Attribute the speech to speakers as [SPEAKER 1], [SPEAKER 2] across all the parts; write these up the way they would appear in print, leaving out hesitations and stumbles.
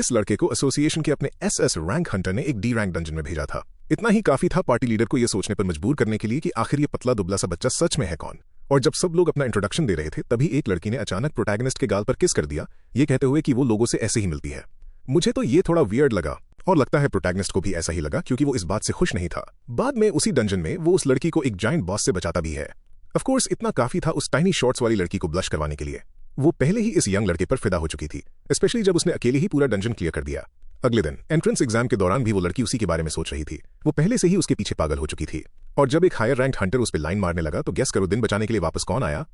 [SPEAKER 1] इस लड़के को एसोसिएशन के अपने एसएस रैंक हंटर ने एक डी रैंक डंजन में भेजा था। इतना ही काफी था पार्टी लीडर को यह सोचने पर मजबूर करने के लिए कि आखिर ये पतला दुबला सा बच्चा सच में है कौन। और जब सब लोग अपना इंट्रोडक्शन दे रहे थे तभी एक लड़की ने अचानक प्रोटैगनिस्ट के गाल पर किस कर दिया, ये कहते हुए कि वो लोगों से ऐसे ही मिलती है। मुझे तो ये थोड़ा वियर्ड लगा और लगता है प्रोटैगनिस्ट को भी ऐसा ही लगा, क्योंकि वो इस बात से खुश नहीं था। बाद में उसी डंजन में वो उस लड़की को एक जायंट बॉस से बचाता भी है। ऑफ कोर्स इतना काफी था उस टाइनी शॉर्ट्स वाली लड़की को ब्लश करवाने के लिए। वो पहले ही इस यंग लड़के पर फिदा हो चुकी थी, स्पेशली जब उसने अकेले ही पूरा डंजन क्लियर कर दिया। अगले दिन एंट्रेंस एग्जाम के दौरान भी वो लड़की उसी के बारे में सोच रही थी। वो पहले से ही उसके पीछे पागल हो चुकी थी। और जब एक हायर रैंक हंटर उस पर लाइन मारने लगा तो गेस करो दिन बचाने के लिए वापस कौन आया?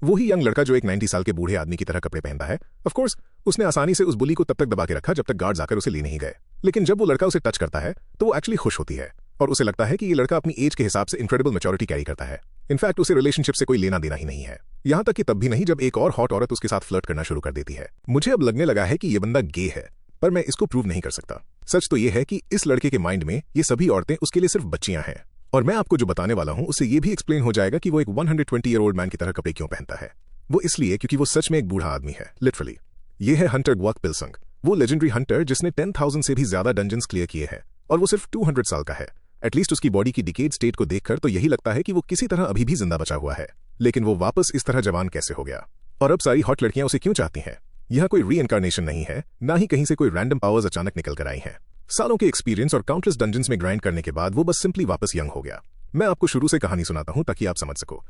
[SPEAKER 1] वही यंग लड़का जो एक 90 साल के बूढ़े आदमी की तरह कपड़े पहनता है। ऑफ कोर्स उसने आसानी से उस बुली को तब तक दबा के रखा जब तक गार्ड्स आकर उसे ले नहीं गए। लेकिन जब वो लड़का उसे टच करता है तो वो एक्चुअली खुश होती है और उसे लगता है कि ये लड़का अपनी एज के हिसाब से इनक्रेडिबल मैच्योरिटी कैरी करता है। इनफैक्ट उसे रिलेशनशिप से कोई लेना देना ही नहीं है। यहां तक कि तब भी नहीं जब एक और हॉट औरत उसके साथ फ्लर्ट करना शुरू कर देती है। मुझे अब लगने लगा है कि ये बंदा गे है, पर मैं इसको प्रूव नहीं कर सकता। सच तो यह है कि इस लड़के के माइंड में ये सभी औरतें उसके लिए सिर्फ बच्चियां हैं। और मैं आपको जो बताने वाला हूं उससे ये भी एक्सप्लेन हो जाएगा कि वो एक 120 ईयर ओल्ड मैन की तरह कपड़े क्यों पहनता है। वो इसलिए क्योंकि वो सच में एक बूढ़ा आदमी है, लिटरली। ये है हंटर ग्वाक पिल्संग, वो लेजेंडरी हंटर जिसने 10,000 से भी ज्यादा डंजन्स क्लियर किए हैं। और वो सिर्फ 200 साल का है। एटलीस्ट उसकी बॉडी की डिकेड स्टेट को देखकर तो यही लगता है कि वो किसी तरह अभी भी जिंदा बचा हुआ है। लेकिन वो वापस इस तरह जवान कैसे हो गया? और अब सारी हॉट लड़कियां उसे क्यों चाहती हैं? यह कोई रीइंकारनेशन नहीं है, ना ही कहीं से कोई रैंडम पावर्स अचानक निकल कर आई हैं। सालों के एक्सपीरियंस और काउंटलेस डंजन्स में ग्राइंड करने के बाद वो बस सिंपली वापस यंग हो गया। मैं आपको शुरू से कहानी सुनाता हूं ताकि आप समझ सको।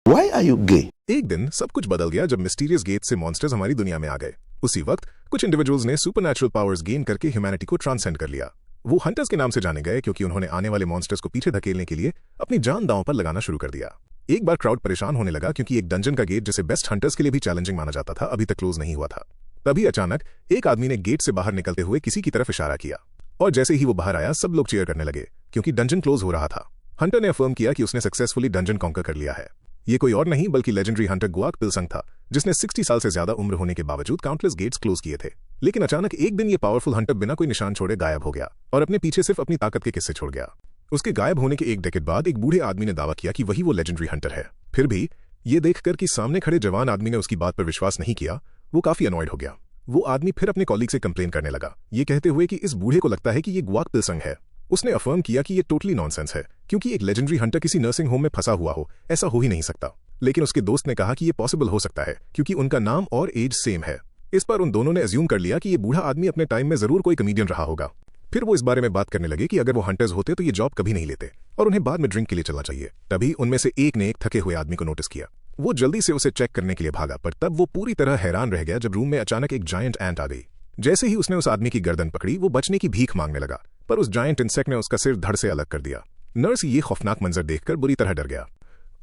[SPEAKER 2] Why are you gay?
[SPEAKER 1] एक दिन सब कुछ बदल गया जब मिस्टीरियस गेट से मॉन्स्टर्स हमारी दुनिया में आ गए। उसी वक्त कुछ इंडिविजुअल्स ने सुपरनैचुरल पावर्स गेन करके ह्यूमैनिटी को ट्रांसेंड कर लिया। वो हंटर्स के नाम से जाने गए क्योंकि उन्होंने आने वाले मॉन्स्टर्स को पीछे धकेलने के लिए अपनी जान दांव पर लगाना शुरू कर दिया। एक बार क्राउड परेशान होने लगा क्योंकि एक डंजन का गेट जिसे बेस्ट हंटर्स के लिए भी चैलेंजिंग माना जाता था अभी तक क्लोज नहीं हुआ था। तभी अचानक एक आदमी ने गेट से बाहर निकलते हुए किसी की तरफ इशारा किया और जैसे ही वो बाहर आया सब लोग चीयर करने लगे क्योंकि डंजन क्लोज हो रहा था। हंटर ने अफर्म किया कि उसने सक्सेसफुली डंजन कॉन्कर कर लिया है। ये कोई और नहीं बल्कि लेजेंडरी हंटर ग्वाक पिल्संग था, जिसने 60 साल से ज्यादा उम्र होने के बावजूद काउंटलेस गेट्स क्लोज किए थे। लेकिन अचानक एक दिन ये पावरफुल हंटर बिना कोई निशान छोड़े गायब हो गया और अपने पीछे सिर्फ अपनी ताकत के किस्से छोड़ गया। उसके गायब होने के एक डेकेड बाद एक बूढ़े आदमी ने दावा किया कि वही वो लेजेंडरी हंटर है। फिर भी ये देखकर कि सामने खड़े जवान आदमी ने उसकी बात पर विश्वास नहीं किया, वो काफी अनॉयड हो गया। वो आदमी फिर अपने कॉलीग से कंप्लेन करने लगा, ये कहते हुए कि इस बूढ़े को लगता है कि ये ग्वाक पिल्संग है। उसने अफर्म किया कि ये टोटली नॉनसेंस है, क्योंकि एक लेजेंडरी हंटर किसी नर्सिंग होम में फंसा हुआ हो, ऐसा हो ही नहीं सकता। लेकिन उसके दोस्त ने कहा कि ये पॉसिबल हो सकता है क्योंकि उनका नाम और एज सेम है। इस पर उन दोनों ने अज्यूम कर लिया कि ये बूढ़ा आदमी अपने टाइम में जरूर कोई कमेडियन रहा होगा। फिर वो इस बारे में बात करने लगे कि अगर वो हंटर्स होते तो ये जॉब कभी नहीं लेते और उन्हें बाद में ड्रिंक के लिए चलना चाहिए। तभी उनमें से एक ने एक थके हुए आदमी को नोटिस किया। वो जल्दी से उसे चेक करने के लिए भागा, पर तब वो पूरी तरह हैरान रह गया जब रूम में अचानक एक जायंट एंट आ गई। जैसे ही उसने उस आदमी की गर्दन पकड़ी वो बचने की भीख मांगने लगा, पर उस जायंट इंसेक्ट ने उसका सिर धड़ से अलग कर दिया। नर्स ये खौफनाक मंजर देखकर बुरी तरह डर गया।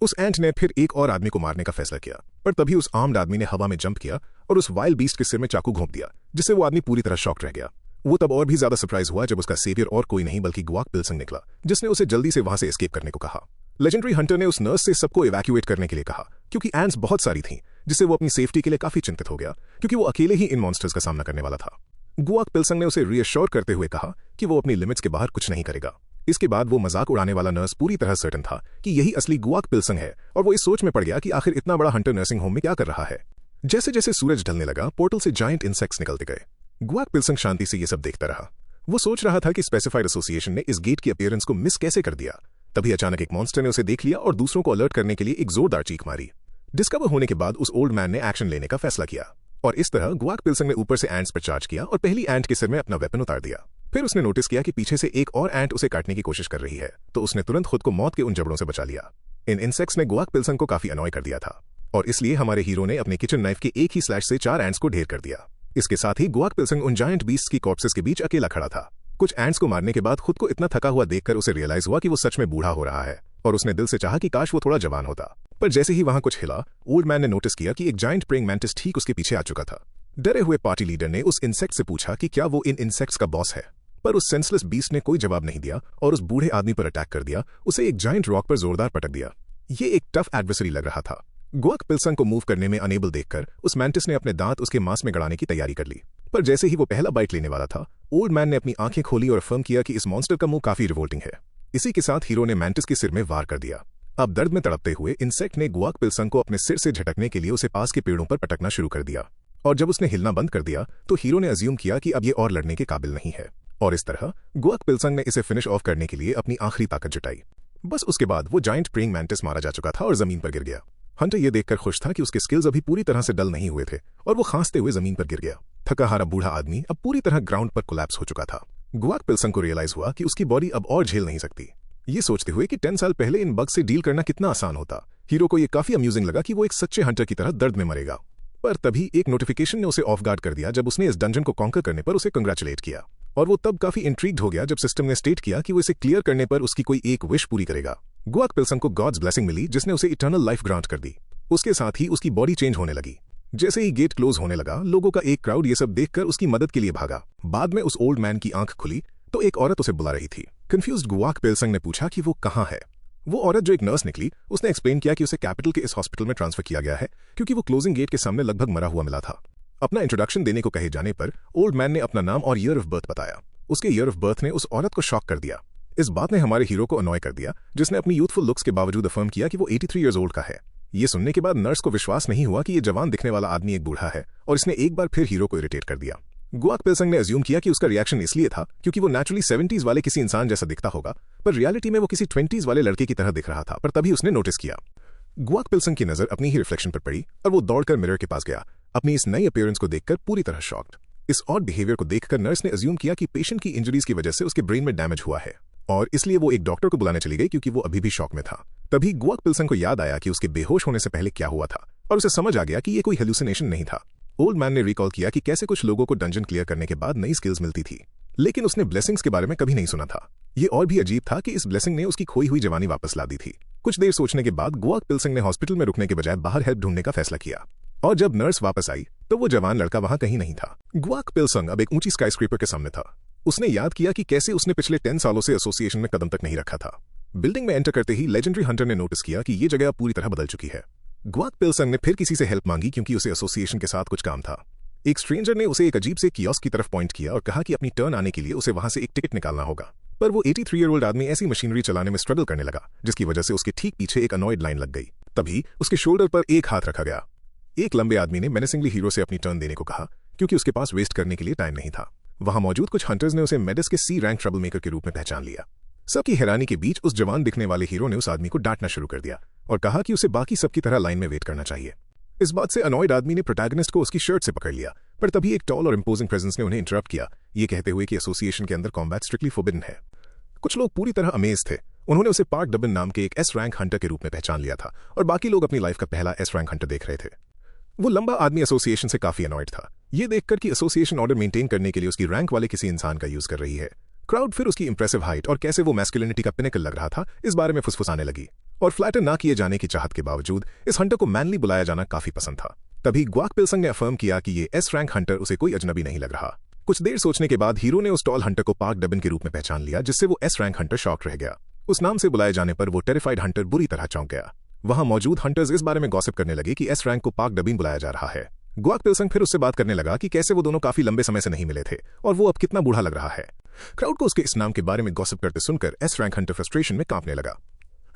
[SPEAKER 1] उस एंट ने फिर एक और आदमी को मारने का फैसला किया, पर तभी उस आर्म्ड आदमी ने हवा में जंप किया और उस वाइल्ड बीस्ट के सिर में चाकू घोंप दिया, जिससे वो आदमी पूरी तरह शॉक्ड रह गया। वो तब और भी ज्यादा सरप्राइज हुआ जब उसका सेवियर और कोई नहीं बल्कि ग्वाक पिल्संग निकला, जिसने उसे जल्दी से वहां से एस्केप करने को कहा। लेजेंडरी हंटर ने उस नर्स से सबको इवैक्यूएट करने के लिए कहा क्योंकि एंट्स बहुत सारी थीं, जिससे वो अपनी सेफ्टी के लिए काफी चिंतित हो गया क्योंकि वो अकेले ही इन मॉन्स्टर्स का सामना करने वाला था। ग्वाक पिल्संग ने उसे रीअश्योर करते हुए कहा कि वो अपनी लिमिट्स के बाहर कुछ नहीं करेगा। इसके बाद वो मजाक उड़ाने वाला नर्स पूरी तरह सर्टन था कि यही असली ग्वाक पिल्संग है और वो इस सोच में पड़ गया कि आखिर इतना बड़ा हंटर नर्सिंग होम में क्या कर रहा है। जैसे जैसे सूरज ढलने लगा पोर्टल से जायंट इंसेक्ट्स निकलते गए। ग्वाक पिल्संग शांति से ये सब देखता रहा। वो सोच रहा था कि स्पेसिफाइड एसोसिएशन ने इस गेट की अपीयरेंस को मिस कैसे कर दिया। तभी अचानक एक मॉन्स्टर ने उसे देख लिया और दूसरों को अलर्ट करने के लिए एक जोरदार चीख मारी। डिस्कवर होने के बाद उस ओल्ड मैन ने एक्शन लेने का फैसला किया और इस तरह ग्वाक पिल्संग ने ऊपर से एंट्स पर चार्ज किया और पहली एंट के सिर में अपना वेपन उतार दिया। फिर उसने नोटिस किया कि पीछे से एक और एंट उसे काटने की कोशिश कर रही है, तो उसने तुरंत खुद को मौत के उन जबड़ों से बचा लिया। इन इंसेक्ट्स ने ग्वाक पिल्संग को काफी अनॉय कर दिया था और इसलिए हमारे हीरो ने अपने किचन नाइफ के एक ही स्लैश से 4 एंट्स को ढेर कर दिया। इसके साथ ही ग्वाक पिल्संग उन जायंट बीस्ट्स की कॉर्प्सेस के बीच अकेला खड़ा था। कुछ एंट्स को मारने के बाद खुद को इतना थका हुआ देखकर उसे रियलाइज हुआ कि वो सच में बूढ़ा हो रहा है और उसने दिल से चाहा कि काश वो थोड़ा जवान होता। पर जैसे ही वहां कुछ हिला, ओल्ड मैन ने नोटिस किया कि एक जायंट प्रेइंग मैंटिस ठीक उसके पीछे आ चुका था। डरे हुए पार्टी लीडर ने उस इंसेक्ट से पूछा कि क्या वो इन इंसेक्ट्स का बॉस है, पर उस सेंसलेस बीस्ट ने कोई जवाब नहीं दिया और उस बूढ़े आदमी पर अटैक कर दिया। उसे एक जायंट रॉक पर जोरदार पटक दिया। ये एक टफ एडवर्सरी लग रहा था। ग्वाक पिल्संग को मूव करने में अनेबल देखकर उस मैंटिस ने अपने दांत उसके मांस में गड़ाने की तैयारी कर ली, पर जैसे ही वो पहला बाइट लेने वाला था, ओल्ड मैन ने अपनी आंखें खोली और अफर्म किया कि इस मॉन्स्टर का मुंह काफी रिवोल्टिंग है। इसी के साथ हीरो ने मैंटिस के सिर में वार कर दिया। अब दर्द में तड़पते हुए इंसेक्ट ने ग्वाक पिल्संग को अपने सिर से झटकने के लिए उसे पास के पेड़ों पर पटकना शुरू कर दिया और जब उसने हिलना बंद कर दिया तो हीरो ने अज्यूम किया कि अब ये और लड़ने के काबिल नहीं है, और इस तरह गुआक पिल्संग ने इसे फिनिश ऑफ करने के लिए अपनी आखिरी ताकत जुटाई। बस उसके बाद वो जायंट प्रेइंग मैंटिस मारा जा चुका था और जमीन पर गिर गया। हंटर ये देखकर खुश था कि उसके स्किल्स अभी पूरी तरह से डल नहीं हुए थे, और वो खांसते हुए जमीन पर गिर गया। थका हारा बूढ़ा आदमी अब पूरी तरह ग्राउंड पर कोलैप्स हो चुका था। गुआक पिल्संग को रियलाइज हुआ कि उसकी बॉडी अब और झेल नहीं सकती। ये सोचते हुए कि 10 साल पहले इन बग से डील करना कितना आसान होता, हीरो को ये काफी अम्यूजिंग लगा कि वो एक सच्चे हंटर की तरह दर्द में मरेगा। पर तभी एक नोटिफिकेशन ने उसे ऑफ गार्ड कर दिया जब उसने इस डंजन को कॉन्कर करने पर उसे कंग्रेचुलेट किया, और वो तब काफी इंट्रीग्ड हो गया जब सिस्टम ने स्टेट किया कि वो इसे क्लियर करने पर उसकी कोई एक विश पूरी करेगा। गुआक पिल्संग को गॉड्स ब्लेसिंग मिली जिसने उसे इटर्नल लाइफ ग्रांट कर दी। उसके साथ ही उसकी बॉडी चेंज होने लगी। जैसे ही गेट क्लोज होने लगा, लोगों का एक क्राउड ये सब देखकर उसकी मदद के लिए भागा। बाद में उस ओल्ड मैन की आंख खुली तो एक औरत उसे बुला रही थी। कंफ्यूज्ड गुआक पिल्संग ने पूछा कि वो कहाँ है। वो औरत जो एक नर्स निकली, उसने एक्सप्लेन किया कि उसे कैपिटल के इस हॉस्पिटल में ट्रांसफर किया गया है क्योंकि वो क्लोजिंग गेट के सामने लगभग मरा हुआ मिला था। अपना इंट्रोडक्शन देने को कहे जाने पर ओल्ड मैन ने अपना नाम और ईयर ऑफ बर्थ बताया। उसके ईयर ऑफ बर्थ ने उस औरत को शॉक कर दिया। इस बात ने हमारे हीरो को अनॉय कर दिया, जिसने अपनी यूथफुल लुक्स के बावजूद अफर्म किया कि वो 83 ईयर्स ओल्ड का है। ये सुनने के बाद नर्स को विश्वास नहीं हुआ कि ये जवान दिखने वाला आदमी एक बूढ़ा है, और इसने एक बार फिर हीरो को इरिटेट कर दिया। गुआक पिल्संग ने अज्यूम किया कि उसका रिएक्शन इसलिए था क्योंकि वो नेचुरली 70s वाले किसी इंसान जैसा दिखता होगा, पर रियलिटी में वो किसी 20s वाले लड़के की तरह दिख रहा था। पर तभी उसने नोटिस किया। गुआक पिल्संग की नजर अपनी ही रिफ्लेक्शन पर पड़ी और वो दौड़कर मिरर के पास गया, अपनी इस नई अपीयरेंस को देखकर पूरी तरह शॉक्ड। इस ऑड बिहेवियर को देखकर नर्स ने अज्यूम किया कि पेशेंट की इंजरीज की वजह से उसके ब्रेन में डैमेज हुआ है, और इसलिए वो एक डॉक्टर को बुलाने चली गई क्योंकि वो अभी भी शॉक में था। तभी गुआक पिल्संग को याद आया कि उसके बेहोश होने से पहले क्या हुआ था, और उसे समझ आ गया कि ये कोई हेलुसिनेशन नहीं था। ओल्ड मैन ने रिकॉल किया कि कैसे कुछ लोगों को डंजन क्लियर करने के बाद नई स्किल्स मिलती थी, लेकिन उसने ब्लेसिंग्स के बारे में कभी नहीं सुना था। ये और भी अजीब था कि इस ब्लेसिंग ने उसकी खोई हुई जवानी वापस ला दी थी। कुछ देर सोचने के बाद गुआक पिल्संग ने हॉस्पिटल में रुकने के बजाय बाहर हेल्प ढूंढने का फैसला किया, और जब नर्स वापस आई तो वो जवान लड़का वहां कहीं नहीं था। गुआक पिल्संग अब एक ऊंची स्काईस्क्रेपर के सामने था। उसने याद किया कि कैसे उसने पिछले 10 सालों से एसोसिएशन में कदम तक नहीं रखा था। बिल्डिंग में एंटर करते ही लेजेंडरी हंटर ने नोटिस किया कि ये जगह पूरी तरह बदल चुकी है। गुआक पिल्संग ने फिर किसी से हेल्प मांगी क्योंकि उसे एसोसिएशन के साथ कुछ काम था। एक स्ट्रेंजर ने उसे एक अजीब से कियोस्क की तरफ पॉइंट किया और कहा कि अपनी टर्न आने के लिए उसे वहां से एक टिकट निकालना होगा। पर वो 83 ईयर ओल्ड आदमी ऐसी मशीनरी चलाने में स्ट्रगल करने लगा, जिसकी वजह से उसके ठीक पीछे एक अनॉयड लाइन लग गई। तभी उसके शोल्डर पर एक हाथ रखा गया। एक लंबे आदमी ने मेनेसिंगली हीरो से अपनी टर्न देने को कहा क्योंकि उसके पास वेस्ट करने के लिए टाइम नहीं था। वहां मौजूद कुछ हंटर्स ने उसे मेडिस के सी रैंक ट्रबल मेकर के रूप में पहचान लिया। सबकी हैरानी के बीच उस जवान दिखने वाले हीरो ने उस आदमी को डांटना शुरू कर दिया और कहा कि उसे बाकी सबकी तरह लाइन में वेट करना चाहिए। इस बात से अनॉयड आदमी ने प्रोटैगनिस्ट को उसकी शर्ट से पकड़ लिया, पर तभी एक टॉल और इंपोजिंग प्रेजेंस ने उन्हें इंटरप्ट किया, ये कहते हुए कि एसोसिएशन के अंदर कॉम्बैट स्ट्रिक्टली फोरबिडन है। कुछ लोग पूरी तरह अमेज थे। उन्होंने उसे पार्क डबिन नाम के एक एस रैंक हंटर के रूप में पहचान लिया था, और बाकी लोग अपनी लाइफ का पहला एस रैंक हंटर देख रहे थे। वो लंबा आदमी एसोसिएशन से काफी अनॉयड था, ये देखकर कि एसोसिएशन ऑर्डर मेंटेन करने के लिए उसकी रैंक वाले किसी इंसान का यूज कर रही है। क्राउड फिर उसकी इंप्रेसिव हाइट और कैसे वो मैस्कुलिनिटी का पिनेकल लग रहा था इस बारे में फुसफुसाने लगी, और फ्लैटर ना किए जाने की चाहत के बावजूद इस हंटर को मैनली बुलाया जाना काफी पसंद था। तभी गुआक पिल्संग ने अफर्म किया कि ये एस रैंक हंटर उसे कोई अजनबी नहीं लग रहा। कुछ देर सोचने के बाद हीरो ने उस टॉल हंटर को पार्क डबिन के रूप में पहचान लिया, जिससे वो एस रैंक हंटर शॉक रह गया। उस नाम से बुलाए जाने पर वो टेरिफाइड हंटर बुरी तरह चौंक गया। वहां मौजूद हंटर्स इस बारे में गॉसिप करने लगे कि एस रैंक को पार्क डबिन बुलाया जा रहा है। गुआक पिल्संग फिर उससे बात करने लगा कि कैसे वो दोनों काफी लंबे समय से नहीं मिले थे और वो अब कितना बूढ़ा लग रहा है। क्राउड को उसके इस नाम के बारे में गॉसिप करते सुनकर एस रैंक हंटर फ्रस्ट्रेशन में कांपने लगा।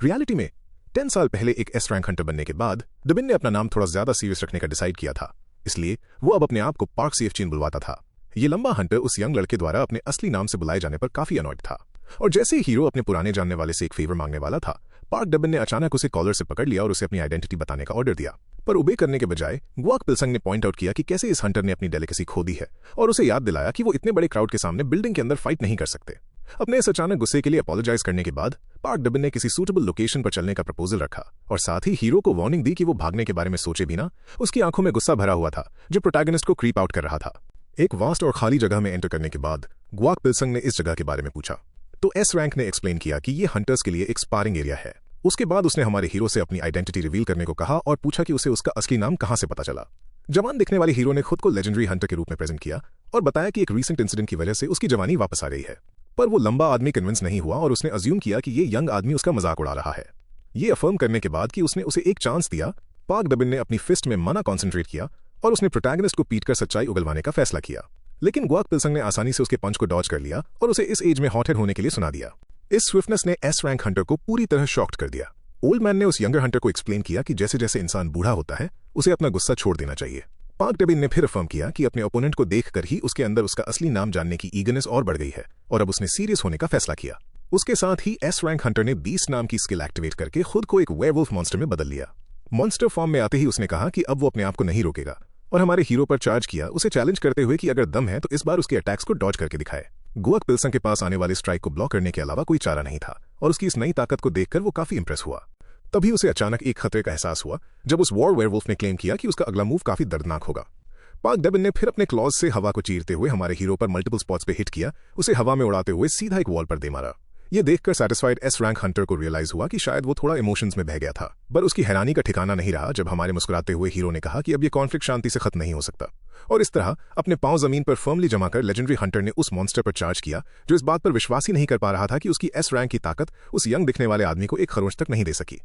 [SPEAKER 1] रियलिटी में 10 साल पहले एक एस रैंक हंटर बनने के बाद डबिन ने अपना नाम थोड़ा ज्यादा सीरियस रखने का डिसाइड किया था, इसलिए वो अब अपने आप को पार्क सीएफचीन बुलवाता था। ये लंबा हंटर उस यंग लड़के द्वारा अपने असली नाम से बुलाए जाने पर काफी अनॉयड था, और जैसे ही हीरो अपने पुराने जानने वाले से एक फेवर मांगने वाला था, पार्क डबिन ने अचानक उसे कॉलर से पकड़ लिया और उसे अपनी आइडेंटिटी बताने का ऑर्डर दिया। पर ओबे करने के बजाय गुआक पिल्संग ने पॉइंट आउट किया कि कैसे इस हंटर ने अपनी डेलिकेसी खो दी है, और उसे याद दिलाया कि वो इतने बड़े क्राउड के सामने बिल्डिंग के अंदर फाइट नहीं कर सकते। अपने इस अचानक गुस्से के लिए अपोलोजाइज करने के बाद पार्क डबिन ने किसी सूटेबल लोकेशन पर चलने का प्रपोजल रखा, और साथ ही हीरो को वार्निंग दी कि वो भागने के बारे में सोचे बिना। उसकी आंखों में गुस्सा भरा हुआ था जो प्रोटैगनिस्ट को क्रीप आउट कर रहा था। एक वास्ट और खाली जगह में एंटर करने के बाद गुआक पिल्संग ने इस जगह के बारे में पूछा, तो एस रैंक ने एक्सप्लेन किया कि ये हंटर्स के लिए एक स्पारिंग एरिया है। उसके बाद उसने हमारे हीरो से अपनी आइडेंटिटी रिवील करने को कहा और पूछा कि उसे उसका असली नाम कहां से पता चला। जवान दिखने वाले हीरो ने खुद को लेजेंडरी हंटर के रूप में प्रेजेंट किया और बताया कि एक रीसेंट इंसिडेंट की वजह से उसकी जवानी वापस आ गई है। पर वो लंबा आदमी कन्विंस नहीं हुआ और उसने अज्यूम किया कि ये यंग आदमी उसका मजाक उड़ा रहा है। ये अफर्म करने के बाद कि उसने उसे एक चांस दिया, पार्क डबिन ने अपनी फिस्ट में मना कॉन्सेंट्रेट किया और उसने प्रोटैगनिस्ट को पीटकर सच्चाई उगलवाने का फैसला किया। लेकिन गुआक पिल्संग ने आसानी से उसके पंच को डॉज कर लिया और उसे इस एज में हॉटेड होने के लिए सुना दिया। इस स्विफ्टनेस ने एस रैंक हंटर को पूरी तरह शॉक्ड कर दिया। ओल्ड मैन ने उस यंगर हंटर को एक्सप्लेन किया कि जैसे जैसे इंसान बूढ़ा होता है उसे अपना गुस्सा छोड़ देना चाहिए। पार्क डेबिन ने फिर अफर्म किया कि अपने ओपोनेंट को देखकर ही उसके अंदर उसका असली नाम जानने की ईगरनेस और बढ़ गई है और अब उसने सीरियस होने का फैसला किया। उसके साथ ही एस रैंक हंटर ने बीस्ट नाम की स्किल एक्टिवेट करके खुद को एक वेयरवुल्फ मॉन्स्टर में बदल लिया। मॉन्स्टर फॉर्म में आते ही उसने कहा कि अब वो अपने आप को नहीं रोकेगा और हमारे हीरो पर चार्ज किया, उसे चैलेंज करते हुए कि अगर दम है तो इस बार उसके अटैक्स को डॉज करके दिखाए। गुआक पिल्सन के पास आने वाले स्ट्राइक को ब्लॉक करने के अलावा कोई चारा नहीं था और उसकी इस नई ताकत को देखकर वो काफी इंप्रेस हुआ। तभी उसे अचानक एक खतरे का एहसास हुआ जब उस वॉर वेयरवुल्फ ने क्लेम किया कि उसका अगला मूव काफी दर्दनाक होगा। पार्क डेबिन ने फिर अपने क्लॉज से हवा को चीरते हुए हमारे हीरो पर मल्टीपल स्पॉट्स पे हिट किया, उसे हवा में उड़ाते हुए सीधा एक वॉल पर दे मारा। ये देखकर सैटिस्फाइड एस रैंक हंटर को रियलाइज हुआ कि शायद वो थोड़ा इमोशंस में बह गया था, पर उसकी हैरानी का ठिकाना नहीं रहा जब हमारे मुस्कुराते हुए हीरो ने कहा कि अब ये कॉन्फ्लिक्ट शांति से खत्म नहीं हो सकता। और इस तरह अपने पांव जमीन पर फर्मली जमाकर लेजेंडरी हंटर ने उस मॉन्स्टर पर चार्ज किया जो इस बात पर विश्वास ही नहीं कर पा रहा था कि उसकी एस रैंक की ताकत उस यंग दिखने वाले आदमी को एक खरोंच तक नहीं दे सकी।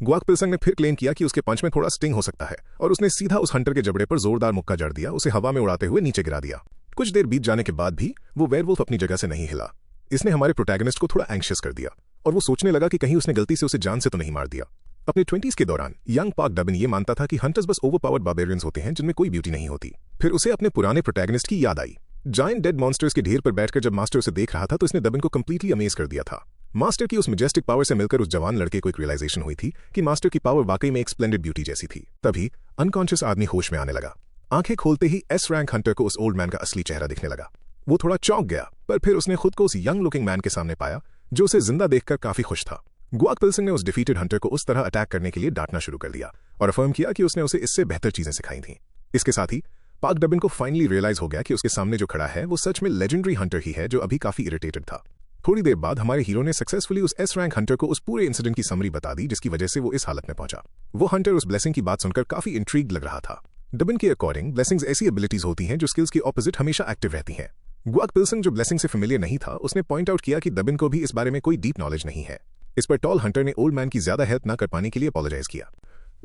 [SPEAKER 1] गुआक पिल्सन ने फिर क्लेम किया कि उसके पंच में थोड़ा स्टिंग हो सकता है और उसने सीधा उस हंटर के जबड़े पर जोरदार मुक्का जड़ दिया, उसे हवा में उड़ाते हुए नीचे गिरा दिया। कुछ देर बीत जाने के बाद भी वो वेयरवुल्फ अपनी जगह से नहीं हिला। इसने हमारे प्रोटैगनिस्ट को थोड़ा एंग्शियस कर दिया और वो सोचने लगा कि कहीं उसने गलती से उसे जान से तो नहीं मार दिया। अपने 20s के दौरान यंग पार्क डेबिन ये मानता था कि हंटर्स बस ओवरपावर्ड बार्बेरियंस होते हैं जिनमें कोई ब्यूटी नहीं होती। फिर उसे अपने पुराने प्रोटैगनिस्ट की याद आई। जायंट डेड मॉन्स्टर्स के ढेर पर बैठकर जब मास्टर उसे देख रहा था तो इसने डेबिन को कंप्लीटली अमेज कर दिया था। मास्टर की उस मैजेस्टिक पावर से मिलकर उस जवान लड़के को एक रियलाइजेशन हुई थी कि मास्टर की पावर वाकई में एक स्प्लेंडेड ब्यूटी जैसी थी। तभी अनकॉन्शियस आदमी होश में आने लगा। आंखें खोलते ही एस रैंक हंटर को उस ओल्ड मैन का असली चेहरा दिखने लगा। वो थोड़ा चौंक गया, पर फिर उसने खुद को उस यंग लुकिंग मैन के सामने पाया जो उसे जिंदा देखकर काफी खुश था। गुआक पिल्सन ने उस डिफीटेड हंटर को उस तरह अटैक करने के लिए डांटना शुरू कर दिया और अफर्म किया कि उसने उसे इससे बेहतर चीजें सिखाई थीं। इसके साथ ही पार्क डेबिन को फाइनली रियलाइज हो गया कि उसके सामने जो खड़ा है वो सच में लेजेंडरी हंटर ही है जो अभी काफी इरिटेटेड था। थोड़ी देर बाद हमारे हीरो ने सक्सेसफुली उस एस रैंक हंटर को उस पूरे इंसिडेंट की समरी बता दी जिसकी वजह से वो इस हालत में पहुंचा। वो हंटर उस ब्लेसिंग की बात सुनकर काफी इंट्रीग्ड लग रहा था। डेबिन के अकॉर्डिंग ब्लेसिंग्स ऐसी एबिलिटीज होती हैं जो स्किल्स के ऑपोजिट हमेशा एक्टिव रहती हैं। गुआक पिल्सन जो ब्लेसिंग से फेमिलियर नहीं था, उसने पॉइंट आउट किया कि डेबिन को भी इस बारे में कोई डीप नॉलेज नहीं है। इस पर टॉल हंटर ने ओल्ड मैन की ज्यादा हेल्प न कर पाने के लिए अपोलोजाइज किया।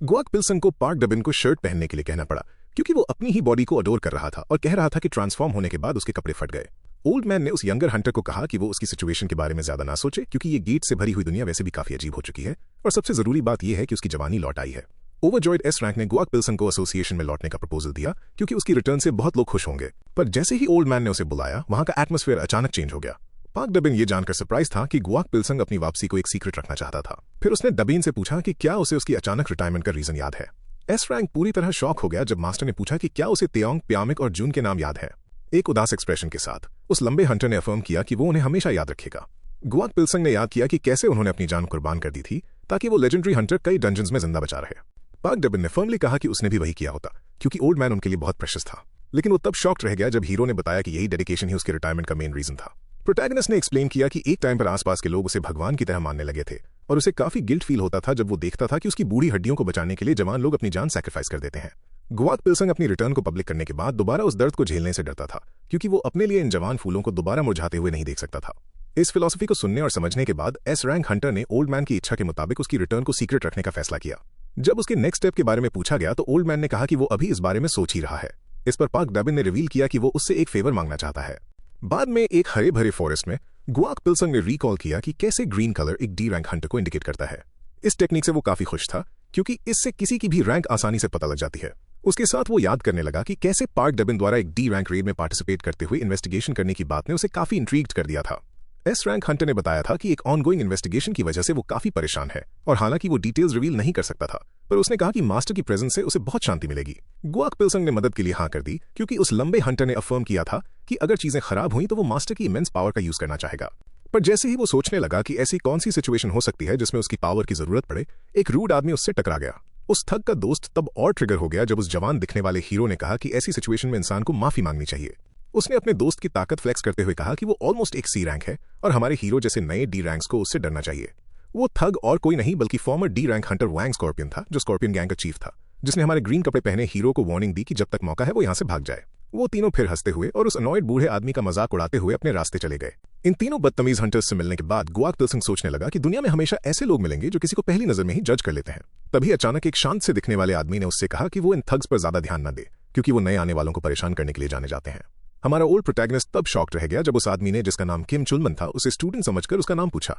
[SPEAKER 1] गुआक पिल्सन को पार्क डेबिन को शर्ट पहनने के लिए कहना पड़ा क्योंकि वो अपनी ही बॉडी को अडोर कर रहा था और कह रहा था कि ट्रांसफॉर्म होने के बाद उसके कपड़े फट गए। ओल्ड मैन ने उस यंगर हंटर को कहा कि वो उसकी सिचुएशन के बारे में ज्यादा ना सोचे क्योंकि ये गेट से भरी हुई दुनिया वैसे भी काफी अजीब हो चुकी है और सबसे जरूरी बात यह है कि उसकी जवानी लौट आई है। ओवरजॉयड एस रैंक ने गुआक पिल्सन को एसोसिएशन में लौटने का प्रपोजल दिया क्योंकि उसकी रिटर्न से बहुत लोग खुश होंगे, पर जैसे ही ओल्ड मैन ने उसे बुलाया वहां का एटमॉस्फेयर अचानक चेंज हो गया। पार्क डेबिन ये जानकर सरप्राइज था कि गुआक पिल्सन अपनी वापसी को एक सीक्रेट रखना चाहता था। फिर उसने डेबिन से पूछा कि क्या उसे उसकी अचानक रिटायरमेंट का रीजन याद है। एस रैंक पूरी तरह शॉक हो गया जब मास्टर ने पूछा कि क्या उसे तेओंग, प्यामिक और जून के नाम याद है। एक उदास एक्सप्रेशन के साथ उस लंबे हंटर ने अफर्म किया कि वो उन्हें हमेशा याद रखेगा। गुआक पिल्सन ने याद किया कि कैसे उन्होंने अपनी जान कुर्बान कर दी थी ताकि वो लेजेंडरी हंटर कई डंजन्स में जिंदा बचा रहे। पार्क डेबिन ने फर्मली कहा कि उसने भी वही किया होता क्योंकि ओल्ड मैन उनके लिए बहुत प्रेशियस था, लेकिन वो तब शॉक्ड रह गया जब हीरो ने बताया कि यही डेडिकेशन ही उसके रिटायरमेंट का मेन रीजन था। प्रोटैगनिस्ट ने एक्सप्लेन किया कि एक टाइम पर आसपास के लोग उसे भगवान की तरह मानने लगे थे और उसे काफी गिल्ट फील होता था जब वो देखता था कि उसकी बूढ़ी हड्डियों को बचाने के लिए जवान लोग अपनी जान सैक्रिफाइस कर देते हैं। गुआक पिल्सन अपनी रिटर्न को पब्लिक करने के बाद दोबारा उस दर्द को झेलने से डरता था क्योंकि वो अपने लिए इन जवान फूलों को दोबारा मुरझाते हुए नहीं देख सकता था। इस फिलॉसफी को सुनने और समझने के बाद एस रैंक हंटर ने ओल्ड मैन की इच्छा के मुताबिक उसकी रिटर्न को सीक्रेट रखने का फैसला किया। जब उसके नेक्स्ट स्टेप के बारे में पूछा गया तो ओल्ड मैन ने कहा कि वो अभी इस बारे में सोच ही रहा है। इस पर पार्क डेबिन ने रिवील किया कि वो उससे एक फेवर मांगना चाहता है। बाद में एक हरे भरे फॉरेस्ट में गुआक पिल्सन ने रिकॉल किया कि कैसे ग्रीन कलर एक डी रैंक हंटर को इंडिकेट करता है। इस टेक्निक से वो काफी खुश था क्योंकि इससे किसी की भी रैंक आसानी से पता लग जाती है। उसके साथ वो याद करने लगा कि कैसे पार्क डेबिन द्वारा एक डी रैंक रेड में पार्टिसिपेट करते हुए इन्वेस्टिगेशन करने की बात ने उसे काफी इंट्रीग्ड कर दिया था। एस रैंक हंटर ने बताया था कि एक ऑनगोइंग इन्वेस्टिगेशन की वजह से वो काफी परेशान है और हालांकि वो डिटेल्स रिवील नहीं कर सकता था, पर उसने कहा कि मास्टर की प्रेजेंस से उसे बहुत शांति मिलेगी। गुआक पिल्सन ने मदद के लिए हाँ कर दी क्योंकि उस लंबे हंटर ने अफर्म किया था कि अगर चीजें खराब हुई तो वो मास्टर की इमेंस पावर का यूज करना चाहेगा। पर जैसे ही वो सोचने लगा कि ऐसी कौन सी सिचुएशन हो सकती है जिसमें उसकी पावर की जरूरत पड़े, एक रूड आदमी उससे टकरा गया। उस थग का दोस्त तब और ट्रिगर हो गया जब उस जवान दिखने वाले हीरो ने कहा कि ऐसी सिचुएशन में इंसान को माफी मांगनी चाहिए। उसने अपने दोस्त की ताकत फ्लेक्स करते हुए कहा कि वो ऑलमोस्ट एक सी रैंक है और हमारे हीरो जैसे नए डी रैंक्स को उससे डरना चाहिए। वो थग और कोई नहीं बल्कि फॉर्मर डी रैंक हंटर वैंग स्कॉर्पियन था जो स्कॉर्पियन गैंग का चीफ था, जिसने हमारे ग्रीन कपड़े पहने हीरो को वार्निंग दी कि जब तक मौका है वो यहाँ से भाग जाए। वो तीनों फिर हंसते हुए और उस अनॉयड बूढ़े आदमी का मजाक उड़ाते हुए अपने रास्ते चले गए। इन तीनों बदतमीज हंटर्स से मिलने के बाद गुआक पिल्सन सोचने लगा कि दुनिया में हमेशा ऐसे लोग मिलेंगे जो किसी को पहली नजर में ही जज कर लेते हैं। तभी अचानक एक शांत से दिखने वाले आदमी ने उससे कहा कि वो इन थग्स पर ज्यादा ध्यान न दे क्योंकि वो नए आने वालों को परेशान करने के लिए जाने जाते हैं। हमारा ओल्ड प्रोटैगनिस्ट तब शॉक्ड रह गया जब उस आदमी ने, जिसका नाम किम चुलमन था, उसे स्टूडेंट समझकर उसका नाम पूछा।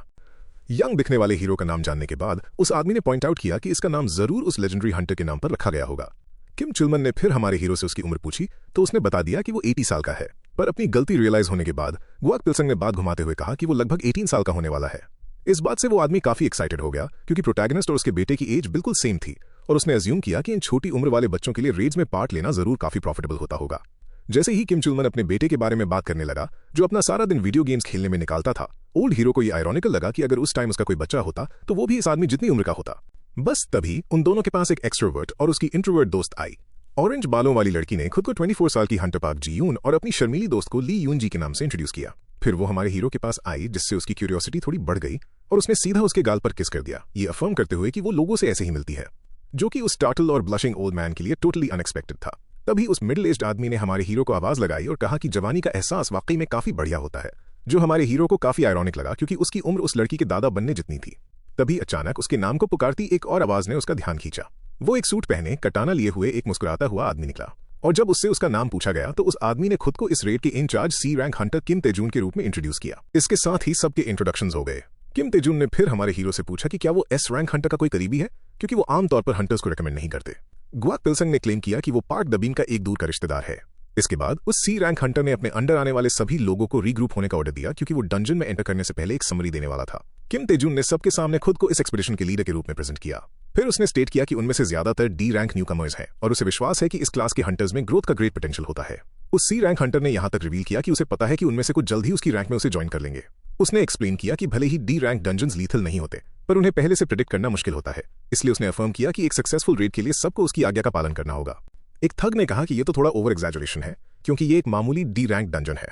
[SPEAKER 1] यंग दिखने वाले हीरो का नाम जानने के बाद उस आदमी ने पॉइंट आउट किया कि इसका नाम जरूर उस लेजेंडरी हंटर के नाम पर रखा गया होगा। किम चिलमन ने फिर हमारे हीरो से उसकी उम्र पूछी तो उसने बता दिया कि वो 80 साल का है, पर अपनी गलती रियलाइज होने के बाद गुआक पिल्संग ने बात घुमाते हुए कहा कि वो लगभग 18 साल का होने वाला है। इस बात से वो आदमी काफी एक्साइटेड हो गया क्योंकि प्रोटैगनिस्ट और उसके बेटे की एज बिल्कुल सेम थी और उसने अज्यूम किया कि इन छोटी उम्र वाले बच्चों के लिए रेड्स में पार्ट लेना जरूर काफी प्रॉफिटेबल होता होगा। जैसे ही किम चिलमन अपने बेटे के बारे में बात करने लगा जो अपना सारा दिन वीडियो गेम्स खेलने में निकालता था, ओल्ड हीरो को ये आयरॉनिकल लगा कि अगर उस टाइम उसका कोई बच्चा होता तो वो भी इस आदमी जितनी उम्र का होता। बस तभी उन दोनों के पास एक एक्सट्रोवर्ट और उसकी इंट्रोवर्ट दोस्त आई। ऑरेंज बालों वाली लड़की ने खुद को 24 साल की हंटर पार्क जी यून और अपनी शर्मीली दोस्त को ली यून जी के नाम से इंट्रोड्यूस किया। फिर वो हमारे हीरो के पास आई जिससे उसकी क्यूरियोसिटी थोड़ी बढ़ गई और उसने सीधा उसके गाल पर किस कर दिया, ये अफर्म करते हुए कि वो लोगों से ऐसे ही मिलती है, जो कि उस स्टार्टल और ब्लशिंग ओल्ड मैन के लिए टोटली अनएक्सपेक्टेड था। तभी उस मिडिल एज्ड आदमी ने हमारे हीरो को आवाज लगाई और कहा कि जवानी का एहसास वाकई में काफी बढ़िया होता है, जो हमारे हीरो को काफी आयरॉनिक लगा क्योंकि उसकी उम्र उस लड़की के दादा बनने जितनी थी। तभी अचानक उसके नाम को पुकारती एक और आवाज ने उसका ध्यान खींचा। वो एक सूट पहने कटाना लिए हुए एक मुस्कुराता हुआ आदमी निकला और जब उससे उसका नाम पूछा गया तो उस आदमी ने खुद को इस रेड के इंचार्ज सी रैंक हंटर किम तेजून के रूप में इंट्रोड्यूस किया। इसके साथ ही सबके इंट्रोडक्शंस हो गए। किम तेजून ने फिर हमारे हीरो से पूछा कि क्या वो एस रैंक हंटर का कोई करीबी है, क्योंकि वो आमतौर पर हंटर्स को रेकमेंड नहीं करते। गुआक पिल्संग ने क्लेम किया कि वो पार्क दबीन का एक दूर का रिश्तेदार है। इसके बाद उस सी रैंक हंटर ने अपने अंडर आने वाले सभी लोगों को रीग्रुप होने का ऑर्डर दिया क्योंकि वो डंजन में एंटर करने से पहले एक समरी देने वाला था। किम तेजून ने सबके सामने खुद को इस एक्सपीडिशन के लीडर के रूप में प्रेजेंट किया। फिर उसने स्टेट किया कि उनमें से ज्यादातर डी रैंक न्यूकमर्स हैं और उसे विश्वास है कि इस क्लास के हंटर्स में ग्रोथ का ग्रेट पोटेंशियल होता है। उस सी रैंक हंटर ने यहां तक रिवील किया कि उसे पता है कि उनमें से कुछ जल्द ही उसकी रैंक में उसे ज्वाइन कर लेंगे। उसने एक्सप्लेन किया कि भले ही डी रैंक डंजन्स लीथल नहीं होते पर उन्हें पहले से प्रेडिक्ट करना मुश्किल होता है, इसलिए उसने अफर्म किया कि एक सक्सेसफुल रेड के लिए सबको उसकी आज्ञा का पालन करना होगा। एक थग ने कहा कि यह तो थोड़ा ओवर एग्जैजरेशन है क्योंकि ये एक मामूली डी रैंक डंजन है।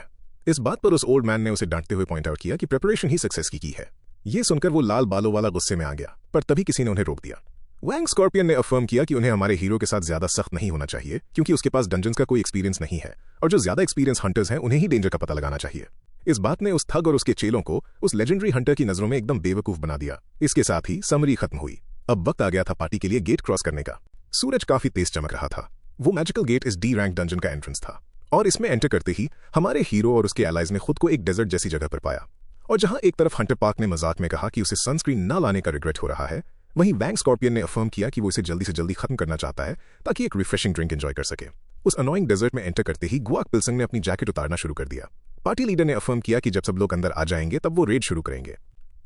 [SPEAKER 1] इस बात पर उस ओल्ड मैन ने उसे डांटते हुए पॉइंट आउट किया कि प्रिपरेशन ही सक्सेस की है। ये सुनकर वो लाल बालों वाला गुस्से में आ गया, पर तभी किसी ने उन्हें रोक दिया। वैंग स्कॉर्पियन ने अफर्म किया कि उन्हें हमारे हीरो के साथ ज्यादा सख्त नहीं होना चाहिए क्योंकि उसके पास डंजन्स का कोई एक्सपीरियंस नहीं है और जो ज्यादा एक्सपीरियंस हंटर्स हैं उन्हें ही डेंजर का पता लगाना चाहिए। इस बात ने उस थग और उसके चेलों को उस लेजेंडरी हंटर की नजरों में एकदम बेवकूफ बना दिया। इसके साथ ही समरी खत्म हुई। अब वक्त आ गया था पार्टी के लिए गेट क्रॉस करने का। सूरज काफी तेज चमक रहा था। वो मैजिकल गेट इस डी रैंक डंजन का एंट्रेंस था और इसमें एंटर करते ही हमारे हीरो और उसके एलाइज ने खुद को एक डेजर्ट जैसी जगह पर पाया। और जहां एक तरफ हंटर पार्क ने मजाक में कहा कि उसे सनस्क्रीन न लाने का रिग्रेट हो रहा है, वहीं वैंग स्कॉर्पियन ने अफर्म किया कि वो इसे जल्दी से जल्दी खत्म करना चाहता है ताकि एक रिफ्रेशिंग ड्रिंक एंजॉय कर सके। उस अनोइंग डेजर्ट में एंटर करते ही गुआक पिल्संग ने अपनी जैकेट उतारना शुरू कर दिया। पार्टी लीडर ने अफर्म किया कि जब सब लोग अंदर आ जाएंगे तब वो रेड शुरू करेंगे।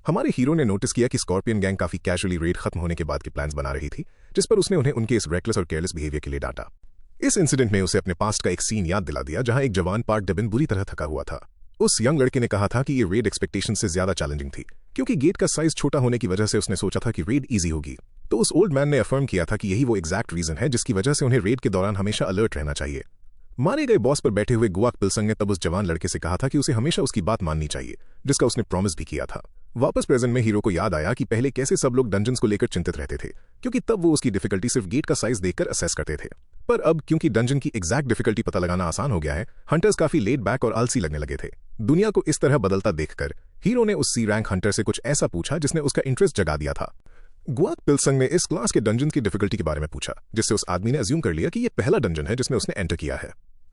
[SPEAKER 1] हमारे हीरो ने नोटिस किया कि स्कॉर्पियन गैंग काफी कैजुअली रेड खत्म होने के बाद के प्लान्स बना रही थी, जिस पर उसने उन्हें उनके इस रेकलेस और केयरलेस बिहेवियर के लिए डांटा। इस इंसिडेंट में उसे अपने पास्ट का एक सीन याद दिला दिया जहां एक जवान पार्क डेबिन बुरी तरह थका हुआ था। उस यंग लड़के ने कहा था कि ये रेड एक्सपेक्टेशन से ज्यादा चैलेंजिंग थी क्योंकि गेट का साइज छोटा होने की वजह से उसने सोचा था कि रेड इजी होगी। तो उस ओल्ड मैन ने अफर्म किया था कि यही वो एग्जैक्ट रीजन है जिसकी वजह से उन्हें रेड के दौरान हमेशा अलर्ट रहना चाहिए। मारे गए बॉस पर बैठे हुए गुआक पिल्संग ने तब उस जवान लड़के से कहा था कि उसे हमेशा उसकी बात माननी चाहिए, जिसका उसने प्रॉमिस भी किया था। वापस प्रेजेंट में हीरो को याद आया कि पहले कैसे सब लोग डंजन्स को लेकर चिंतित रहते थे क्योंकि तब वो उसकी डिफिकल्टी सिर्फ गेट का साइज देखकर असेस करते थे, पर अब क्योंकि डंजन की एग्जैक्ट डिफिकल्टी पता लगाना आसान हो गया है, हंटर्स काफी लेट बैक और आलसी लगने लगे थे। दुनिया को इस तरह बदलता देखकर हीरो ने उस सी रैंक हंटर से कुछ ऐसा पूछा जिसने उसका इंटरेस्ट जगा दिया था। गुआक पिल्संग ने इस क्लास के डंजन की डिफिकल्टी के बारे में पूछा, जिससे उस आदमी ने अज्यूम कर लिया कि यह पहला डंजन है जिसमें उसने एंटर किया है।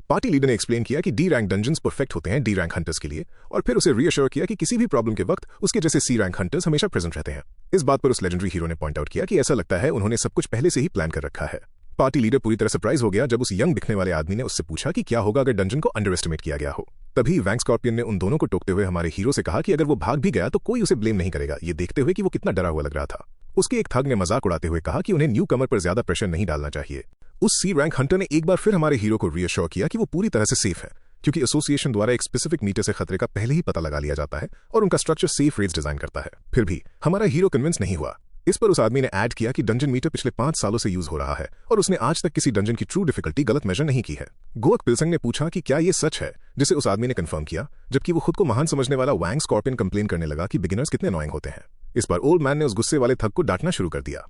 [SPEAKER 1] पार्टी लीडर ने एक्सप्लेन किया कि डी रैंक डंजन्स परफेक्ट होते हैं डी रैंक हंटर्स के लिए और फिर उसे रीअश्योर किया कि किसी भी प्रॉब्लम के वक्त उसके जैसे सी रैंक हंटर्स हमेशा प्रेजेंट रहते हैं। इस बात पर उस लेजेंडरी हीरो ने पॉइंट आउट किया कि ऐसा लगता है उन्होंने सब कुछ पहले से ही प्लान कर रखा है। पार्टी लीडर पूरी तरह सरप्राइज हो गया जब उस यंग दिखने वाले आदमी ने उससे पूछा कि क्या होगा अगर डंजन को अंडर एस्टिमेट किया गया हो। तभी वैंग स्कॉर्पियन ने उन दोनों को टोकते हुए हमारे हीरो से कहा कि अगर वो भाग भी गया तो कोई उसे ब्लेम नहीं करेगा, ये देखते हुए कि वो कितना डरा हुआ लग रहा था। उसके एक थग ने मजाक उड़ाते हुए कहा कि उन्हें न्यू कमर पर ज्यादा प्रेशर नहीं डालना चाहिए। उस सी रैंक हंटर ने एक बार फिर हमारे हीरो को रीअश्योर किया कि वो पूरी तरह से सेफ है क्योंकि एसोसिएशन द्वारा एक स्पेसिफिक मीटर से खतरे का पहले ही पता लगा लिया जाता है और उनका स्ट्रक्चर सेफ रेड्स डिजाइन करता है। फिर भी हमारा हीरो कन्विंस नहीं हुआ। इस पर उस आदमी ने ऐड किया कि डंजन मीटर पिछले 5 सालों से यूज हो रहा है और उसने आज तक किसी डंजन की ट्रू डिफिकल्टी गलत मेजर नहीं की है। गुआक पिल्संग ने पूछा कि क्या ये सच है, जिसे उस आदमी ने कंफर्म किया, जबकि वो खुद को महान समझने वाला वैंग स्कॉर्पियन कंप्लेन करने लगा कि बिगिनर्स कितने अनोइंग होते हैं। इस पर ओल्ड मैन ने उस गुस्से वाले थग को डांटना शुरू कर दिया।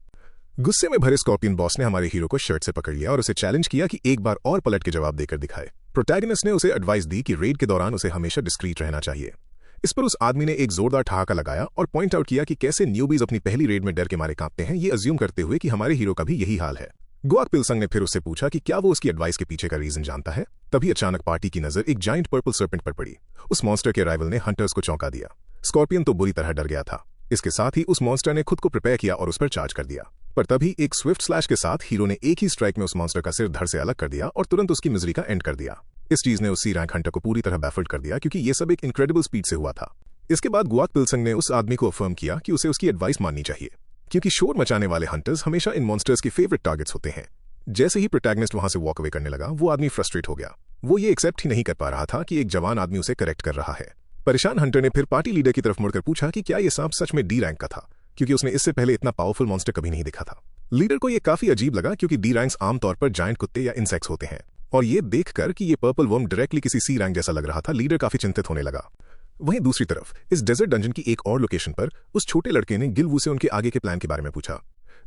[SPEAKER 1] गुस्से में भरे स्कॉर्पियन बॉस ने हमारे हीरो को शर्ट से पकड़ लिया और उसे चैलेंज किया कि एक बार और पलट के जवाब देकर दिखाए। प्रोटैगनिस्ट ने उसे एडवाइस दी कि रेड के दौरान उसे हमेशा डिस्क्रीट रहना चाहिए। इस पर उस आदमी ने एक जोरदार ठहाका लगाया और पॉइंट आउट किया कि कैसे न्यूबीज अपनी पहली रेड में डर के मारे कांपते हैं, ये अज्यूम करते हुए कि हमारे हीरो का भी यही हाल है। गुआक पिल्संग ने फिर उससे पूछा कि क्या वो उसकी एडवाइस के पीछे का रीजन जानता है। तभी अचानक पार्टी की नजर एक जाइंट पर्पल सर्पेंट पर पड़ी। उस मॉन्स्टर के अराइवल ने हंटर्स को चौंका दिया। स्कॉर्पियन तो बुरी तरह डर गया था। इसके साथ ही उस मॉन्स्टर ने खुद को प्रिपेयर किया और उस पर चार्ज कर दिया। पर तभी एक स्विफ्ट स्लैश के साथ हीरो ने एक ही स्ट्राइक में उस मॉन्स्टर का सिर धड़ से अलग कर दिया और तुरंत उसकी मिजरी का एंड कर दिया। इस चीज ने उस सी रैंक हंटर को पूरी तरह बैफल्ड कर दिया क्योंकि ये सब एक इनक्रेडिबल स्पीड से हुआ था। इसके बाद गुआक पिल्संग ने उस आदमी को अफर्म किया कि उसे उसकी एडवाइस माननी चाहिए, क्योंकि शोर मचाने वाले हंटर्स हमेशा इन मॉन्स्टर्स के फेवरेट टारगेट्स होते हैं। जैसे ही प्रोटैगनिस्ट वहां से वॉक अवे करने लगा, वो आदमी फ्रस्ट्रेट हो गया। वो ये एक्सेप्ट ही नहीं कर पा रहा था कि एक जवान आदमी उसे करेक्ट कर रहा है। परेशान हंटर ने फिर पार्टी लीडर की तरफ मुड़कर पूछा कि क्या ये सांप सच में डी रैंक का था, क्योंकि उसने इससे पहले इतना पावरफुल मॉन्स्टर कभी नहीं देखा था। लीडर को यह काफी अजीब लगा क्योंकि डी रैंक्स आमतौर पर जायंट कुत्ते या इंसेक्ट्स होते हैं, और ये देखकर कि ये पर्पल वर्म डायरेक्टली किसी सी रैंक जैसा लग रहा था, लीडर काफी चिंतित होने लगा। वहीं दूसरी तरफ इस डेजर्ट डंजन की एक और लोकेशन पर उस छोटे लड़के ने गिलवू से उनके आगे के प्लान के बारे में पूछा।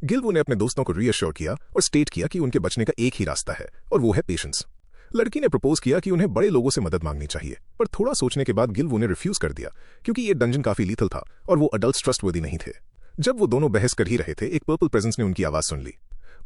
[SPEAKER 1] गिलवू ने अपने दोस्तों को रीअश्योर किया और स्टेट किया कि उनके बचने का एक ही रास्ता है, और वो है पेशेंस। लड़की ने प्रपोज किया कि उन्हें बड़े लोगों से मदद मांगनी चाहिए, पर थोड़ा सोचने के बाद गिलवू ने रिफ्यूज कर दिया क्योंकि ये डंजन काफी लीथल था और वो अडल्ट्स ट्रस्टवर्दी नहीं थे। जब वो दोनों बहस कर ही रहे थे, एक पर्पल प्रेजेंस ने उनकी आवाज सुन ली।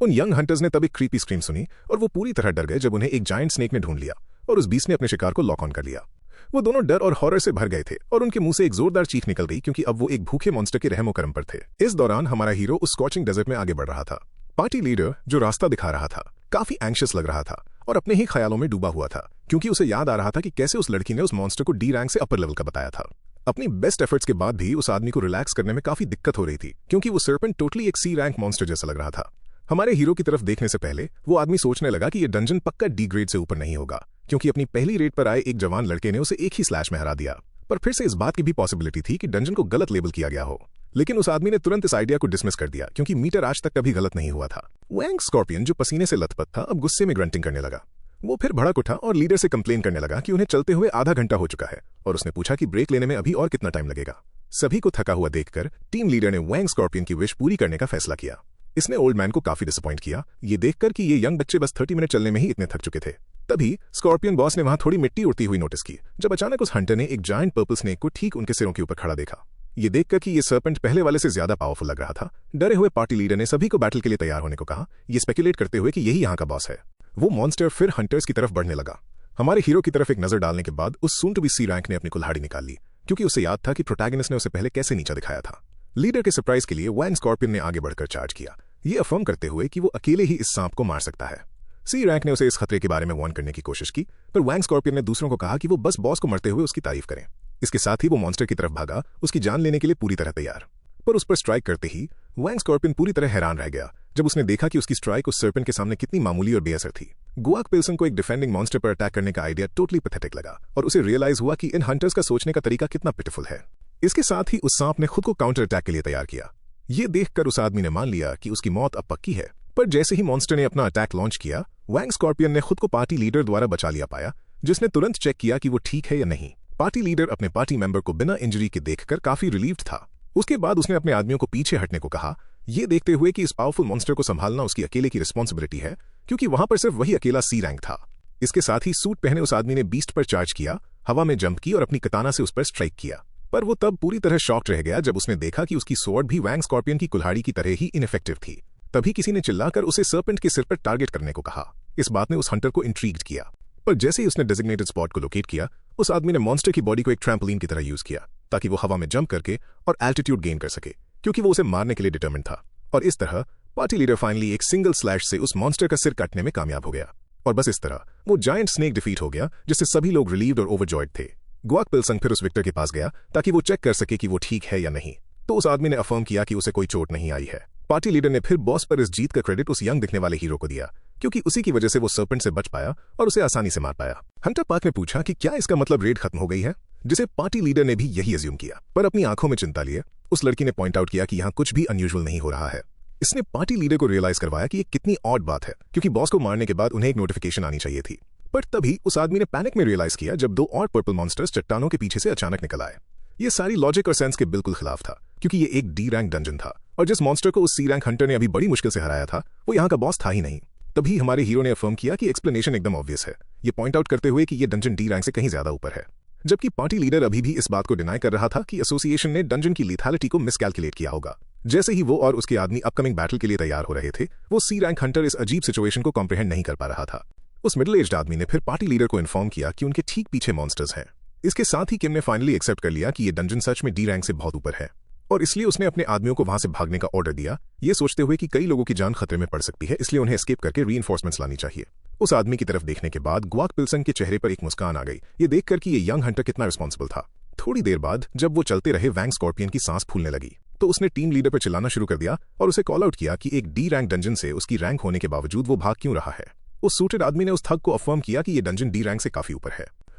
[SPEAKER 1] उन यंग हंटर्स ने तब एक क्रीपी स्क्रीम सुनी और वो पूरी तरह डर गए जब उन्हें एक जायंट स्नेक ने ढूंढ लिया और उस बीस्ट ने अपने शिकार को लॉक ऑन कर लिया। वो दोनों डर और हॉरर से भर गए थे और उनके मुंह से एक जोरदार चीख निकल गई क्योंकि अब वो एक भूखे मॉन्स्टर के रहमो करम पर थे। इस दौरान हमारा हीरो उस स्कॉचिंग डेजर्ट में आगे बढ़ रहा था। पार्टी लीडर जो रास्ता दिखा रहा था काफी एंग्शियस लग रहा था और अपने ही ख्यालों में डूबा हुआ था, क्योंकि उसे याद आ रहा था कि कैसे उस लड़की ने उस मॉन्स्टर को डी रैंक से अपर लेवल का बताया था। अपनी बेस्ट एफर्ट्स के बाद भी उस आदमी को रिलैक्स करने में काफी दिक्कत हो रही थी, क्योंकि वो सर्पेंट टोटली एक सी रैंक मॉन्स्टर जैसा लग रहा था। हमारे हीरो की तरफ देखने से पहले वो आदमी सोचने लगा कि ये डंजन पक्का डी ग्रेड से ऊपर नहीं होगा, क्योंकि अपनी पहली रेड पर आए एक जवान लड़के ने उसे एक ही स्लैश में हरा दिया। पर फिर से इस बात की भी पॉसिबिलिटी थी कि डंजन को गलत लेबल किया गया हो, लेकिन उस आदमी ने तुरंत इस आइडिया को डिसमिस कर दिया क्योंकि मीटर आज तक कभी गलत नहीं हुआ था। वैंग स्कॉर्पियन जो पसीने से लथपथ था, अब गुस्से में ग्रंटिंग करने लगा। वो फिर भड़क उठा और लीडर से कंप्लेन करने लगा कि उन्हें चलते हुए आधा घंटा हो चुका है, और उसने पूछा कि ब्रेक लेने में अभी और कितना टाइम लगेगा। सभी को थका हुआ देखकर टीम लीडर ने वैंग स्कॉर्पियन की विश पूरी करने का फैसला किया। इसने ओल्ड मैन को काफी डिसअपॉइंट किया, ये देखकर कि ये यंग बच्चे बस 30 मिनट चलने में ही इतने थक चुके थे। तभी स्कॉर्पियन बॉस ने वहां थोड़ी मिट्टी उड़ती हुई नोटिस की, जब अचानक उस हंटर ने एक जायंट पर्पल स्नेक को ठीक उनके सिरों के ऊपर खड़ा देखा। ये देखकर कि ये सर्पेंट पहले वाले से ज्यादा पावरफुल लग रहा था, डरे हुए पार्टी लीडर ने सभी को बैटल के लिए तैयार होने को कहा, ये स्पेकुलेट करते हुए कि यही यहाँ का बॉस है। वो मॉन्स्टर फिर हंटर्स की तरफ बढ़ने लगा। हमारे हीरो की तरफ एक नजर डालने के बाद उस soon to be C rank ने अपनी कुल्हाड़ी निकाल ली, क्योंकि उसे याद था कि प्रोटैगनिस्ट ने उसे पहले कैसे नीचा दिखाया था। लीडर के सरप्राइज के लिए वैंग स्कॉर्पियन ने आगे बढ़कर चार्ज किया, ये अफर्म करते हुए कि वो अकेले ही इस सांप को मार सकता है। सी रैंक ने उसे इस खतरे के बारे में वार्न करने की कोशिश की, पर वैंग स्कॉर्पियन ने दूसरों को कहा कि वो बस बॉस को मरते हुए उसकी तारीफ करें। इसके साथ ही वो मॉन्स्टर की तरफ भागा, उसकी जान लेने के लिए पूरी तरह तैयार। पर उस पर स्ट्राइक करते ही वैंग स्कॉर्पियन पूरी तरह हैरान रह गया जब उसने देखा कि उसकी स्ट्राइक उस सर्पेंट के सामने कितनी मामूली और बेअसर थी। गुआक पिल्सन को एक डिफेंडिंग मॉन्स्टर पर अटैक करने का आइडिया टोटली पैथेटिक लगा, और उसे रियलाइज हुआ कि इन हंटर्स का सोचने का तरीका कितना पिटिफुल है। इसके साथ ही उस सांप ने खुद को काउंटर अटैक के लिए तैयार किया। ये देखकर उस आदमी ने मान लिया कि उसकी मौत अब पक्की है। पर जैसे ही मॉन्स्टर ने अपना अटैक लॉन्च किया, वैंग स्कॉर्पियन ने खुद को पार्टी लीडर द्वारा बचा लिया पाया, जिसने तुरंत चेक किया कि वो ठीक है या नहीं। पार्टी लीडर अपने पार्टी मेंबर को बिना इंजरी के देखकर काफी रिलीव्ड था। उसके बाद उसने अपने आदमियों को पीछे हटने को कहा, ये देखते हुए कि इस पावरफुल मॉन्स्टर को संभालना उसकी अकेले की रिस्पॉन्सिबिलिटी है, क्योंकि वहां पर सिर्फ वही अकेला सी रैंक था। इसके साथ ही सूट पहने उस आदमी ने बीस्ट पर चार्ज किया, हवा में जंप की और अपनी कताना से उस पर स्ट्राइक किया। पर वो तब पूरी तरह शॉक्ड रह गया जब उसने देखा कि उसकी स्वॉर्ड भी वैंग स्कॉर्पियन की कुल्हाड़ी की तरह ही इनइफेक्टिव थी। तभी किसी ने चिल्लाकर उसे सर्पेंट के सिर पर टारगेट करने को कहा। इस बात ने उस हंटर को इंट्रीग्ड किया, पर जैसे ही उसने डेजिग्नेटेड स्पॉट को लोकेट किया, उस आदमी ने मॉन्स्टर की बॉडी को एक ट्रैम्पोलिन की तरह यूज किया ताकि वो हवा में जंप करके और एल्टीट्यूड गेन कर सके, क्योंकि वो उसे मारने के लिए डिटरमिन्ड था। और इस तरह पार्टी लीडर फाइनली एक सिंगल स्लैश से उस मॉन्स्टर का सिर काटने में कामयाब हो गया, और बस इस तरह वो जायंट स्नेक डिफीट हो गया, जिससे सभी लोग रिलीव्ड और ओवरजॉयड थे। गुआक पिल्सन फिर उस विक्टर के पास गया ताकि वो चेक कर सके कि वो ठीक है या नहीं, तो उस आदमी ने अफर्म किया कि उसे कोई चोट नहीं आई है। पार्टी लीडर ने फिर बॉस पर इस जीत का क्रेडिट उस यंग दिखने वाले हीरो को दिया, क्योंकि उसी की वजह से वो सर्पेंट से बच पाया और उसे आसानी से मार पाया। हंटर पार्क ने पूछा कि क्या इसका मतलब रेड खत्म हो गई है, जिसे पार्टी लीडर ने भी यही अज्यूम किया, पर अपनी आंखों में चिंता लिए उस लड़की ने पॉइंट आउट किया कि यहाँ कुछ भी अनयूजुअल नहीं हो रहा है। इसने पार्टी लीडर को रियलाइज करवाया कि ये कितनी ऑड बात है, क्योंकि बॉस को मारने के बाद उन्हें एक नोटिफिकेशन आनी चाहिए थी। पर तभी उस आदमी ने पैनिक में रियलाइज किया जब दो और पर्पल मॉन्स्टर्स चट्टानों के पीछे से अचानक निकल आए। ये सारी लॉजिक और सेंस के बिल्कुल खिलाफ था, क्योंकि ये एक डी रैंक डंजन था, और जिस मॉन्स्टर को उस सी रैंक हंटर ने अभी बड़ी मुश्किल से हराया था, वो यहाँ का बॉस था ही नहीं। तभी हमारे हीरो ने अफर्म किया कि एक्सप्लेनेशन एकदम ऑब्वियस है, ये पॉइंट आउट करते हुए कि ये डंजन डी रैंक से कहीं ज्यादा ऊपर है। जबकि पार्टी लीडर अभी भी इस बात को डिनाई कर रहा था कि एसोसिएशन ने डंजन की लीथैलिटी को मिसकैलकुलेट किया होगा। जैसे ही वो और उसके आदमी अपकमिंग बैटल के लिए तैयार हो रहे थे, वो सी रैंक हंटर इस अजीब सिचुएशन को कॉम्प्रिहेंड नहीं कर पा रहा था। उस मिडिल एज्ड आदमी ने फिर पार्टी लीडर को इन्फॉर्म किया कि उनके ठीक पीछे मॉन्स्टर्स हैं। इसके साथ ही किम ने फाइनली एक्सेप्ट कर लिया कि ये डंजन सच में डी रैंक से बहुत ऊपर है, और इसलिए उसने अपने आदमियों को वहां से भागने का ऑर्डर दिया, ये सोचते हुए कि कई लोगों की जान खतरे में पड़ सकती है, इसलिए उन्हें एस्केप करके रीइंफोर्समेंट्स लानी चाहिए। उस आदमी की तरफ देखने के बाद गुआक पिल्सन के चेहरे पर एक मुस्कान आ गई, ये देखकर कि ये यंग हंटर कितना रिस्पॉन्सिबल था। थोड़ी देर बाद जब वो चलते रहे, वैंग स्कॉर्पियन की सांस फूलने लगी, तो उसने टीम लीडर पर चिल्लाना शुरू कर दिया और उसे कॉल आउट किया कि एक डी रैंक डंजन से उसकी रैंक होने के बावजूद वो भाग क्यों रहा है। उस सूटेड आदमी ने उस थग को अफर्म किया कि ये डंजन डी रैंक से काफी ऊपर है।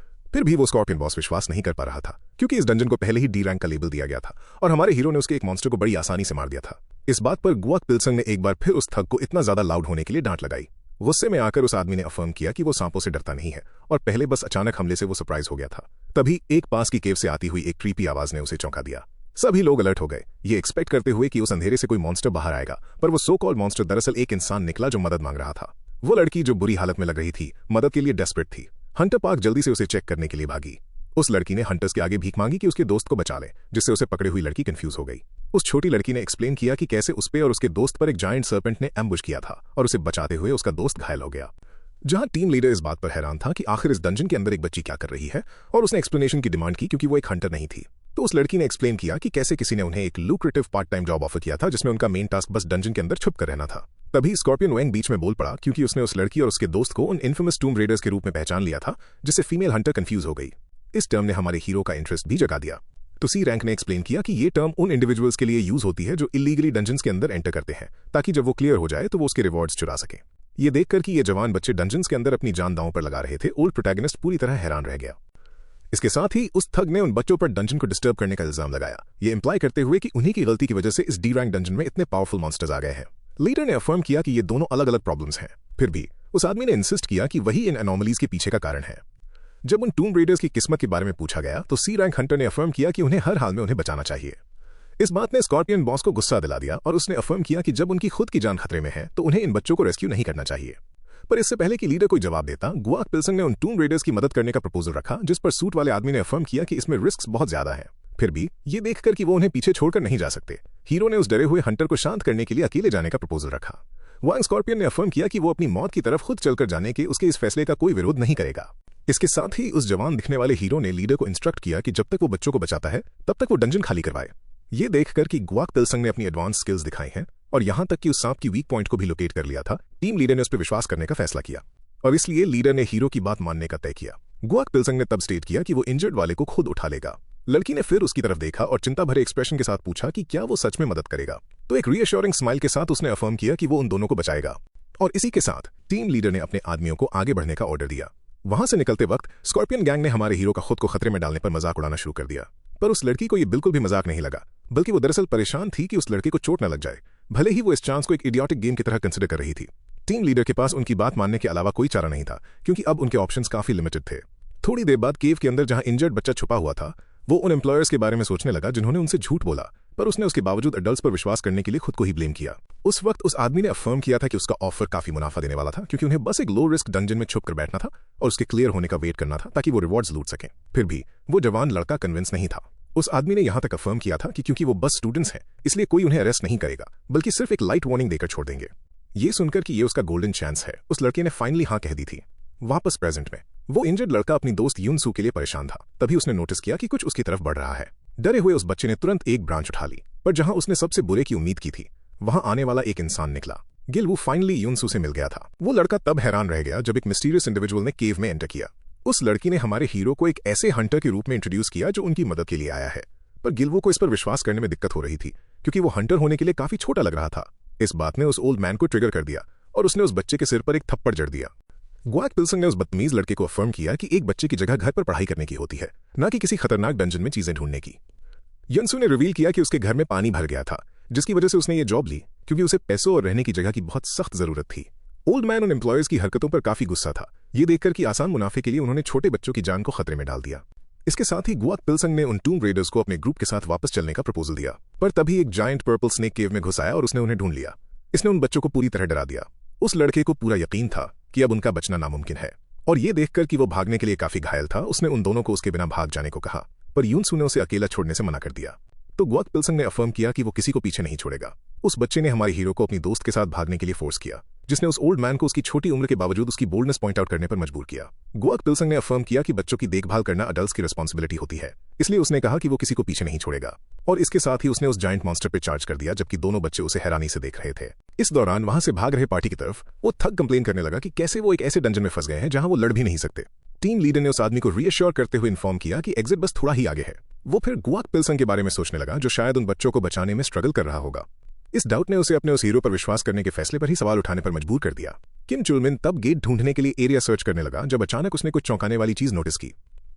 [SPEAKER 1] फिर भी वो स्कॉर्पियन बॉस विश्वास नहीं कर पा रहा था, क्योंकि इस डंजन को पहले ही डी रैंक का लेबल दिया गया था और हमारे हीरो ने उसके एक मॉन्स्टर को बड़ी आसानी से मार दिया था। इस बात पर गुआक पिल्सन ने एक बार फिर उस थग को इतना ज्यादा लाउड होने के लिए डांट लगाई। गुस्से में आकर उस आदमी ने अफर्म किया कि वो सांपों से डरता नहीं है और पहले बस अचानक हमले से वो सरप्राइज हो गया था। तभी एक पास की केव से आती हुई एक क्रीपी आवाज ने उसे चौंका दिया। सभी लोग अलर्ट हो गए, ये एक्सपेक्ट करते हुए कि उस अंधेरे से कोई मॉन्स्टर बाहर आएगा, पर वो सो कॉल्ड मॉन्स्टर दरअसल एक इंसान निकला जो मदद मांग रहा था। वो लड़की जो बुरी हालत में लग रही थी, मदद के लिए डेस्परेट थी। हंटर पार्क जल्दी से उसे चेक करने के लिए भागी। उस लड़की ने हंटर्स के आगे भीख मांगी कि उसके दोस्त को बचा ले, जिससे उसे पकड़े हुई लड़की कंफ्यूज हो गई। उस छोटी लड़की ने एक्सप्लेन किया कि कैसे उस पे और उसके दोस्त पर एक जायंट सर्पेंट ने एम्बुश किया था और उसे बचाते हुए उसका दोस्त घायल हो गया। जहां टीम लीडर इस बात पर हैरान था कि आखिर इस डंजन के अंदर एक बच्ची क्या कर रही है, और उसने एक्सप्लेनेशन की डिमांड की क्योंकि वो एक हंटर नहीं थी। तो उस लड़की ने एक्सप्लेन किया कि कैसे किसी ने उन्हें एक lucrative part time job offer किया था, जिसमें उनका मेन टास्क बस डंजन के अंदर छुप कर रहना था। तभी स्कॉर्पियन वैंग बीच में बोल पड़ा, क्योंकि उसने उस लड़की और उसके दोस्त को उन इन्फेमस टूम रेडर्स के रूप में पहचान लिया था, जिससे फीमेल हंटर कंफ्यूज हो गई। इस टर्म ने हमारे हीरो का इंटरेस्ट भी जगा दिया। तो सी रैंक ने एक्सप्लेन किया कि ये टर्म उन इंडिविजुअल्स के लिए यूज होती है जो इलीगली डंजन्स के अंदर एंटर करते हैं, ताकि जब वो क्लियर हो जाए तो वो उसके रिवॉर्ड्स चुरा सकें। ये देखकर कि ये जवान बच्चे डंजन्स के अंदर अपनी जान दांव पर लगा रहे थे, ओल्ड प्रोटैगनिस्ट पूरी तरह हैरान रह गया। इसके साथ ही उस थग ने उन बच्चों पर डंजन को डिस्टर्ब करने का इल्जाम लगाया, ये इंप्लाई करते हुए कि उन्हीं की गलती की वजह से इस डी रैंक डंजन में इतने पावरफुल मॉन्स्टर्स आ गए हैं। लीडर ने अफर्म किया कि ये दोनों अलग अलग प्रॉब्लम्स हैं। फिर भी उस आदमी ने इंसिस्ट किया कि वही इन एनोमलीज के पीछे का कारण है। जब उन टूम रेडर्स की किस्मत के बारे में पूछा गया तो सी रैंक हंटर ने अफर्म किया कि उन्हें हर हाल में उन्हें बचाना चाहिए। इस बात ने स्कॉर्पियन बॉस को गुस्सा दिला दिया और उसने अफर्म किया कि जब उनकी खुद की जान खतरे में है तो उन्हें इन बच्चों को रेस्क्यू नहीं करना चाहिए। पर इससे पहले कि लीडर कोई जवाब देता, गुआक पिल्सन ने उन टूम रेडर्स की मदद करने का प्रपोजल रखा, जिस पर सूट वाले आदमी ने अफर्म किया कि इसमें रिस्क बहुत ज्यादा है। फिर भी ये देखकर कि वो उन्हें पीछे छोड़कर नहीं जा सकते, हीरो ने उस डरे हुए हंटर को शांत करने के लिए अकेले जाने का प्रपोजल रखा। वैंग स्कॉर्पियन ने अफर्म किया कि वो अपनी मौत की तरफ खुद चलकर जाने के उसके इस फैसले का कोई विरोध नहीं करेगा। इसके साथ ही उस जवान दिखने वाले हीरो ने लीडर को इंस्ट्रक्ट किया कि जब तक वो बच्चों को बचाता है तब तक वो डंजन खाली करवाए। ये देखकर कि गुआक पिल्सन ने अपनी एडवांस स्किल्स दिखाई हैं और यहां तक कि उस सांप की वीक पॉइंट को भी लोकेट कर लिया था, टीम लीडर ने उस पर विश्वास करने का फैसला किया और इसलिए लीडर ने हीरो की बात मानने का तय किया। गुआक पिल्सन ने तब स्टेट किया कि वो इंजर्ड वाले को खुद उठा लेगा। लड़की ने फिर उसकी तरफ देखा और चिंता भरे एक्सप्रेशन के साथ पूछा कि क्या वो सच में मदद करेगा, तो एक रीअश्योरिंग स्माइल के साथ उसने अफर्म किया कि वो उन दोनों को बचाएगा। और इसी के साथ टीम लीडर ने अपने आदमियों को आगे बढ़ने का ऑर्डर दिया। वहां से निकलते वक्त स्कॉर्पियन गैंग ने हमारे हीरो का खुद को खतरे में डालने पर मजाक उड़ाना शुरू कर दिया, पर उस लड़की को यह बिल्कुल भी मजाक नहीं लगा, बल्कि वो दरअसल परेशान थी कि उस लड़के को चोट न लग जाए, भले ही वो इस चांस को एक इडियोटिक गेम की तरह कंसिडर कर रही थी। टीम लीडर के पास उनकी बात मानने के अलावा कोई चारा नहीं था, क्योंकि अब उनके ऑप्शंस काफी लिमिटेड थे। थोड़ी देर बाद केव के अंदर जहां इंजर्ड बच्चा छुपा हुआ था, वो उन एम्प्लॉयर्स के बारे में सोचने लगा जिन्होंने उनसे झूठ बोला, पर उसने उसके बावजूद एडल्ट्स पर विश्वास करने के लिए खुद को ही ब्लेम किया। उस वक्त उस आदमी ने अफर्म किया था कि उसका ऑफर काफी मुनाफा देने वाला था, क्योंकि उन्हें बस एक लो रिस्क डंजन में छुप कर बैठना था और उसके क्लियर होने का वेट करना था ताकि वो रिवॉर्ड्स लूट सकें। फिर भी वो जवान लड़का कन्विंस नहीं था। उस आदमी ने यहां तक अफर्म किया था कि क्योंकि वो बस स्टूडेंट्स हैं, इसलिए कोई उन्हें अरेस्ट नहीं करेगा, बल्कि सिर्फ एक लाइट वार्निंग देकर छोड़ देंगे। ये सुनकर कि ये उसका गोल्डन चांस है, उस लड़के ने फाइनली हाँ कह दी थी। वापस प्रेजेंट में वो इंजर्ड लड़का अपनी दोस्त यूनसू के लिए परेशान था। तभी उसने नोटिस किया कि कुछ उसकी तरफ बढ़ रहा है। डरे हुए उस बच्चे ने तुरंत एक ब्रांच उठा ली, पर जहां उसने सबसे बुरे की उम्मीद की थी, वहां आने वाला एक इंसान निकला। गिलवू फाइनली यूनसू से मिल गया था। वो लड़का तब हैरान रह गया जब एक मिस्टीरियस इंडिविजुअल ने केव में एंटर किया। उस लड़की ने हमारे हीरो को एक ऐसे हंटर के रूप में इंट्रोड्यूस किया जो उनकी मदद के लिए आया है, पर गिलवू को इस पर विश्वास करने में दिक्कत हो रही थी, क्योंकि वो हंटर होने के लिए काफी छोटा लग रहा था। इस बात ने उस ओल्ड मैन को ट्रिगर कर दिया और उसने उस बच्चे के सिर पर एक थप्पड़ जड़ दिया। गुआक पिल्सन ने उस बदतमीज लड़के को अफर्म किया कि एक बच्चे की जगह घर पर पढ़ाई करने की होती है, न कि किसी खतरनाक डंजन में चीजें ढूंढने की। यंसू ने रिवील किया कि उसके घर में पानी भर गया था, जिसकी वजह से उसने ये जॉब ली, क्योंकि उसे पैसों और रहने की जगह की बहुत सख्त जरूरत थी। ओल्ड मैन उन एम्प्लॉयर्स की हरकतों पर काफी गुस्सा था, ये देखकर कि आसान मुनाफे के लिए उन्होंने छोटे बच्चों की जान को खतरे में डाल दिया। इसके साथ ही गुआक पिल्सन ने उन टूम रेडर्स को अपने ग्रुप के साथ वापस चलने का प्रपोजल दिया, पर तभी एक जायंट पर्पल स्नेक केव में घुस आया और उसने उन्हें ढूंढ लिया। इसने उन बच्चों को पूरी तरह डरा दिया। उस लड़के को पूरा यकीन था कि अब उनका बचना नामुमकिन है, और ये देखकर कि वो भागने के लिए काफी घायल था, उसने उन दोनों को उसके बिना भाग जाने को कहा, पर यूनसू ने उसे अकेला छोड़ने से मना कर दिया। तो गुआक पिल्सन ने अफर्म किया कि वो किसी को पीछे नहीं छोड़ेगा। उस बच्चे ने हमारे हीरो को अपनी दोस्त के साथ भागने के लिए फोर्स किया, जिसने उस ओल्ड मैन को उसकी छोटी उम्र के बावजूद उसकी बोल्डनेस पॉइंट आउट करने पर मजबूर किया। गुआक पिल्सन ने अफर्म किया कि बच्चों की देखभाल करना अडल्ट्स की रिस्पॉन्सिबिलिटी होती है, इसलिए उसने कहा कि वो किसी को पीछे नहीं छोड़ेगा। और इसके साथ ही उसने उस जायंट मॉन्स्टर पर चार्ज कर दिया, जबकि दोनों बच्चे उसे हैरानी से देख रहे थे। इस दौरान वहां से भाग रहे पार्टी की तरफ वो थक कंप्लेन करने लगा कि कैसे वो एक ऐसे डंजन में फंस गए हैं जहां वो लड़ भी नहीं सकते। टीम लीडर ने उस आदमी को रीअश्योर करते हुए इन्फॉर्म किया कि एग्जिट बस थोड़ा ही आगे है। वो फिर गुआक पिल्सन के बारे में सोचने लगा, जो शायद उन बच्चों को बचाने में स्ट्रगल कर रहा होगा। इस डाउट ने उसे अपने उस हीरो पर विश्वास करने के फैसले पर ही सवाल उठाने पर मजबूर कर दिया। किम चुलमिन तब गेट ढूंढने के लिए एरिया सर्च करने लगा, जब अचानक उसने कुछ चौंकाने वाली चीज नोटिस की।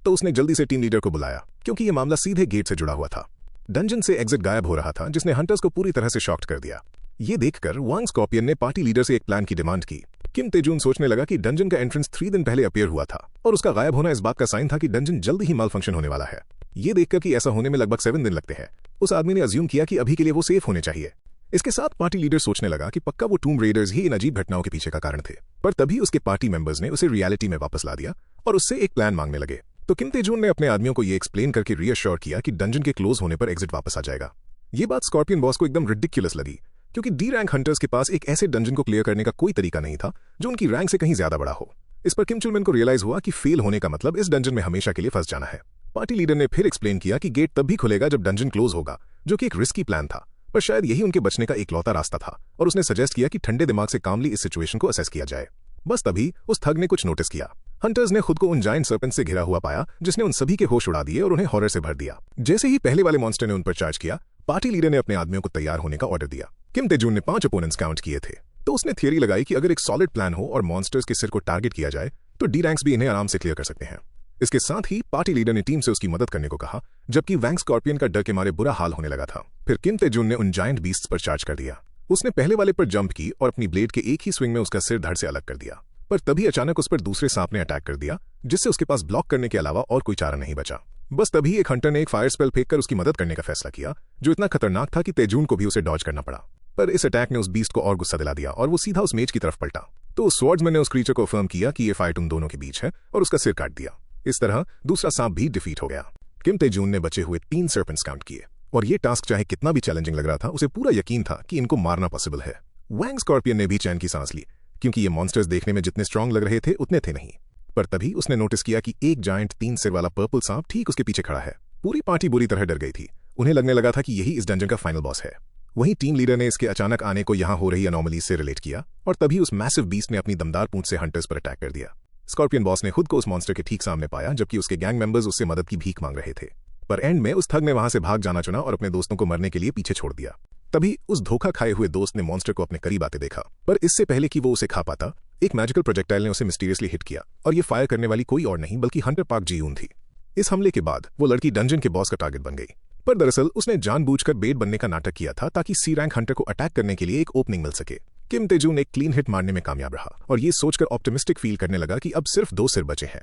[SPEAKER 1] तो उसने जल्दी से टीम लीडर को बुलाया, क्योंकि यह मामला सीधे गेट से जुड़ा हुआ था। डंजन से एग्जिट गायब हो रहा था, जिसने हंटर्स को पूरी तरह से शॉक्ड कर दिया। ये देखकर वांग स्कॉर्पियन ने पार्टी लीडर से एक प्लान की डिमांड की। किम तेजून सोचने लगा कि डंजन का एंट्रेंस 3 दिन पहले अपीयर हुआ था, और उसका गायब होना इस बात का साइन था कि डंजन जल्द ही माल फंक्शन होने वाला है। ये देखकर कि ऐसा होने में लगभग 7 दिन लगते हैं, उस आदमी ने अज्यूम किया कि अभी के लिए वो सेफ होने चाहिए। इसके साथ पार्टी लीडर सोचने लगा कि पक्का वो टूम रेडर्स ही इन अजीब घटनाओं के पीछे का कारण थे। पर तभी उसके पार्टी मेंबर्स ने उसे रियलिटी में वापस ला दिया और उससे एक प्लान मांगने लगे। तो किम तेजून ने अपने आदमियों को ये एक्सप्लेन करके रीअश्योर किया कि डंजन के क्लोज होने पर एग्जिट वापस आ जाएगा। ये बात स्कॉर्पियन बॉस को एकदम रिडिक्युलस लगी, क्योंकि डी रैंक हंटर्स के पास एक ऐसे डंजन को क्लियर करने का कोई तरीका नहीं था जो उनकी रैंक से कहीं ज्यादा बड़ा हो। इस पर किम चुलमिन को रियलाइज हुआ कि फेल होने का मतलब इस डंजन में हमेशा के लिए फंस जाना है। पार्टी लीडर ने फिर एक्सप्लेन किया कि गेट तब भी खुलेगा जब डंजन क्लोज होगा, जो कि एक रिस्की प्लान था, पर शायद यही उनके बचने का इकलौता रास्ता था। और उसने सजेस्ट किया कि ठंडे दिमाग से कामली इस सिचुएशन को असेस किया जाए। बस तभी उस थग ने कुछ नोटिस किया। हंटर्स ने खुद को उन जायंट सर्पेंट से घिरा हुआ पाया, जिसने उन सभी के होश उड़ा दिए और उन्हें हॉरर से भर दिया। जैसे ही पहले वाले मॉन्स्टर ने उन पर चार्ज किया, पार्टी लीडर ने अपने आदमियों को तैयार होने का ऑर्डर दिया। किम तेजून ने 5 अपोनेंट्स काउंट किए थे, तो उसने थियरी लगाई कि अगर एक सॉलिड प्लान हो और मॉन्स्टर्स के सिर को टारगेट किया जाए तो डी रैंक्स भी इन्हें आराम से क्लियर कर सकते हैं। इसके साथ ही पार्टी लीडर ने टीम से उसकी मदद करने को कहा, जबकि वैंग स्कॉर्पियन का डर के मारे बुरा हाल होने लगा था। फिर किम तेजून ने उन जायंट बीस्ट्स पर चार्ज कर दिया। उसने पहले वाले पर जंप की और अपनी ब्लेड के एक ही स्विंग में उसका सिर धड़ से अलग कर दिया। पर तभी अचानक उस पर दूसरे सांप ने अटैक कर दिया, जिससे उसके पास ब्लॉक करने के अलावा और कोई चारा नहीं बचा। बस तभी एक हंटर ने एक फायर स्पेल फेंककर उसकी मदद करने का फैसला किया, जो इतना खतरनाक था कि तेजून को भी उसे डॉज करना पड़ा। पर इस अटैक ने उस बीस्ट को और गुस्सा दिला दिया और वो सीधा उस मेज की तरफ पलटा। तो उस स्वॉर्ड्समैन ने उस क्रीचर को अफर्म किया कि ये फाइट उन दोनों के बीच है और उसका सिर काट दिया। इस तरह दूसरा सांप भी डिफीट हो गया। किम तेजून ने बचे हुए 3 सर्पेंट्स काउंट किए, और ये टास्क चाहे कितना भी चैलेंजिंग लग रहा था, उसे पूरा यकीन था कि इनको मारना पॉसिबल है। वैंग स्कॉर्पियन ने भी चैन की सांस ली, क्योंकि ये मॉन्स्टर्स देखने में जितने स्ट्रांग लग रहे थे उतने थे नहीं। पर तभी उसने नोटिस किया कि एक जायंट 3 सिर वाला पर्पल सांप ठीक उसके पीछे खड़ा है। पूरी पार्टी बुरी तरह डर गई थी। उन्हें लगने लगा था कि यही इस डंजन का फाइनल बॉस है। वहीं टीम लीडर ने इसके अचानक आने को यहां हो रही अनोमली से रिलेट किया, और तभी उस मैसिव बीस्ट ने अपनी दमदार पूंछ से हंटर्स पर अटैक कर दिया। स्कॉर्पियन बॉस ने खुद को उस मॉन्स्टर के ठीक सामने पाया, जबकि उसके गैंग मेंबर्स उससे मदद की भीख मांग रहे थे। पर एंड में उस थग ने वहां से भाग जाना चुना और अपने दोस्तों को मरने के लिए पीछे छोड़ दिया। तभी उस धोखा खाए हुए दोस्त ने मॉन्स्टर को अपने करीब आते देखा, पर इससे पहले कि वो उसे खा पाता, एक मैजिकल प्रोजेक्टाइल ने उसे मिस्टीरियसली हिट किया, और ये फायर करने वाली कोई और नहीं बल्कि हंटर पार्क जी-यून थी। इस हमले के बाद वो लड़की डंजन के बॉस का टारगेट बन गई, पर दरअसल उसने जानबूझकर बेट बनने का नाटक किया था ताकि सी रैंक हंटर को अटैक करने के लिए एक ओपनिंग मिल सके। किम तेजून एक क्लीन हिट मारने में कामयाब रहा और ये सोचकर ऑप्टिमिस्टिक फील करने लगा कि अब सिर्फ 2 सिर बचे हैं।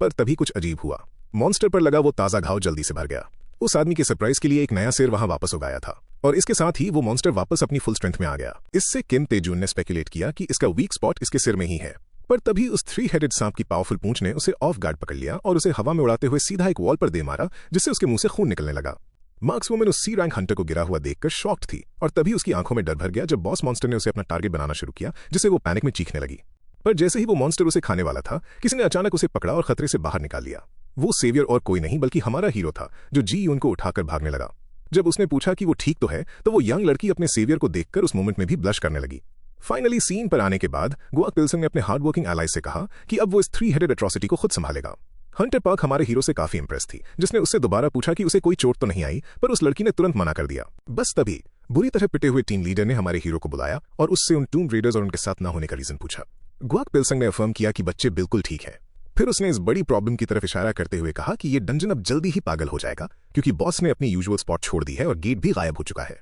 [SPEAKER 1] पर तभी कुछ अजीब हुआ। मॉन्स्टर पर लगा वो ताजा घाव जल्दी से भर गया। उस आदमी के सरप्राइज के लिए एक नया सिर वहां वापस उगाया था, और इसके साथ ही वो मॉन्स्टर वापस अपनी फुल स्ट्रेंथ में आ गया। इससे किम तेजून ने स्पेकुलेट किया कि इसका वीक स्पॉट इसके सिर में ही है। पर तभी उस 3 हेडेड सांप की पावरफुल पूंछ ने उसे ऑफ गार्ड पकड़ लिया और उसे हवा में उड़ाते हुए सीधा एक वॉल पर दे मारा, जिससे उसके मुंह से खून निकलने लगा। मार्क्सवुमन उस सी रैंक हंटर को गिरा हुआ देखकर शॉक्ड थी, और तभी उसकी आंखों में डर भर गया जब बॉस मॉन्स्टर ने उसे अपना टारगेट बनाना शुरू किया, जिससे वो पैनिक में चीखने लगी। पर जैसे ही वो मॉन्स्टर उसे खाने वाला था, किसी ने अचानक उसे पकड़ा और खतरे से बाहर निकाल लिया। वो सेवियर और कोई नहीं बल्कि हमारा हीरो था, जो जी-यून को उठाकर भागने लगा। जब उसने पूछा कि वो ठीक तो है, तो वो यंग लड़की अपने सेवियर को देखकर उस मोमेंट में भी ब्लश करने लगी। फाइनली सीन पर आने के बाद गुआक पिल्सन ने अपने हार्डवर्किंग एलाइज से कहा कि अब वो इस 3 हेडेड एट्रोसिटी को खुद संभालेगा। हंटर पार्क हमारे हीरो से काफी इंप्रेस थी, जिसने उससे दोबारा पूछा कि उसे कोई चोट तो नहीं आई, पर उस लड़की ने तुरंत मना कर दिया। बस तभी बुरी तरह पिटे हुए टीम लीडर ने हमारे हीरो को बुलाया और उससे उन टूम रेडर्स और उनके साथ न होने का रीजन पूछा। गुआक पिल्सन ने अफर्म किया कि बच्चे बिल्कुल ठीक है। फिर उसने इस बड़ी प्रॉब्लम की तरफ इशारा करते हुए कहा कि ये डंजन अब जल्दी ही पागल हो जाएगा, क्योंकि बॉस ने अपनी यूजुअल स्पॉट छोड़ दी है और गेट भी गायब हो चुका है।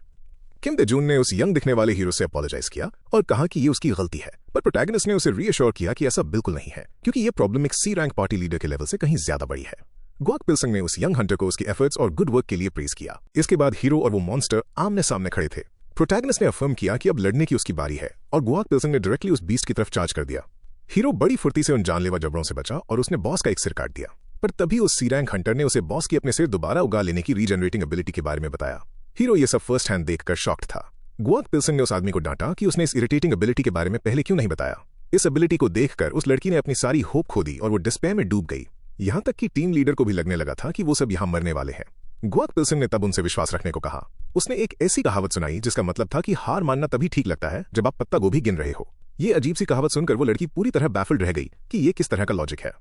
[SPEAKER 1] किम तेजून ने उस यंग दिखने वाले हीरो से अपोलोजाइज किया और कहा कि ये उसकी गलती है, पर प्रोटैगनिस्ट ने उसे रीअश्योर किया कि ऐसा बिल्कुल नहीं है, क्योंकि ये प्रॉब्लम एक सी रैंक पार्टी लीडर के लेवल से कहीं ज्यादा बड़ी है। गुआक पिल्सन ने उस यंग हंटर को उसके एफर्ट्स और गुड वर्क के लिए प्रेज किया। इसके बाद हीरो और वो मॉन्स्टर आमने सामने खड़े थे। प्रोटैगनिस्ट ने अफर्म किया कि अब लड़ने की उसकी बारी है, और गुआक पिल्सन ने डायरेक्टली उस बीस्ट की तरफ चार्ज कर दिया। हीरो बड़ी फुर्ती से उन जानलेवा जबड़ों से बचा और उसने बॉस का एक सिर काट दिया। पर तभी उस सी रैंक हंटर ने उसे बॉस की अपने सिर दोबारा उगा लेने की रीजनरेटिंग एबिलिटी के बारे में बताया। हीरो ये सब फर्स्ट हैंड देखकर शॉक्ड था। गुआक पिल्सिंग ने उस आदमी को डांटा कि उसने इस इरिटेटिंग एबिलिटी के बारे में पहले क्यों नहीं बताया। इस एबिलिटी को देखकर उस लड़की ने अपनी सारी होप खो दी और वो डिस्पेयर में डूब गई। यहां तक कि टीम लीडर को भी लगने लगा था कि वो सब यहां मरने वाले हैं। गुआक पिल्सिंग ने तब उनसे विश्वास रखने को कहा। उसने एक ऐसी कहावत सुनाई जिसका मतलब था कि हार मानना तभी ठीक लगता है जब आप पत्ता गोभी गिन रहे हो। ये अजीब सी कहावत सुनकर वो लड़की पूरी तरह बैफल्ड रह गई कि ये किस तरह का लॉजिक है।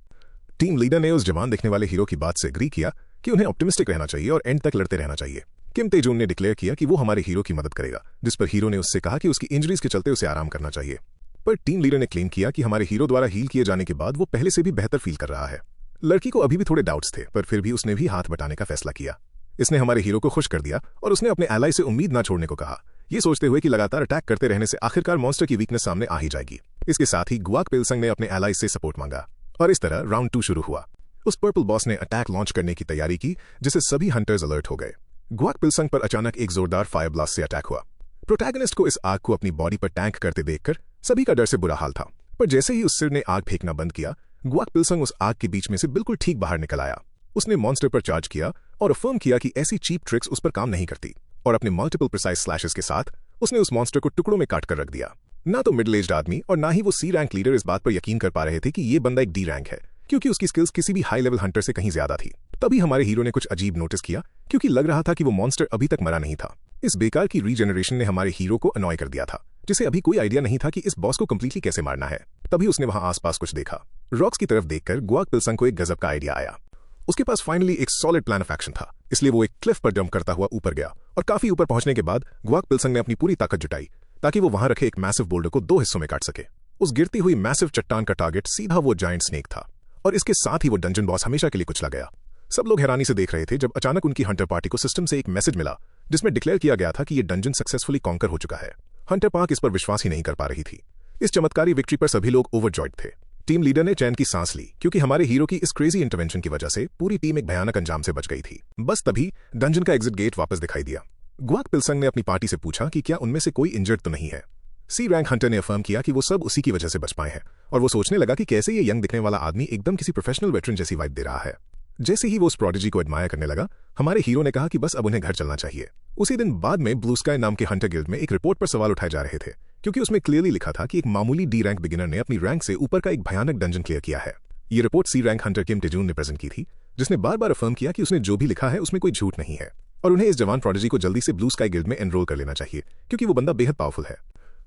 [SPEAKER 1] टीम लीडर ने उस जवान दिखने वाले हीरो की बात से एग्री किया कि उन्हें ऑप्टिमिस्टिक रहना चाहिए और एंड तक लड़ते रहना चाहिए। किम तेजून ने डिक्लेयर किया कि वो हमारे हीरो की मदद करेगा, जिस पर हीरो ने उससे कहा कि उसकी इंजरीज के चलते उसे आराम करना चाहिए। पर टीम लीडर ने क्लेम किया कि हमारे हीरो द्वारा हील किए जाने के बाद वो पहले से भी बेहतर फील कर रहा है। लड़की को अभी भी थोड़े डाउट्स थे, पर फिर भी उसने भी हाथ बटाने का फैसला किया। इसने हमारे हीरो को खुश कर दिया और उसने अपने एलाई से उम्मीद ना छोड़ने को कहा, ये सोचते हुए कि लगातार अटैक करते रहने से आखिरकार मॉन्स्टर की वीकनेस सामने आ ही जाएगी। इसके साथ ही गुआक पिल्सिंग ने अपने एलाई से सपोर्ट मांगा और इस तरह राउंड 2 शुरू हुआ। उस पर्पल बॉस ने अटैक लॉन्च करने की तैयारी की, जिससे सभी हंटर्स अलर्ट हो गए। गुआक पिल्सिंग पर अचानक एक जोरदार फायर ब्लास्ट से अटैक हुआ। प्रोटैगनिस्ट को इस आग को अपनी बॉडी पर टैंक करते देखकर सभी का डर से बुरा हाल था। पर जैसे ही उस सिर ने आग फेंकना बंद किया, गुआक पिल्सिंग उस आग के बीच में से बिल्कुल ठीक बाहर निकल आया। उसने मॉन्स्टर पर चार्ज किया और अफर्म किया कि ऐसी चीप ट्रिक्स उस पर काम नहीं करती, और अपने मल्टीपल प्रिसाइज स्लैशेस के साथ उसने उस मॉन्स्टर को टुकड़ों में काट कर रख दिया। ना तो मिडिल एज्ड आदमी और ना ही वो सी रैंक लीडर इस बात पर यकीन कर पा रहे थे कि ये बंदा एक डी रैंक है, क्योंकि उसकी स्किल्स किसी भी हाई लेवल हंटर से कहीं ज्यादा थी। तभी हमारे हीरो ने कुछ अजीब नोटिस किया, क्योंकि लग रहा था कि वो मॉन्स्टर अभी तक मरा नहीं था। इस बेकार की रीजनरेशन ने हमारे हीरो को अनॉय कर दिया था, जिसे अभी कोई आइडिया नहीं था कि इस बॉस को कंप्लीटली कैसे मारना है। तभी उसने वहां आसपास कुछ देखा। रॉक्स की तरफ देखकर गुआक पिल्सिंग को एक गजब का आइडिया आया। उसके पास फाइनली एक सॉलिड प्लान ऑफ एक्शन था, इसलिए वो एक क्लिफ पर जंप करता हुआ ऊपर गया और काफी ऊपर पहुंचने के बाद गुआक पिल्सिंग ने अपनी पूरी ताकत जुटाई ताकि वो वहां रखे एक मैसिव बोल्डर को 2 हिस्सों में काट सके। उस गिरती हुई मैसिव चट्टान का टारगेट सीधा वो जायंट स्नेक था, और इसके साथ ही वो डंजन बॉस हमेशा के लिए कुचला गया। सब लोग हैरानी से देख रहे थे जब अचानक उनकी हंटर पार्टी को सिस्टम से एक मैसेज मिला, जिसमें डिक्लेयर किया गया था कि ये डंजन सक्सेसफुली कॉन्कर हो चुका है। हंटर पार्क इस पर विश्वास ही नहीं कर पा रही थी। इस चमत्कारी विक्ट्री पर सभी लोग ओवरजॉयड थे। टीम लीडर ने चैन की सांस ली, क्योंकि हमारे हीरो की इस क्रेजी इंटरवेंशन की वजह से पूरी टीम एक भयानक अंजाम से बच गई थी। बस तभी डंजन का एग्जिट गेट वापस दिखाई दिया। गुआक पिल्सिंग ने अपनी पार्टी से पूछा कि क्या उनमें से कोई इंजर्ड तो नहीं है। सी रैंक हंटर ने अफर्म किया कि वो सब उसी की वजह से बच पाए हैं, और वो सोचने लगा कि कैसे ये यंग दिखने वाला आदमी एकदम किसी प्रोफेशनल वेटरन जैसी वाइब दे रहा है। जैसे ही वो उस प्रोडिजी को एडमायर करने लगा, हमारे हीरो ने कहा कि बस अब उन्हें घर चलना चाहिए। उसी दिन बाद में ब्लू स्काई नाम के हंटर गिल्ड में एक रिपोर्ट पर सवाल उठाए जा रहे थे, क्योंकि उसमें क्लियरली लिखा था कि एक मामूली डी रैंक बिगिनर ने अपनी रैंक से ऊपर का एक भयानक डंजन क्लियर किया है। ये रिपोर्ट सी रैंक हंटर किम तेजून ने प्रेजेंट की थी, जिसने बार बार अफर्म किया कि उसने जो भी लिखा है उसमें कोई झूठ नहीं है, और उन्हें इस जवान प्रोडिजी को जल्दी से ब्लू स्काई गिल्ड में एनरोल कर लेना चाहिए, क्योंकि वो बंदा बेहद पावरफुल है।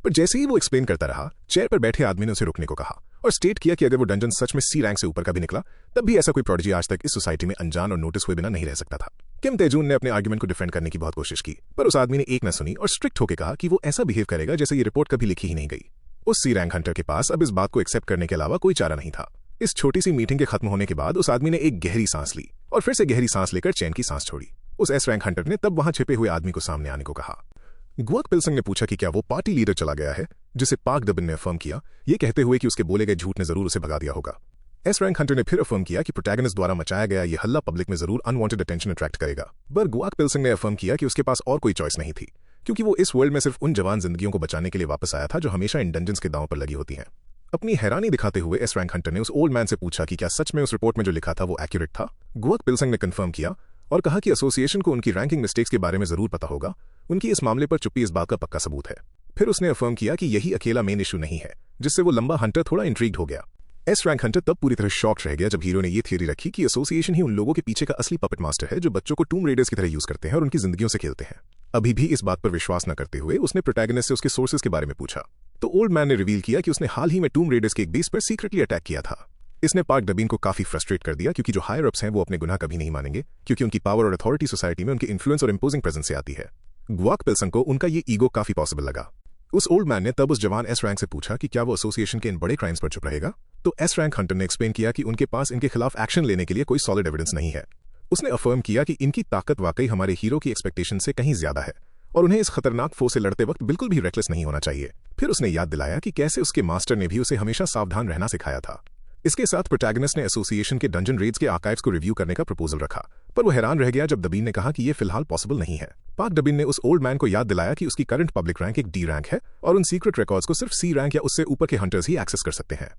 [SPEAKER 1] पर जैसे ही वो एक्सप्लेन करता रहा, चेयर पर बैठे आदमी ने उसे रुकने को कहा और स्टेट किया कि अगर वो डंजन सच में सी रैंक से ऊपर का भी निकला, तब भी ऐसा कोई प्रोडिजी आज तक इस सोसाइटी में अनजान और नोटिस हुए बिना नहीं रह सकता था। किम तेजून ने अपने आर्ग्यूमेंट को डिफेंड करने की बहुत कोशिश की, पर उस आदमी ने एक न सुनी और स्ट्रिक्ट होकर कहा कि वो ऐसा बिहेव करेगा जैसे ये रिपोर्ट कभी लिखी ही नहीं गई। उस सी रैंक हंटर के पास अब इस बात को एक्सेप्ट करने के अलावा कोई चारा नहीं था। इस छोटी सी मीटिंग के खत्म होने के बाद उस आदमी ने एक गहरी सांस ली और फिर से गहरी सांस लेकर चैन की सांस छोड़ी। उस एस रैंक हंटर ने तब वहां छिपे हुए आदमी को सामने आने को कहा। गुआक पिल्सिंग ने पूछा कि क्या वो पार्टी लीडर चला गया है, जिसे पाक डबिन ने अफर्म किया, ये कहते हुए कि उसके बोले गए झूठ ने जरूर उसे भगा दिया होगा। एस रैंक हंटर ने फिर अफर्म किया कि प्रोटैगनिस्ट द्वारा मचाया गया ये हल्ला पब्लिक में जरूर अनवांटेड अटेंशन अट्रैक्ट करेगा। पर गुआक पिल्सिंग ने अफर्म किया कि उसके पास और कोई चॉइस नहीं थी, क्योंकि वो इस वर्ल्ड में सिर्फ उन जवान जिंदगियों को बचाने के लिए वापस आया था जो हमेशा इन डंजन्स के दांव पर लगी होती हैं। अपनी हैरानी दिखाते हुए एस रैंक हंटर ने उस ओल्ड मैन से पूछा कि क्या सच में उस रिपोर्ट में जो लिखा था वो एक्यूरेट था। गुआक पिल्सिंग ने कंफर्म किया और कहा कि एसोसिएशन को उनकी रैंकिंग मिस्टेक्स के बारे में जरूर पता होगा। उनकी इस मामले पर चुप्पी इस बात का पक्का सबूत है। फिर उसने अफर्म किया कि यही अकेला मेन इशू नहीं है, जिससे वो लंबा हंटर थोड़ा इंट्रीग्ड हो गया। एस रैंक हंटर तब पूरी तरह शॉक्ड रह गया जब हीरो ने ये थियरी रखी कि एसोसिएशन ही उन लोगों के पीछे का असली पपेट मास्टर है जो बच्चों को टूम रेडर्स की तरह यूज करते हैं और उनकी जिंदगियों से खेलते हैं। अभी भी इस बात पर विश्वास न करते हुए उसने प्रोटैगनिस्ट से उसके सोर्सेज के बारे में पूछा, तो ओल्ड मैन ने रिवील किया कि उसने हाल ही में टूम रेडर्स के एक बेस पर सीक्रेटली अटैक किया था। इसने पार्क डबीन को काफी फ्रस्ट्रेट कर दिया, क्योंकि जो हायर अप्स हैं वो अपने गुनाह कभी नहीं मानेंगे, क्योंकि उनकी पावर और अथॉरिटी सोसाइटी में उनके इन्फ्लुएंस और इंपोजिंग प्रेजेंस से आती है। गुआक पिल्सिंग को उनका ये ईगो काफी पॉसिबल लगा। उस ओल्ड मैन ने तब उस जवान एस रैंक से पूछा कि क्या वो एसोसिएशन के इन बड़े क्राइम्स पर चुप रहेगा। तो एस रैंक हंटर ने एक्सप्लेन किया कि उनके पास इनके खिलाफ एक्शन लेने के लिए कोई सॉलिड एविडेंस नहीं है। उसने अफर्म किया कि इनकी ताकत वाकई हमारे हीरो की एक्सपेक्टेशन से कहीं ज्यादा है, और उन्हें इस खतरनाक फो से लड़ते वक्त बिल्कुल भी रेकलेस नहीं होना चाहिए। फिर उसने याद दिलाया कि कैसे उसके मास्टर ने भी उसे हमेशा सावधान रहना सिखाया था। इसके साथ प्रोटैगनिस्ट ने एसोसिएशन के डंजन रेड्स के आर्काइव्स को रिव्यू करने का प्रपोजल रखा, पर वो हैरान रह गया जब डबीन ने कहा कि ये फिलहाल पॉसिबल नहीं है। पाक डबीन ने उस ओल्ड मैन को याद दिलाया कि उसकी करंट पब्लिक रैंक एक डी रैंक है और उन सीक्रेट रिकॉर्ड्स को सिर्फ सी रैंक या उससे ऊपर के हंटर्स ही एक्सेस कर सकते हैं।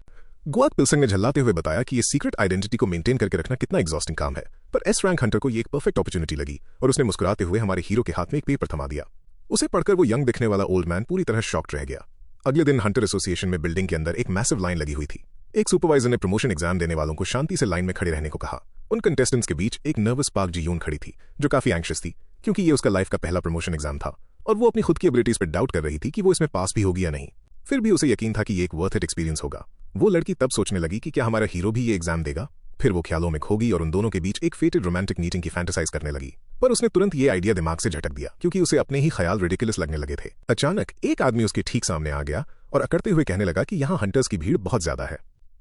[SPEAKER 1] गुआक पिल्सिंग ने झल्लाते हुए बताया कि ये सीक्रेट आइडेंटिटी को मेंटेन करके रखना कितना एग्जॉस्टिंग काम है, पर एस रैंक हंटर को ये एक परफेक्ट अपॉर्चुनिटी लगी और उसने मुस्कुराते हुए हमारे हीरो के हाथ में एक पेपर थमा दिया। उसे पढ़कर वो यंग दिखने वाला ओल्ड मैन पूरी तरह शॉक्ड रह गया। अगले दिन हंटर एसोसिएशन में बिल्डिंग के अंदर एक मैसिव लाइन लगी हुई थी। एक सुपरवाइजर ने प्रमोशन एग्जाम देने वालों को शांति से लाइन में खड़े रहने को कहा। उन कंटेस्टेंट्स के बीच एक नर्वस पार्क जी यून खड़ी थी, जो काफी एंग्शियस थी क्योंकि ये उसका लाइफ का पहला प्रमोशन एग्जाम था और वो अपनी खुद की एबिलिटीज पर डाउट कर रही थी कि वो इसमें पास भी होगी या नहीं। फिर भी उसे यकीन था कि ये एक वर्थ इट एक्सपीरियंस होगा। वो लड़की तब सोचने लगी कि क्या हमारा हीरो भी ये एग्जाम देगा। फिर वो ख्यालों में खो गई और उन दोनों के बीच एक फेटेड रोमांटिक मीटिंग की फैंटेसाइज करने लगी। पर उसने तुरंत ये आइडिया दिमाग से झटक दिया क्योंकि उसे अपने ही ख्याल रिडिकुलस लगने लगे थे। अचानक एक आदमी उसके ठीक सामने आ गया और अकड़ते हुए कहने लगा कि यहाँ हंटर्स की भीड़ बहुत ज्यादा है।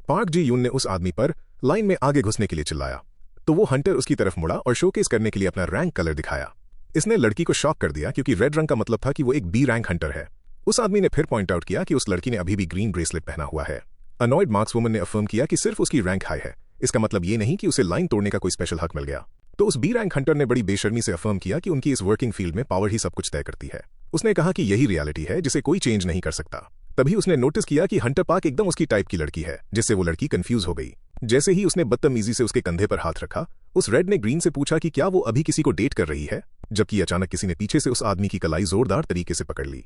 [SPEAKER 1] पार्क जी यून ने उस आदमी पर लाइन में आगे घुसने के लिए चिल्लाया तो वो हंटर उसकी तरफ मुड़ा और शोकेस करने के लिए अपना रैंक कलर दिखाया। इसने लड़की को शॉक कर दिया क्योंकि रेड रंग का मतलब था कि वो एक बी रैंक हंटर है। उस आदमी ने फिर पॉइंट आउट किया कि उस लड़की ने अभी भी ग्रीन ब्रेसलेट पहना हुआ है। अनॉयड मार्क्सवुमन ने अफर्म किया कि सिर्फ उसकी रैंक हाई है, इसका मतलब ये नहीं कि उसे लाइन तोड़ने का कोई स्पेशल हक मिल गया। तो उस बी रैंक हंटर ने बड़ी बेशर्मी से अफर्म किया कि उनकी इस वर्किंग फील्ड में पावर ही सब कुछ तय करती है। उसने कहा कि यही रियलिटी है जिसे कोई चेंज नहीं कर सकता। तभी उसने नोटिस किया कि हंटर पार्क एकदम उसकी टाइप की लड़की है, जिससे वो लड़की कंफ्यूज हो गई। जैसे ही उसने बदतमीजी से उसके कंधे पर हाथ रखा, उस रेड ने ग्रीन से पूछा कि क्या वो अभी किसी को डेट कर रही है, जबकि अचानक किसी ने पीछे से उस आदमी की कलाई जोरदार तरीके से पकड़ ली।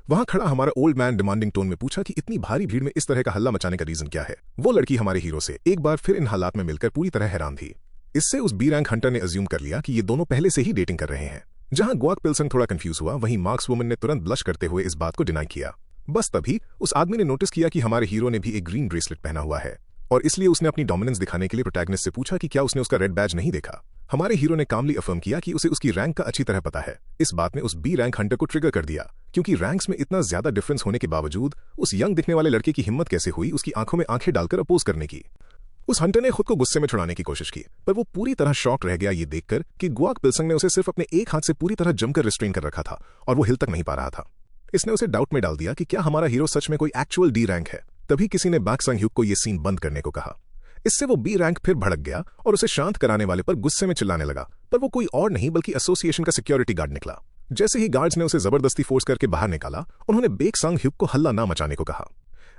[SPEAKER 1] वहां खड़ा हमारा ओल्ड मैन डिमांडिंग टोन में पूछा कि इतनी भारी भीड़ में इस तरह का हल्ला मचाने का रीजन क्या है। वो लड़की हमारे हीरो से एक बार फिर इन हालात में मिलकर पूरी तरह हैरान थी। इससे उस बी रैंक हंटर ने अज्यूम कर लिया कि ये दोनों पहले से ही डेटिंग कर रहे हैं। जहां ग्वाक पिल्सन थोड़ा कंफ्यूज हुआ, वहीं मार्क्सवुमन ने तुरंत ब्लश करते हुए इस बात को डिनाई किया। बस तभी उस आदमी ने नोटिस किया कि हमारे हीरो ने भी एक ग्रीन ब्रेसलेट पहना हुआ है और इसलिए उसने अपनी डोमिनेंस दिखाने के लिए प्रोटैगनिस्ट से पूछा कि क्या उसने उसका रेड बैज नहीं देखा। हमारे हीरो ने कामली अफर्म किया कि उसे उसकी रैंक का अच्छी तरह पता है। इस बात ने उस बी रैंक हंटर को ट्रिगर कर दिया क्योंकि रैंक्स में इतना ज्यादा डिफरेंस होने के बावजूद उस यंग दिखने वाले लड़के की हिम्मत कैसे हुई उसकी आंखों में आंखें डालकर अपोज करने की। उस हंटर ने खुद को गुस्से में छुड़ाने की कोशिश की, पर वो पूरी तरह शॉक रह गया ये देखकर कि ग्वाक पिल्सन ने उसे सिर्फ अपने एक हाथ से पूरी तरह जमकर रिस्ट्रेन कर रखा था और वो हिल तक नहीं पा रहा था। इसने उसे डाउट में डाल दिया कि क्या हमारा हीरो सच में कोई एक्चुअल डी रैंक है। तभी किसी ने बैक संग ह्यूक को ये सीन बंद करने को कहा। इससे वो बी रैंक फिर भड़क गया और उसे शांत कराने वाले पर गुस्से में चिल्लाने लगा, पर वो कोई और नहीं बल्कि एसोसिएशन का सिक्योरिटी गार्ड निकला। जैसे ही गार्ड्स ने उसे जबरदस्ती फोर्स करके बाहर निकाला, उन्होंने बेक संग ह्यूक को हल्ला ना मचाने को कहा।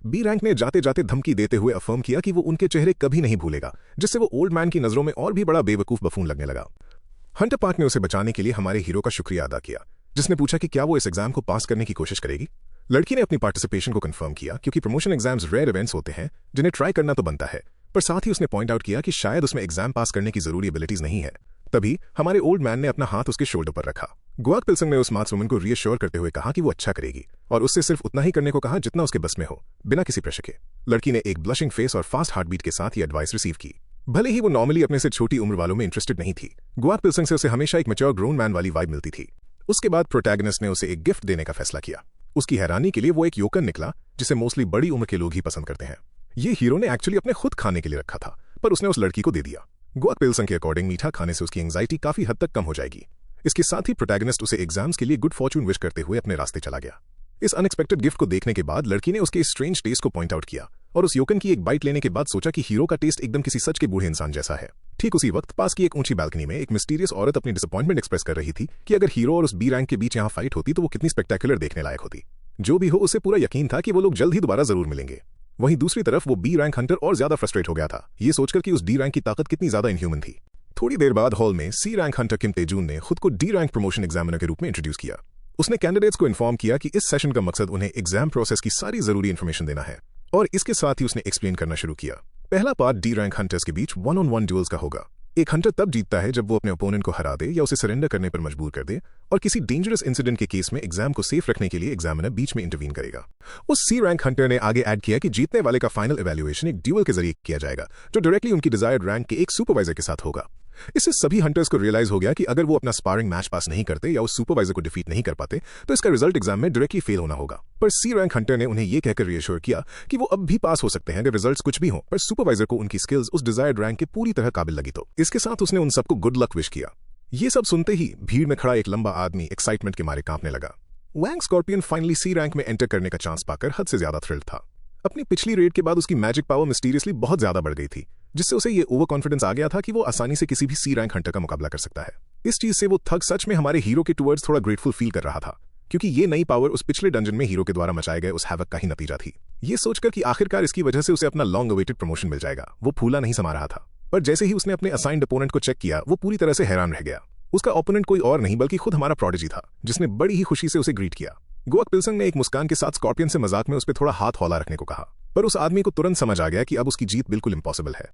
[SPEAKER 1] बी रैंक ने जाते जाते धमकी देते हुए अफर्म किया कि वो उनके चेहरे कभी नहीं भूलेगा, जिससे वो ओल्ड मैन की नजरों में और भी बड़ा बेवकूफ बफून लगने लगा। हंटर पार्क ने उसे बचाने के लिए हमारे हीरो का शुक्रिया अदा किया, जिसने पूछा कि क्या वो इस एग्जाम को पास करने की कोशिश करेगी। लड़की ने अपनी पार्टिसिपेशन को कंफर्म किया क्योंकि प्रमोशन एग्जाम्स रेयर इवेंट्स होते हैं जिन्हें ट्राई करना तो बनता है, पर साथ ही उसने पॉइंट आउट किया कि शायद उसमें एग्जाम पास करने की जरूरी एबिलिटीज नहीं है। तभी हमारे ओल्ड मैन ने अपना हाथ उसके शोल्डर पर रखा। ग्वाक पिल्सन ने उस मार्क्सवुमन को रीअश्योर करते हुए कहा कि वो अच्छा करेगी और उससे सिर्फ उतना ही करने को कहा जितना उसके बस में हो, बिना किसी प्रेशर के। लड़की ने एक ब्लशिंग फेस और फास्ट हार्टबीट के साथ ये एडवाइस रिसीव की। भले ही वो नॉर्मली अपने से छोटी उम्र वालों में इंटरेस्टेड नहीं थी, ग्वाक पिल्सन से उसे हमेशा एक मैच्योर ग्रोन मैन वाली वाइब मिलती थी। उसके बाद प्रोटैगनिस्ट ने उसे एक गिफ्ट देने का फैसला किया। उसकी हैरानी के लिए वो एक योकन निकला जिसे मोस्टली बड़ी उम्र के लोग ही पसंद करते हैं। ये हीरो ने एक्चुअली अपने खुद खाने के लिए रखा था, पर उसने उस लड़की को दे दिया। ग्वाक पिल्सन के अकॉर्डिंग मीठा खाने से उसकी एंजाइटी काफी हद तक कम हो जाएगी। इसके साथ ही प्रोटैगनिस्ट उसे एग्जाम्स के लिए गुड फॉर्चून विश करते हुए अपने रास्ते चला गया। इस अनएक्सपेक्टेड गिफ्ट को देखने के बाद लड़की ने उसके स्ट्रेंज टेस्ट को पॉइंट आउट किया और उस योकन की एक बाइट लेने के बाद सोचा कि हीरो का टेस्ट एकदम किसी सच के बूढ़े इंसान जैसा है। ठीक उसी वक्त पास की एक ऊंची बालकनी में एक मिस्टीरियस औरत अपनी डिसअपॉइंटमेंट एक्सप्रेस कर रही थी कि अगर हीरो और उस बी रैंक के बीच यहाँ फाइट होती तो वो कितनी स्पेक्टेकुलर देखने लायक होती। जो भी हो, उसे पूरा यकीन था कि वो लोग जल्द ही दोबारा जरूर मिलेंगे। वहीं दूसरी तरफ वो बी रैंक हंटर और ज्यादा फ्रस्ट्रेट हो गया था, ये सोचकर कि उस डी रैंक की ताकत कितनी ज्यादा इनह्यूमन थी। थोड़ी देर बाद हॉल में सी रैंक हंटर किम तेजून ने खुद को डी रैंक प्रमोशन एग्जामिनर के रूप में इंट्रोड्यूस किया। उसने कैंडिडेट्स को इन्फॉर्म किया कि इस सेशन का मकसद उन्हें एग्जाम प्रोसेस की सारी जरूरी इन्फॉर्मेशन देना है और इसके साथ ही उसने एक्सप्लेन करना शुरू किया। पहला पार्ट डी रैंक हंटर्स के बीच 1-on-1 ड्यूल्स का होगा। एक हंटर तब जीतता है जब वो अपने ओपोनेंट को हरा दे या उसे सरेंडर करने पर मजबूर कर दे, और किसी डेंजरस इंसिडेंट के केस में एग्जाम को सेफ रखने के लिए एग्जामिनर बीच में इंटरवीन करेगा। उस सी रैंक हंटर ने आगे ऐड किया कि जीतने वाले का फाइनल इवैल्यूएशन एक ड्यूअल के जरिए किया जाएगा, जो डायरेक्टली उनकी डिजायर्ड रैंक के एक सुपरवाइजर के साथ होगा। इससे सभी हंटर्स को रियलाइज हो गया कि अगर वो अपना स्पारिंग मैच पास नहीं करते या उस सुपरवाइजर को डिफीट नहीं कर पाते तो इसका रिजल्ट एग्जाम में डायरेक्टली फेल होना होगा। पर सी रैंक हंटर ने उन्हें यह कहकर रिएश्योर किया कि वो अब भी पास हो सकते हैं अगर रिजल्ट्स कुछ भी हो, पर सुपरवाइजर को उनकी स्किल्स उस डिजायर्ड रैंक के पूरी तरह काबिल लगी तो। इसके साथ उसने उन सबको गुड लक विश किया। ये सब सुनते ही भीड़ में खड़ा एक लंबा आदमी एक्साइटमेंट के मारे कांपने लगा। वैंग स्कॉर्पियन फाइनली सी रैंक में एंटर करने का चांस पाकर हद से ज्यादा थ्रिल्ड था। अपनी पिछली रेड के बाद उसकी मैजिक पावर मिस्टीरियसली बहुत ज्यादा बढ़ गई थी, जिससे उसे ये ओवर कॉन्फिडेंस आ गया था कि वो आसानी से किसी भी सी रैंक हंटर का मुकाबला कर सकता है। इस चीज से वो थग सच में हमारे हीरो के टुवर्ड्स थोड़ा ग्रेटफुल फील कर रहा था, क्योंकि ये नई पावर उस पिछले डंजन में हीरो के द्वारा मचाए गए उस हैवक का ही नतीजा थी। ये सोचकर कि आखिरकार इसकी वजह से उसे अपना लॉन्ग अवेटेड प्रमोशन मिल जाएगा, वो फूला नहीं समा रहा था। पर जैसे ही उसने अपने असाइंड अपोनेंट को चेक किया, वो पूरी तरह से हैरान रह गया। उसका ओपोनेंट कोई और नहीं बल्कि खुद हमारा प्रोडिजी था, जिसने बड़ी ही खुशी से उसे ग्रीट किया। गुआक पिल्सन ने एक मुस्कान के साथ स्कॉर्पियन से मजाक में उस पर थोड़ा हाथ हौला रखने को कहा, पर उस आदमी को तुरंत समझ आ गया कि अब उसकी जीत बिल्कुल इम्पॉसिबल है।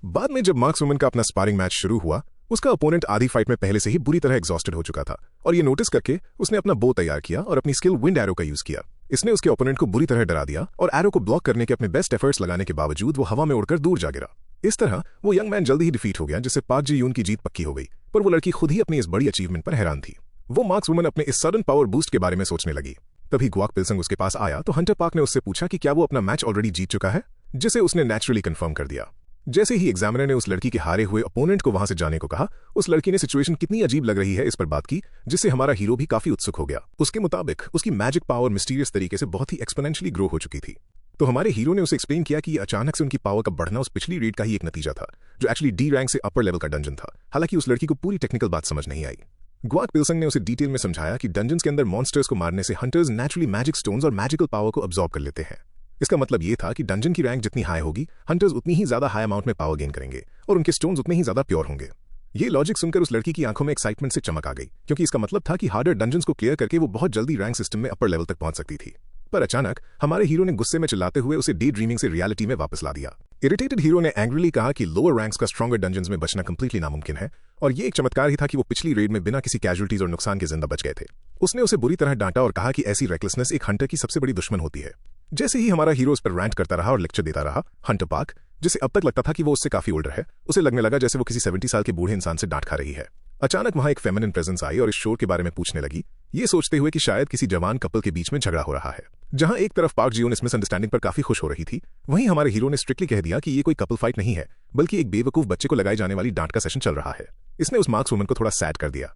[SPEAKER 1] बाद में जब मार्क्स वुमन का अपना स्पारिंग मैच शुरू हुआ, उसका ओपोनेंट आधी फाइट में पहले से ही बुरी तरह एग्जॉस्टेड हो चुका था, और ये नोटिस करके उसने अपना बो तैयार किया और अपनी स्किल विंड एरो का यूज किया। इसने उसके ओपोनेंट को बुरी तरह डरा दिया और एरो को ब्लॉक करने के अपने बेस्ट एफर्ट्स लगाने के बावजूद वो हवा में उड़कर दूर जा गिरा। इस तरह वो यंग मैन जल्दी ही डिफीट हो गया, जिससे पाक जी यून की जीत पक्की हो गई। पर वो लड़की खुद ही अपनी इस बड़ी अचीवमेंट पर हैरान थी। वो मार्क्स वुमन अपने इस सडन पावर बूस्ट के बारे में सोचने लगी। तभी गुआक पिल्सन उसके पास आया तो हंटर पार्क ने उससे पूछा कि क्या वो अपना मैच ऑलरेडी जीत चुका है, जिसे उसने नेचुरली कंफर्म कर दिया। जैसे ही एग्जामिनर ने उस लड़की के हारे हुए ओपोनेंट को वहां से जाने को कहा, उस लड़की ने सिचुएशन कितनी अजीब लग रही है इस पर बात की, जिससे हमारा हीरो भी काफी उत्सुक हो गया। उसके मुताबिक उसकी मैजिक पावर मिस्टीरियस तरीके से बहुत ही एक्सपोनेंशियली ग्रो हो चुकी थी। तो हमारे हीरो ने उसे एक्सप्लेन किया कि अचानक से उनकी पावर का बढ़ना उस पिछली रेड का ही एक नतीजा था, जो एक्चुअली डी रैंक से अपर लेवल का डंजन था। हालांकि उस लड़की को पूरी टेक्निकल बात समझ नहीं आई। गुआक पिल्सन ने उसे डिटेल में समझाया कि डंजन्स के अंदर मॉन्स्टर्स को मारने से हंटर्स नेचुरली मैजिक स्टोन्स और मैजिकल पावर को अब्सॉर्ब कर लेते हैं। इसका मतलब ये था कि डंजन की रैंक जितनी हाई होगी, हंटर्स उतनी ही ज्यादा हाई अमाउंट में पावर गेन करेंगे और उनके स्टोन्स उतने ही ज्यादा प्योर होंगे। ये लॉजिक सुनकर उस लड़की की आंखों में एक्साइटमेंट से चमक आ गई, क्योंकि इसका मतलब था कि हार्डर डंजन्स को क्लियर करके वो बहुत जल्दी रैंक सिस्टम में अपर लेवल तक पहुंच सकती थी। पर अचानक हमारे हीरो ने गुस्से में चिल्लाते हुए उसे डे ड्रीमिंग से रियलिटी में वापस ला दिया। इरिटेटेड हीरो ने एंग्रीली कहा कि लोअर रैंक्स का स्ट्रॉन्गर डंजन्स में बचना कंप्लीटली नामुमकिन है, और ये एक चमत्कार ही था कि वो पिछली रेड में बिना किसी कैजुअलिटीज और नुकसान के जिंदा बच गए थे। उसने उसे बुरी तरह डांटा और कहा कि ऐसी रेकलेसनेस एक हंटर की सबसे बड़ी दुश्मन होती है। जैसे ही हमारा हीरो उस पर रैंट करता रहा और लेक्चर देता रहा, हंटर पार्क, जिसे अब तक लगता था कि वो उससे काफी ओल्डर है, उसे लगने लगा जैसे वो किसी 70 साल के बूढ़े इंसान से डांट खा रही है। अचानक वहां एक फेमिनिन प्रेजेंस आई और इस शोर के बारे में पूछने लगी, ये सोचते हुए कि शायद किसी जवान कपल के बीच में झगड़ा हो रहा है। जहां एक तरफ पार्क जियोन इस मिसअंडरस्टैंडिंग पर काफी खुश हो रही थी, वहीं हमारे हीरो ने स्ट्रिक्टली कह दिया कि ये कोई कपल फाइट नहीं है, बल्कि एक बेवकूफ बच्चे को लगाई जाने वाली डांट का सेशन चल रहा है। इसने उस मार्क्स वुमन को थोड़ा सैड कर दिया।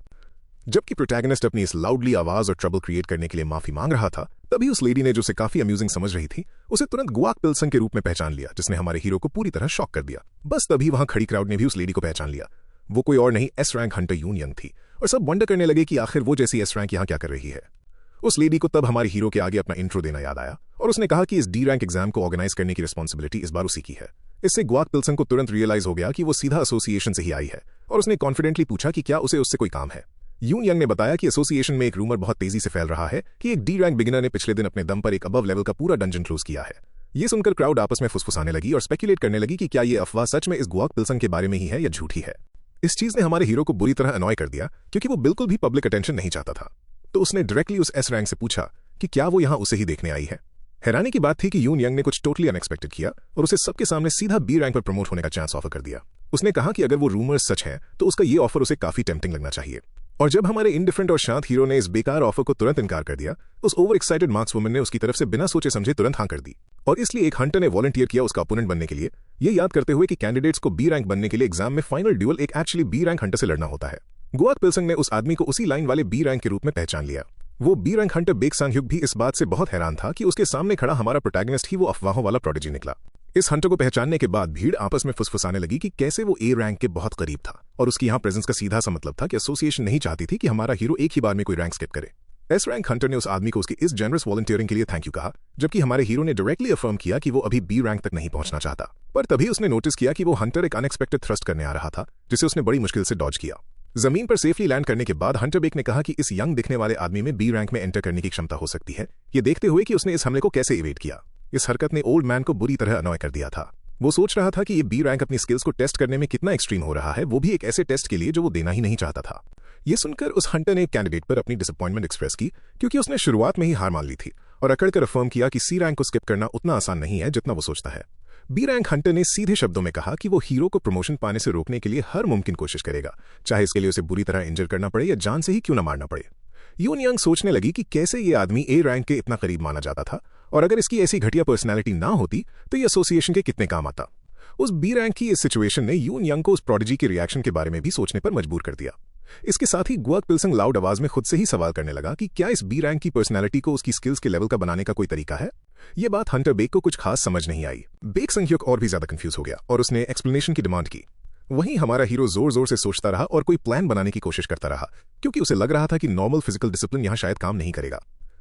[SPEAKER 1] जबकि प्रोटैगनिस्ट अपनी इस लाउडली आवाज और ट्रबल क्रिएट करने के लिए माफी मांग रहा था, तभी उस लेडी ने, जो उसे काफी अम्यूजिंग समझ रही थी, उसे तुरंत गुआक पिल्सन के रूप में पहचान लिया, जिसने हमारे हीरो को पूरी तरह शॉक कर दिया। बस तभी वहां खड़ी क्राउड ने भी उस लेडी को पहचान लिया। वो कोई और नहीं, एस रैंक हंटर यून यंग थी, और सब वंडर करने लगे कि आखिर वो जैसी एस रैंक यहां क्या कर रही है। उस लेडी को तब हमारे हीरो के आगे अपना इंट्रो देना याद आया, और उसने कहा कि इस डी रैंक एग्जाम को ऑर्गेनाइज करने की रिस्पॉन्सिबिलिटी इस बार उसी की है। इससे गुआक पिल्सन को तुरंत रियलाइज हो गया कि वो सीधा एसोसिएशन से ही आई है, और उसने कॉन्फिडेंटली पूछा कि क्या उसे उससे कोई काम है। यून यंग ने बताया कि एसोसिएशन में एक रूमर बहुत तेजी से फैल रहा है कि एक डी रैंक बिगिनर ने पिछले दिन अपने दम पर एक अबव लेवल का पूरा डंजन क्लोज किया है। ये सुनकर क्राउड आपस में फुसफुसाने लगी और स्पेकुलेट करने लगी कि क्या ये अफवाह सच में इस गुआक पिल्सन के बारे में ही है या झूठी है। इस चीज ने हमारे हीरो को बुरी तरह अनॉय कर दिया, क्योंकि वो बिल्कुल भी पब्लिक अटेंशन नहीं चाहता था। तो उसने डायरेक्टली उस एस रैंक से पूछा कि क्या वो यहां उसे ही देखने आई है। हैरानी की बात थी कि यून यंग ने कुछ टोटली अनएक्सपेक्टेड किया और उसे सबके सामने सीधा बी रैंक पर प्रमोट होने का चांस ऑफर कर दिया। उसने कहा कि अगर वो रूमर्स सच हैं तो उसका ये ऑफर उसे काफी टेम्पटिंग लगना चाहिए। और जब हमारे इंडिफरेंट और शांत हीरो ने इस बेकार ऑफर को तुरंत इनकार कर दिया, उस ओवर एक्साइटेड मार्क्स वुमन ने उसकी तरफ से बिना सोचे समझे तुरंत हाँ कर दी। और इसलिए एक हंटर ने वॉलंटियर किया उसका अपोनेंट बनने के लिए, ये याद करते हुए कि कैंडिडेट्स को बी रैंक बनने के लिए एग्जाम में फाइनल ड्यूअल एक एक्चुअली बी रैंक हंटर से लड़ना होता है। गुआक पिल्सन ने उस आदमी को उसी लाइन वाले बी रैंक के रूप में पहचान लिया। वो बी रैंक हंटर बेक सांग-ह्युक भी इस बात से बहुत हैरान था कि उसके सामने खड़ा हमारा प्रोटैगनिस्ट ही वो अफवाहों वाला प्रोडिजी निकला। इस हंटर को पहचानने के बाद भीड़ आपस में फुसफुसाने लगी कि कैसे वो ए रैंक के बहुत करीब था, और उसकी यहाँ प्रेजेंस का सीधा सा मतलब था कि एसोसिएशन नहीं चाहती थी कि हमारा हीरो एक ही बार में कोई रैंक स्किप करे। एस रैंक हंटर ने उस आदमी को उसकी इस जेनरस वॉलंटियरिंग के लिए थैंक यू कहा, जबकि हमारे हीरो ने डायरेक्टली अफर्म किया कि वो अभी बी रैंक तक नहीं पहुंचना चाहता। पर तभी उसने नोटिस किया कि वो हंटर एक अनएक्सपेक्टेड थ्रस्ट करने आ रहा था, जिसे उसने बड़ी मुश्किल से डॉज किया। जमीन पर सेफली लैंड करने के बाद हंटर बेक ने कहा कि इस यंग दिखने वाले आदमी में बी रैंक में एंटर करने की क्षमता हो सकती है, ये देखते हुए कि उसने इस हमले को कैसे इवेट किया। इस हरकत ने ओल्ड मैन को बुरी तरह अनॉय कर दिया था। वो सोच रहा था कि ये बी रैंक अपनी स्किल्स को टेस्ट करने में कितना एक्सट्रीम हो रहा है, वो भी एक ऐसे टेस्ट के लिए जो वो देना ही नहीं चाहता था। ये सुनकर उस हंटर ने कैंडिडेट पर अपनी डिसअपॉइंटमेंट एक्सप्रेस की, क्योंकि उसने शुरुआत में ही हार मान ली थी और अकड़कर अफर्म किया कि सी रैंक को स्किप करना उतना आसान नहीं है जितना वो सोचता है। बी रैंक हंटर ने सीधे शब्दों में कहा कि वो हीरो को प्रमोशन पाने से रोकने के लिए हर मुमकिन कोशिश करेगा, चाहे इसके लिए उसे बुरी तरह इंजर करना पड़े या जान से ही क्यों न मारना पड़े। यून यंग सोचने लगी कि कैसे ये आदमी ए रैंक के इतना करीब माना जाता था, और अगर इसकी ऐसी घटिया पर्सनैलिटी ना होती तो ये एसोसिएशन के कितने काम आता। उस बी रैंक की इस सिचुएशन ने यून यंग को उस प्रोडिजी के रिएक्शन के बारे में भी सोचने पर मजबूर कर दिया। इसके साथ ही गुआक पिल्सन लाउड आवाज में खुद से ही सवाल करने लगा कि क्या इस बी रैंक की पर्सनैलिटी को उसकी स्किल्स के लेवल का बनाने का कोई तरीका है। ये बात हंटर बेक को कुछ खास समझ नहीं आई। बेक सांग-ह्युक और भी ज्यादा कंफ्यूज हो गया और उसने एक्सप्लेनेशन की डिमांड की। वहीं हमारा हीरो जोर जोर से सोचता रहा और कोई प्लान बनाने की कोशिश करता रहा, क्योंकि उसे लग रहा था कि नॉर्मल फिजिकल डिसिप्लिन यहां शायद काम नहीं करेगा।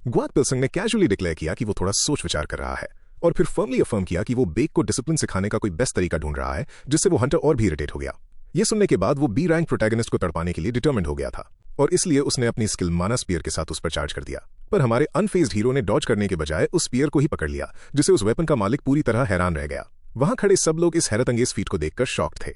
[SPEAKER 1] गुआक पिल्सन ने कैजुअली डिक्लेयर किया कि वो थोड़ा सोच विचार कर रहा है, और फिर फर्मली अफर्म किया कि वो बेक को डिसिप्लिन सिखाने का कोई बेस्ट तरीका ढूंढ रहा है, जिससे वो हंटर और भी इरिटेट हो गया। ये सुनने के बाद वो बी रैंक प्रोटैगनिस्ट को तड़पाने के लिए डिटरमिन्ड हो गया था और इसलिए उसने अपनी स्किल माना स्पीयर के साथ उस पर चार्ज कर दिया। पर हमारे अनफेज्ड हीरो ने डॉज करने के बजाय उस स्पीयर को ही पकड़ लिया, जिससे उस वेपन का मालिक पूरी तरह हैरान रह गया। वहां खड़े सब लोग इस हैरतअंगेज फीट को देखकर शॉक्ड थे।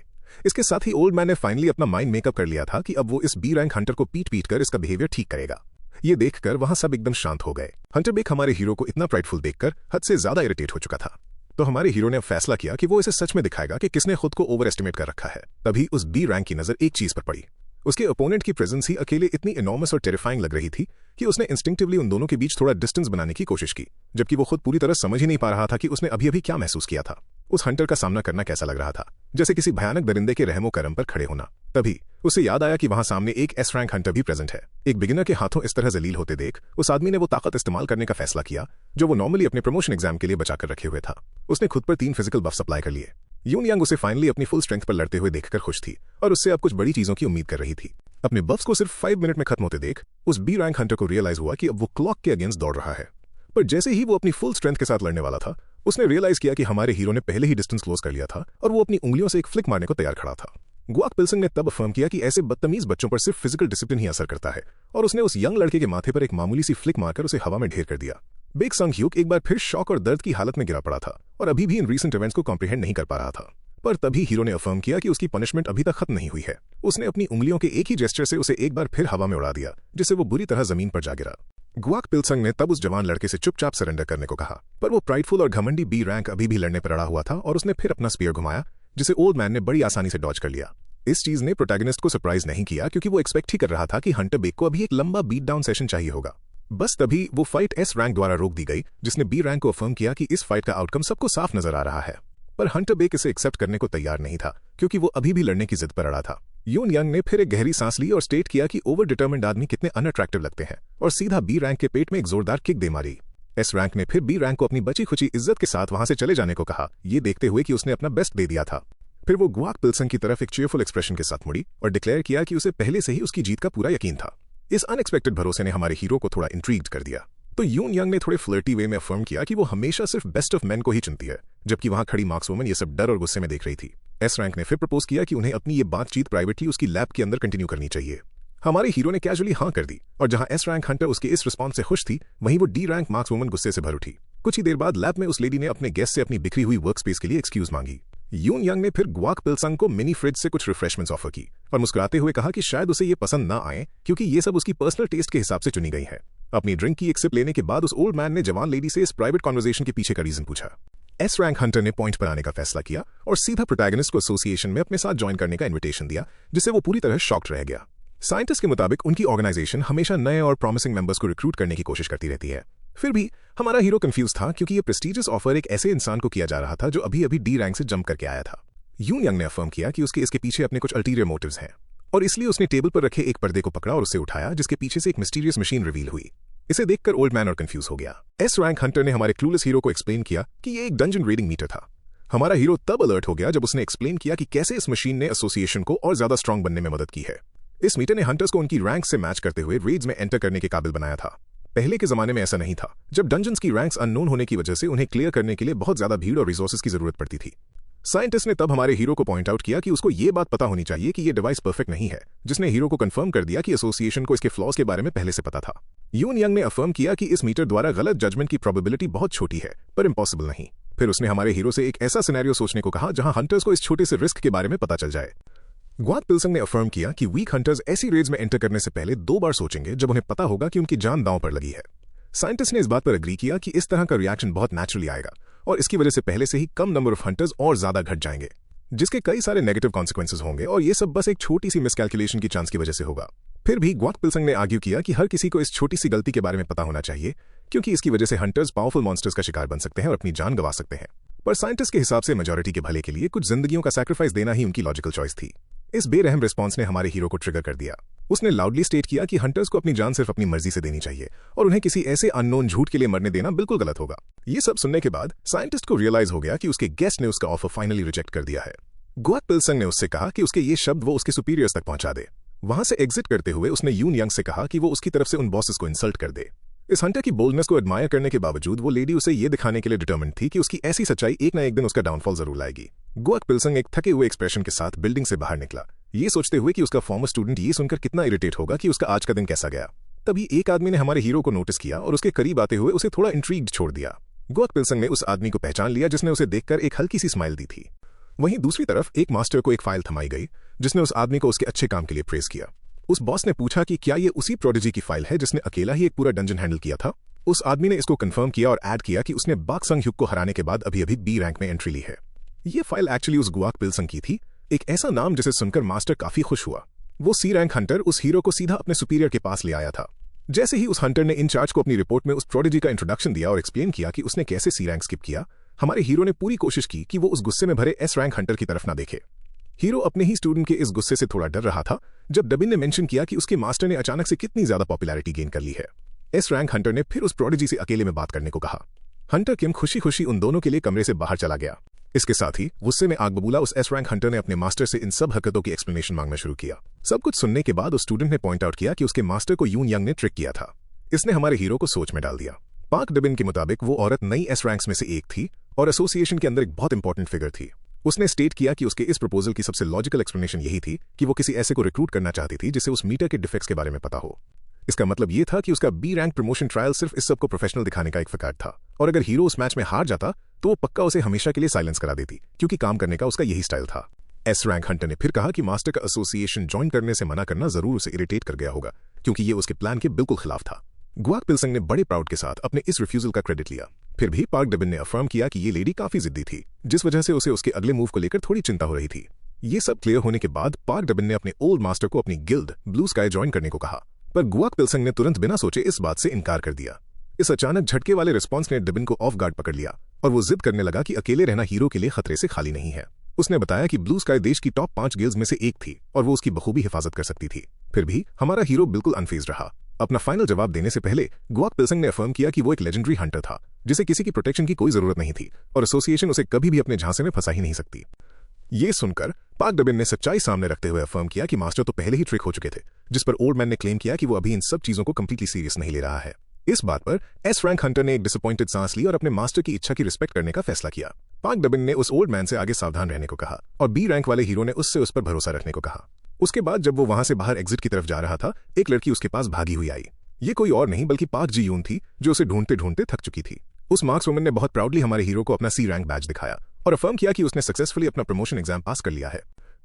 [SPEAKER 1] इसके साथ ही ओल्ड मैन ने फाइनली अपना माइंड मेकअप कर लिया था कि अब वो इस बी रैंक हंटर को पीट कर इसका बिहेवियर ठीक करेगा। ये देखकर वहां सब एकदम शांत हो गए। हंटर बेक हमारे हीरो को इतना प्राइडफुल देखकर हद से ज्यादा इरिटेट हो चुका था, तो हमारे हीरो ने फैसला किया कि वो इसे सच में दिखाएगा कि किसने खुद को ओवर एस्टिमेट कर रखा है। तभी उस बी रैंक की नजर एक चीज पर पड़ी। उसके ओपोनेंट की प्रेजेंस ही अकेले इतनी इनॉर्मस और टेरिफाइंग लग रही थी कि उसने इंस्टिंक्टिवली उन दोनों के बीच थोड़ा डिस्टेंस बनाने की कोशिश की, जबकि वो खुद पूरी तरह समझ ही नहीं पा रहा था कि उसने अभी अभी क्या महसूस किया था। उस हंटर का सामना करना कैसा लग रहा था, जैसे किसी भयानक दरिंदे के रहमो करम पर खड़े होना। तभी उसे याद आया कि वहां सामने एक एस रैंक हंटर भी प्रेजेंट है। एक बिगिनर के हाथों इस तरह जलील होते देख उस आदमी ने वो ताकत इस्तेमाल करने का फैसला किया जो वो नॉर्मली अपने प्रमोशन एग्जाम के लिए बचाकर रखे हुए था। उसने खुद पर 3 फिजिकल बफ सप्लाई कर लिए। यून यांग उसे फाइनली अपनी फुल स्ट्रेंथ पर लड़ते हुए देखकर खुश थी और उससे अब कुछ बड़ी चीजों की उम्मीद कर रही थी। अपने बफ्स को सिर्फ 5 मिनट में खत्म होते देख उस बी रैंक हंटर को रियलाइज हुआ कि अब वो क्लॉक के अगेंस्ट दौड़ रहा है। पर जैसे ही वो अपनी फुल स्ट्रेंथ के साथ लड़ने वाला था, उसने रियलाइज किया कि हमारे हीरो ने पहले ही डिस्टेंस क्लोज कर लिया था और वो अपनी उंगलियों से एक फ्लिक मारने को तैयार खड़ा था। गुआक पिल्सन ने तब अफर्म किया कि ऐसे बदतमीज बच्चों पर सिर्फ फिजिकल डिसिप्लिन ही असर करता है और उसने उस यंग लड़के के माथे पर एक मामूली सी फ्लिक मारकर उसे हवा में ढेर कर दिया। बेक संग ह्यूक एक बार फिर शॉक और दर्द की हालत में गिरा पड़ा था और अभी भी इन रीसेंट इवेंट्स को कॉम्प्रिहेंड नहीं कर पा रहा था। पर तभी हीरो ने अफर्म किया कि उसकी पनिशमेंट अभी तक खत्म नहीं हुई है। उसने अपनी उंगलियों के एक ही जेस्चर से उसे एक बार फिर हवा में उड़ा दिया, जिससे वो बुरी तरह जमीन पर जा गिरा। गुआक पिल्संग ने तब उस जवान लड़के से चुपचाप सरेंडर करने को कहा, पर वो प्राइडफुल और घमंडी बी रैंक अभी भी लड़ने पर अड़ा हुआ था और उसने फिर अपना स्पीयर घुमाया, जिसे ओल्ड मैन ने बड़ी आसानी से डॉज कर लिया। इस चीज ने प्रोटैगनिस्ट को सरप्राइज नहीं किया, क्योंकि वो एक्सपेक्ट ही कर रहा था कि हंटर बेक को अभी एक लंबा बीट डाउन सेशन चाहिए होगा। बस तभी वो फाइट एस रैंक द्वारा रोक दी गई, जिसने बी रैंक को अफर्म किया कि इस फाइट का आउटकम सबको साफ नजर आ रहा है। पर हंटर बेक इसे एक्सेप्ट करने को तैयार नहीं था, क्योंकि वो अभी भी लड़ने की जिद पर अड़ा था। यून यंग ने फिर एक गहरी सांस ली और स्टेट किया कि ओवर डिटर्मिन्ड आदमी कितने अनअट्रैक्टिव लगते हैं, और सीधा बी रैंक के पेट में एक जोरदार किक दे मारी। एस रैंक ने फिर बी रैंक को अपनी बची खुची इज्जत के साथ वहां से चले जाने को कहा, ये देखते हुए कि उसने अपना बेस्ट दे दिया था। फिर वो गुआक पिल्सन की तरफ एक चीयरफुल एक्सप्रेशन के साथ मुड़ी और डिक्लेयर किया कि उसे पहले से ही उसकी जीत का पूरा यकीन था। इस अनएक्सपेक्टेड भरोसे ने हमारे हीरो को थोड़ा इंट्रीग्ड कर दिया। तो यून यंग ने थोड़े फ्लर्टी वे में अफर्म किया कि वो हमेशा सिर्फ बेस्ट ऑफ मेन को ही चुनती है, जबकि वहां खड़ी मार्क्सवुमन ये सब डर और गुस्से में देख रही थी। एस रैंक ने फिर प्रपोज किया कि उन्हें अपनी ये बातचीत प्राइवेटली उसकी लैब के अंदर कंटिन्यू करनी चाहिए। हमारे हीरो ने कैजुअली हाँ कर दी, और जहां एस रैंक हंटर उसके इस रिस्पॉन्स से खुश थी, वहीं वो डी रैंक मार्क्सवुमन गुस्से से भर उठी। कुछ ही देर बाद लैब में उस लेडी ने अपने गेस्ट से अपनी बिखरी हुई वर्क स्पेस के लिए एक्सक्यूज मांगी। यून यंग ने फिर गुआक पिल्संग को मिनी फ्रिज से कुछ रिफ्रेशमेंट्स ऑफर की और मुस्कुराते हुए कहा कि शायद उसे ये पसंद ना आए, क्योंकि ये सब उसकी पर्सनल टेस्ट के हिसाब से चुनी गई है। अपनी ड्रिंक की एक सिप लेने के बाद उस ओल्ड मैन ने जवान लेडी से इस प्राइवेट कॉन्वर्सेशन के पीछे का रीजन पूछा। एस रैंक हंटर ने पॉइंट पर आने का फैसला किया और सीधा प्रोटैगनिस्ट को एसोसिएशन में अपने साथ ज्वाइन करने का इन्विटेशन दिया, जिससे वो पूरी तरह शॉक्ड रह गया। साइंटिस्ट के मुताबिक उनकी ऑर्गेनाइजेशन हमेशा नए और प्रॉमिसिंग मेंबर्स को रिक्रूट करने की कोशिश करती रहती है। फिर भी हमारा हीरो कंफ्यूज था, क्योंकि ये प्रेस्टिजियस ऑफर एक ऐसे इंसान को किया जा रहा था जो अभी अभी डी रैंक से जंप करके आया था। यून यंग ने अफर्म किया कि उसके इसके पीछे अपने कुछ अल्टीरियर मोटिव्स हैं, और इसलिए उसने टेबल पर रखे एक पर्दे को पकड़ा और उसे उठाया, जिसके पीछे से एक मिस्टीरियस मशीन रिवील हुई। इसे देखकर ओल्ड मैन और कंफ्यूज हो गया। एस रैंक हंटर ने हमारे क्लूलेस हीरो को एक्सप्लेन किया कि ये एक डंजन रीडिंग मीटर था। हमारा हीरो तब अलर्ट हो गया जब उसने एक्सप्लेन किया कि कैसे इस मशीन ने एसोसिएशन को और ज्यादा स्ट्रांग बनने में मदद की है। इस मीटर ने हंटर्स को उनकी रैंक से मैच करते हुए रेड्स में एंटर करने के काबिल बनाया था। पहले के जमाने में ऐसा नहीं था, जब डंजन्स की रैंक्स अननोन होने की वजह से उन्हें क्लियर करने के लिए बहुत ज्यादा भीड़ और रिसोर्सेज की जरूरत पड़ती थी। साइंटिस्ट ने तब हमारे हीरो को पॉइंट आउट किया कि उसको ये बात पता होनी चाहिए कि ये डिवाइस परफेक्ट नहीं है, जिसने हीरो को कंफर्म कर दिया कि एसोसिएशन को इसके फ्लॉज के बारे में पहले से पता था। यून यंग ने अफर्म किया कि इस मीटर द्वारा गलत जजमेंट की प्रोबेबिलिटी बहुत छोटी है, पर इम्पॉसिबल नहीं। फिर उसने हमारे हीरो से एक ऐसा सिनेरियो सोचने को कहा जहां हंटर्स को इस छोटे से रिस्क के बारे में पता चल जाए। गुआक पिल्संग ने अफर्म किया कि वीक हंटर्स ऐसी रेड्स में एंटर करने से पहले 2 बार सोचेंगे जब उन्हें पता होगा कि उनकी जान दांव पर लगी है। साइंटिस्ट ने इस बात पर एग्री किया कि इस तरह का रिएक्शन बहुत नेचुरली आएगा, और इसकी वजह से पहले से ही कम नंबर ऑफ हंटर्स और ज्यादा घट जाएंगे, जिसके कई सारे नेगेटिव कॉन्सिक्वेंसेज होंगे, और ये सब बस एक छोटी सी मिसकैलकुलेशन की चांस की वजह से होगा। फिर भी गुआक पिल्संग ने आर्ग्यू किया कि हर किसी को इस छोटी सी गलती के बारे में पता होना चाहिए, क्योंकि इसकी वजह से हंटर्स पावरफुल मॉन्स्टर्स का शिकार बन सकते हैं और अपनी जान गंवा सकते हैं। पर साइंटिस्ट के हिसाब से मेजॉरिटी के भले के लिए कुछ जिंदगियों का सैक्रिफाइस देना ही उनकी लॉजिकल चॉइस थी। इस बेरहम रिस्पॉन्स ने हमारे हीरो को ट्रिगर कर दिया। उसने लाउडली स्टेट किया कि हंटर्स को अपनी जान सिर्फ अपनी मर्जी से देनी चाहिए, और उन्हें किसी ऐसे अननोन झूठ के लिए मरने देना बिल्कुल गलत होगा। ये सब सुनने के बाद साइंटिस्ट को रियलाइज हो गया कि उसके गेस्ट ने उसका ऑफर फाइनली रिजेक्ट कर दिया है। गुआक पिल्संग ने उससे कहा कि उसके ये शब्द वो उसके सुपीरियर्स तक पहुंचा दे। वहां से एग्जिट करते हुए उसने यून यंग से कहा कि वो उसकी तरफ से उन बॉसेस को इंसल्ट कर दे। इस हंटर की बोल्डनेस को एडमायर करने के बावजूद वो लेडी उसे ये दिखाने के लिए डिटर्मिन्ड थी कि उसकी ऐसी सच्चाई एक ना एक दिन उसका डाउनफॉल जरूर लाएगी। गुआक पिल्सन एक थके हुए एक्सप्रेशन के साथ बिल्डिंग से बाहर निकला, ये सोचते हुए कि उसका फॉर्मर स्टूडेंट ये सुनकर कितना इरिटेट होगा कि उसका आज का दिन कैसा गया। तभी एक आदमी ने हमारे हीरो को नोटिस किया और उसके करीब आते हुए उसे थोड़ा इंट्रीग्ड छोड़ दिया। गुआक पिल्सन ने उस आदमी को पहचान लिया जिसने उसे देखकर एक हल्की सी स्माइल दी थी। वहीं दूसरी तरफ एक मास्टर को एक फाइल थमाई गई जिसने उस आदमी को उसके अच्छे काम के लिए प्रेज किया। उस बॉस ने पूछा कि क्या ये उसी प्रोडिजी की फाइल है जिसने अकेला ही एक पूरा डंजन हैंडल किया था। उस आदमी ने इसको कंफर्म किया और ऐड किया कि उसने बाक संग ह्युक को हराने के बाद अभी अभी बी रैंक में एंट्री ली है। ये फाइल एक्चुअली उस गुआक पिल्सन की थी, एक ऐसा नाम जिसे सुनकर मास्टर काफी खुश हुआ। वो सी रैंक हंटर उस हीरो को सीधा अपने सुपीरियर के पास ले आया था। जैसे ही उस हंटर ने इंचार्ज को अपनी रिपोर्ट में उस प्रोडिजी का इंट्रोडक्शन दिया और एक्सप्लेन किया कि उसने कैसे सी रैंक स्किप किया, हमारे हीरो ने पूरी कोशिश की कि वो उस गुस्से में भरे एस रैंक हंटर की तरफ ना देखे। हीरो अपने ही स्टूडेंट के इस गुस्से से थोड़ा डर रहा था जब डबिन ने मेंशन किया कि उसके मास्टर ने अचानक से कितनी ज्यादा पॉपुलैरिटी गेन कर ली है। एस रैंक हंटर ने फिर उस प्रोडिजी से अकेले में बात करने को कहा। हंटर किम खुशी खुशी उन दोनों के लिए कमरे से बाहर चला गया। इसके साथ ही गुस्से में आग बबूला उस एस रैंक हंटर ने अपने मास्टर से इन सब हरकतों की एक्सप्लेनेशन मांगना शुरू किया। सब कुछ सुनने के बाद उस स्टूडेंट ने पॉइंट आउट किया कि उसके मास्टर को यून यंग ने ट्रिक किया था। इसने हमारे हीरो को सोच में डाल दिया। पार्क डबिन के मुताबिक वो औरत नई एस रैंक्स में से एक थी और एसोसिएशन के अंदर एक बहुत इंपॉर्टेंट फिगर थी। उसने स्टेट किया कि उसके इस प्रपोजल की सबसे लॉजिकल एक्सप्लेनेशन यही थी कि वो किसी ऐसे को रिक्रूट करना चाहती थी जिसे उस मीटर के डिफेक्ट्स के बारे में पता हो। इसका मतलब ये था कि उसका बी रैंक प्रमोशन ट्रायल सिर्फ इस सब को प्रोफेशनल दिखाने का एक फकाट था और अगर हीरो उस मैच में हार जाता तो वो पक्का उसे हमेशा के लिए साइलेंस करा देती, क्योंकि काम करने का उसका यही स्टाइल था। एस रैंक हंटर ने फिर कहा कि मास्टर का एसोसिएशन ज्वाइन करने से मना करना जरूर उसे इरिटेट कर गया होगा, क्योंकि ये उसके प्लान के बिल्कुल खिलाफ था। गुआक पिल्सन ने बड़े प्राउड के साथ अपने इस रिफ्यूजल का क्रेडिट लिया। फिर भी पार्क डबिन ने अफर्म किया कि ये लेडी काफी जिद्दी थी, जिस वजह से उसे उसके अगले मूव को लेकर थोड़ी चिंता हो रही थी। ये सब क्लियर होने के बाद पार्क डबिन ने अपने ओल्ड मास्टर को अपनी गिल्ड ब्लू स्काई ज्वाइन करने को कहा, पर गुआक पिल्सन ने तुरंत बिना सोचे इस बात से इनकार कर दिया। इस अचानक झटके वाले रिस्पॉन्स ने डबिन को ऑफ गार्ड पकड़ लिया और वो जिद करने लगा कि अकेले रहना हीरो के लिए खतरे से खाली नहीं है। उसने बताया कि ब्लू स्काई देश की टॉप 5 गिल्ड्स में से एक थी और वो उसकी बखूबी हिफाजत कर सकती थी। फिर भी हमारा हीरो बिल्कुल अनफेज्ड रहा। अपना फाइनल जवाब देने से पहले गुआक पिल्सन ने अफर्म किया कि वो एक लेजेंडरी हंटर था जिसे किसी की प्रोटेक्शन की कोई जरूरत नहीं थी और एसोसिएशन उसे कभी भी अपने झांसे में फंसा ही नहीं सकती। ये सुनकर पार्क डबिन ने सच्चाई सामने रखते हुए अफर्म किया कि मास्टर तो पहले ही ट्रिक हो चुके थे, जिस पर ओल्ड मैन ने क्लेम किया कि वो अभी इन सब चीजों को कंप्लीटली सीरियस नहीं ले रहा है। इस बात पर एस रैंक हंटर ने एक डिसअपॉइंटेड सांस ली और अपने मास्टर की इच्छा की रिस्पेक्ट करने का फैसला किया। पार्क डबिन ने उस ओल्ड मैन से आगे सावधान रहने को कहा और बी रैंक वाले हीरो ने उससे उस पर भरोसा रखने को कहा। उसके बाद जब वो वहां से बाहर एग्जिट की तरफ जा रहा था, एक लड़की उसके पास भागी हुई आई। ये कोई और नहीं बल्कि पार्क जी यून थी, जो उसे ढूंढते ढूंढते थक चुकी थी। उस मार्क्स वुमन ने बहुत प्राउडली हमारे हीरो को अपना सी रैंक बैज दिखाया और अफर्म किया कि उसने सक्सेसफुली अपना प्रमोशन एग्जाम पास कर लिया है।